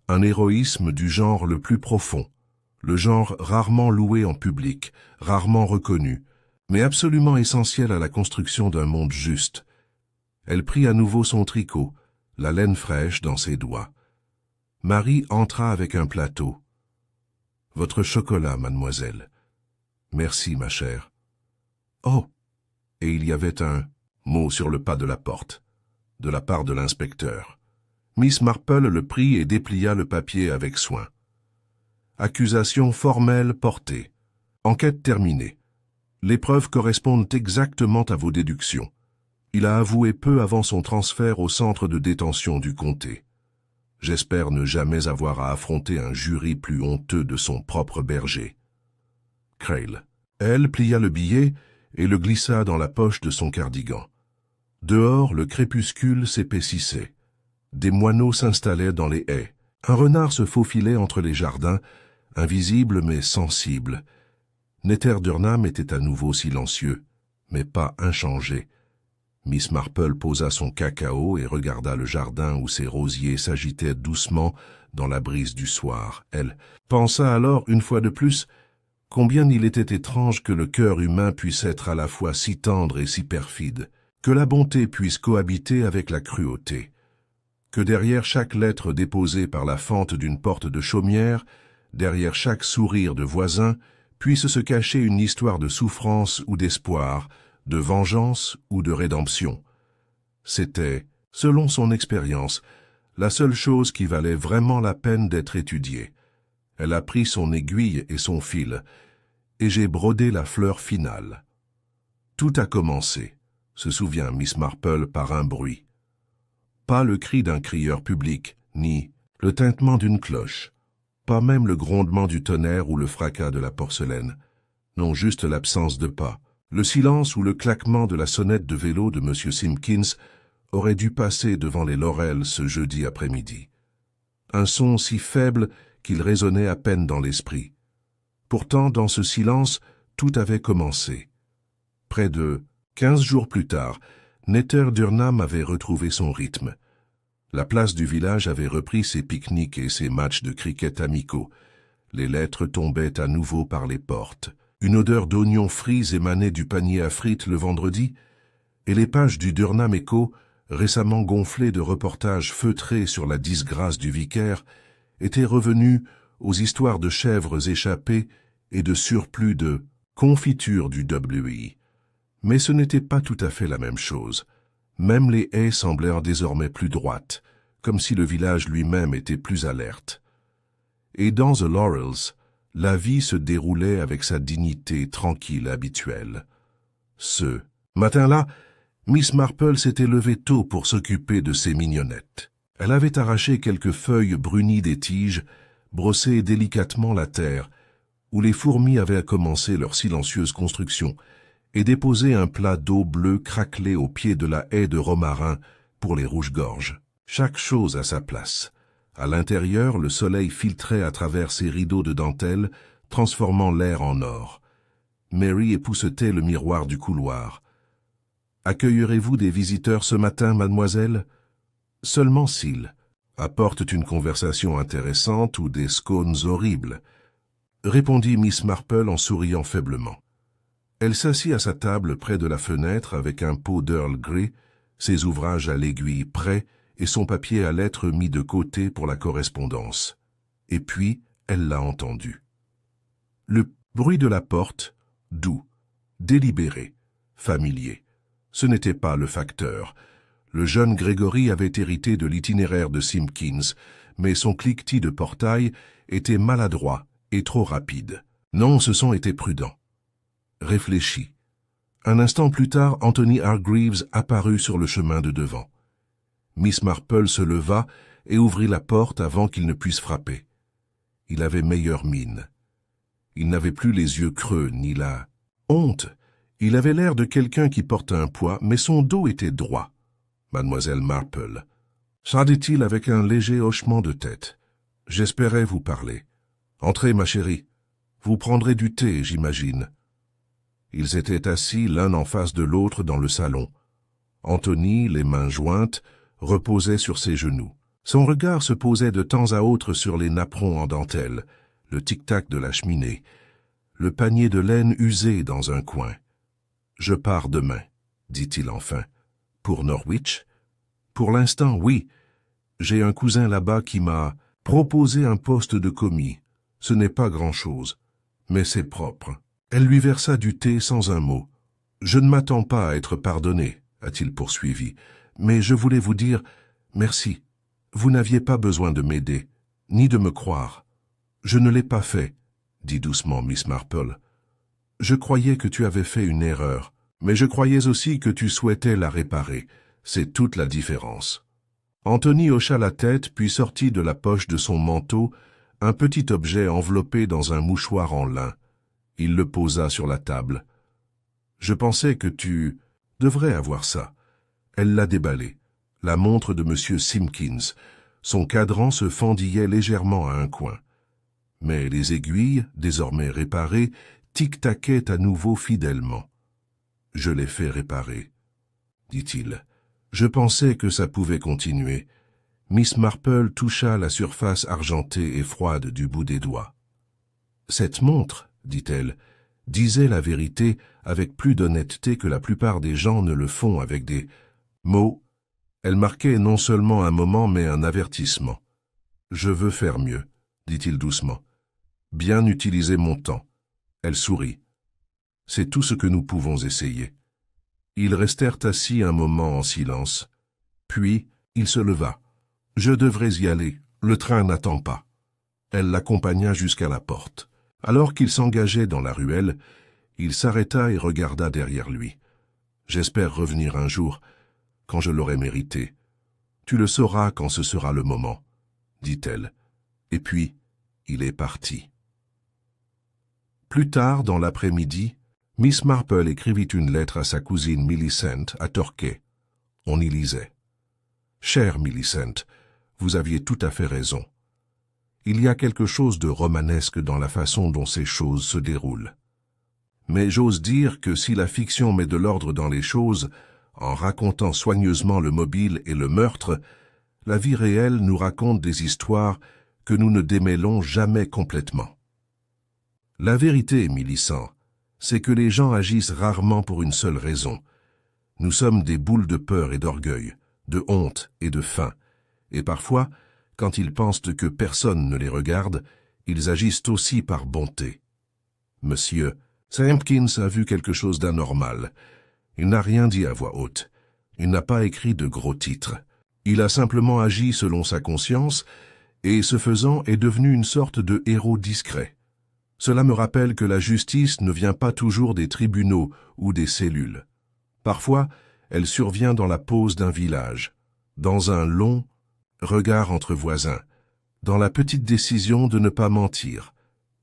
Speaker 1: un héroïsme du genre le plus profond, le genre rarement loué en public, rarement reconnu, mais absolument essentiel à la construction d'un monde juste. Elle prit à nouveau son tricot, la laine fraîche dans ses doigts. Marie entra avec un plateau. « Votre chocolat, mademoiselle. »« Merci, ma chère. »« Oh !» Et il y avait un mot sur le pas de la porte, de la part de l'inspecteur. Miss Marple le prit et déplia le papier avec soin. Accusation formelle portée. Enquête terminée. Les preuves correspondent exactement à vos déductions. Il a avoué peu avant son transfert au centre de détention du comté. J'espère ne jamais avoir à affronter un jury plus honteux de son propre berger. Crail. Elle plia le billet et le glissa dans la poche de son cardigan. Dehors, le crépuscule s'épaississait. Des moineaux s'installaient dans les haies. Un renard se faufilait entre les jardins, invisible mais sensible. Netterdurnham était à nouveau silencieux, mais pas inchangé. Miss Marple posa son cacao et regarda le jardin où ses rosiers s'agitaient doucement dans la brise du soir. Elle pensa alors, une fois de plus, combien il était étrange que le cœur humain puisse être à la fois si tendre et si perfide, que la bonté puisse cohabiter avec la cruauté, que derrière chaque lettre déposée par la fente d'une porte de chaumière, derrière chaque sourire de voisin, puisse se cacher une histoire de souffrance ou d'espoir, de vengeance ou de rédemption. C'était, selon son expérience, la seule chose qui valait vraiment la peine d'être étudiée. Elle a pris son aiguille et son fil, et j'ai brodé la fleur finale. Tout a commencé, se souvient Miss Marple par un bruit. Pas le cri d'un crieur public, ni le tintement d'une cloche, pas même le grondement du tonnerre ou le fracas de la porcelaine. Non, juste l'absence de pas. Le silence ou le claquement de la sonnette de vélo de M. Simpkins aurait dû passer devant les laurels ce jeudi après-midi. Un son si faible qu'il résonnait à peine dans l'esprit. Pourtant, dans ce silence, tout avait commencé. Près de 15 jours plus tard, Netterdurnham avait retrouvé son rythme. La place du village avait repris ses pique-niques et ses matchs de cricket amicaux. Les lettres tombaient à nouveau par les portes. Une odeur d'oignons frits émanait du panier à frites le vendredi, et les pages du Durham Echo, récemment gonflées de reportages feutrés sur la disgrâce du vicaire, étaient revenues aux histoires de chèvres échappées et de surplus de confiture du WI. Mais ce n'était pas tout à fait la même chose. Même les haies semblèrent désormais plus droites, comme si le village lui-même était plus alerte. Et dans The Laurels, la vie se déroulait avec sa dignité tranquille habituelle. Ce matin-là, Miss Marple s'était levée tôt pour s'occuper de ses mignonnettes. Elle avait arraché quelques feuilles brunies des tiges, brossé délicatement la terre, où les fourmis avaient commencé leur silencieuse construction, et déposer un plat d'eau bleue craquelée au pied de la haie de romarin pour les rouges-gorges. Chaque chose à sa place. À l'intérieur, le soleil filtrait à travers ses rideaux de dentelle, transformant l'air en or. Mary époussetait le miroir du couloir. « Accueillerez-vous des visiteurs ce matin, mademoiselle ?»« Seulement s'ils apportent une conversation intéressante ou des scones horribles, » répondit Miss Marple en souriant faiblement. Elle s'assit à sa table près de la fenêtre avec un pot d'Earl Grey, ses ouvrages à l'aiguille prêts et son papier à lettres mis de côté pour la correspondance. Et puis, elle l'a entendu. Le bruit de la porte, doux, délibéré, familier. Ce n'était pas le facteur. Le jeune Grégory avait hérité de l'itinéraire de Simpkins, mais son cliquetis de portail était maladroit et trop rapide. Non, ce son était prudent. Réfléchi. Un instant plus tard, Anthony Hargreaves apparut sur le chemin de devant. Miss Marple se leva et ouvrit la porte avant qu'il ne puisse frapper. Il avait meilleure mine. Il n'avait plus les yeux creux ni la honte. Il avait l'air de quelqu'un qui porte un poids, mais son dos était droit. Mademoiselle Marple, ça dit-il avec un léger hochement de tête. J'espérais vous parler. Entrez, ma chérie. Vous prendrez du thé, j'imagine. Ils étaient assis l'un en face de l'autre dans le salon. Anthony, les mains jointes, reposait sur ses genoux. Son regard se posait de temps à autre sur les napperons en dentelle, le tic-tac de la cheminée, le panier de laine usé dans un coin. « Je pars demain, » dit-il enfin. « Pour Norwich ?»« Pour l'instant, oui. J'ai un cousin là-bas qui m'a proposé un poste de commis. Ce n'est pas grand-chose, mais c'est propre. » Elle lui versa du thé sans un mot. « Je ne m'attends pas à être pardonné, » a-t-il poursuivi, « mais je voulais vous dire merci. Vous n'aviez pas besoin de m'aider, ni de me croire. Je ne l'ai pas fait, » dit doucement Miss Marple. « Je croyais que tu avais fait une erreur, mais je croyais aussi que tu souhaitais la réparer. C'est toute la différence. » Anthony hocha la tête, puis sortit de la poche de son manteau un petit objet enveloppé dans un mouchoir en lin. Il le posa sur la table. « Je pensais que tu devrais avoir ça. » Elle l'a déballé. La montre de M. Simpkins. Son cadran se fendillait légèrement à un coin. Mais les aiguilles, désormais réparées, tic-taquaient à nouveau fidèlement. « Je l'ai fait réparer, » dit-il. « Je pensais que ça pouvait continuer. » Miss Marple toucha la surface argentée et froide du bout des doigts. « Cette montre, » dit-elle, disait la vérité avec plus d'honnêteté que la plupart des gens ne le font avec des mots. Elle marquait non seulement un moment mais un avertissement. « Je veux faire mieux, » dit-il doucement. « Bien utiliser mon temps. » Elle sourit. « C'est tout ce que nous pouvons essayer. » Ils restèrent assis un moment en silence. Puis, il se leva. « Je devrais y aller. Le train n'attend pas. » Elle l'accompagna jusqu'à la porte. Alors qu'il s'engageait dans la ruelle, il s'arrêta et regarda derrière lui. « J'espère revenir un jour, quand je l'aurai mérité. Tu le sauras quand ce sera le moment, » dit-elle. Et puis, il est parti. Plus tard, dans l'après-midi, Miss Marple écrivit une lettre à sa cousine Millicent à Torquay. On y lisait. « Chère Millicent, vous aviez tout à fait raison. Il y a quelque chose de romanesque dans la façon dont ces choses se déroulent. Mais j'ose dire que si la fiction met de l'ordre dans les choses, en racontant soigneusement le mobile et le meurtre, la vie réelle nous raconte des histoires que nous ne démêlons jamais complètement. La vérité, Millicent, c'est que les gens agissent rarement pour une seule raison. Nous sommes des boules de peur et d'orgueil, de honte et de faim, et parfois, quand ils pensent que personne ne les regarde, ils agissent aussi par bonté. Monsieur Simpkins a vu quelque chose d'anormal. Il n'a rien dit à voix haute. Il n'a pas écrit de gros titres. Il a simplement agi selon sa conscience, et ce faisant est devenu une sorte de héros discret. Cela me rappelle que la justice ne vient pas toujours des tribunaux ou des cellules. Parfois, elle survient dans la pause d'un village, dans un long regard entre voisins, dans la petite décision de ne pas mentir.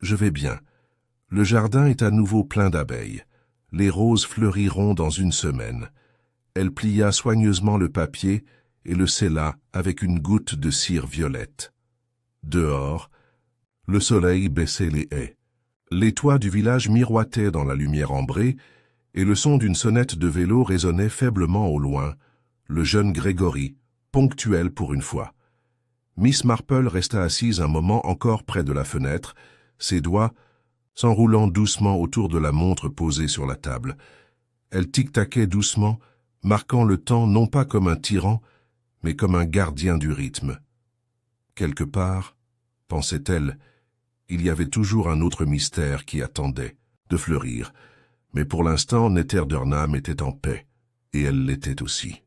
Speaker 1: Je vais bien. Le jardin est à nouveau plein d'abeilles. les roses fleuriront dans une semaine. Elle plia soigneusement le papier et le scella avec une goutte de cire violette. Dehors, le soleil baissait les haies. Les toits du village miroitaient dans la lumière ambrée et le son d'une sonnette de vélo résonnait faiblement au loin. Le jeune Grégory, ponctuel pour une fois. Miss Marple resta assise un moment encore près de la fenêtre, ses doigts s'enroulant doucement autour de la montre posée sur la table. Elle tic-taquait doucement, marquant le temps non pas comme un tyran, mais comme un gardien du rythme. Quelque part, pensait-elle, il y avait toujours un autre mystère qui attendait de fleurir, mais pour l'instant Netterdurnham était en paix, et elle l'était aussi.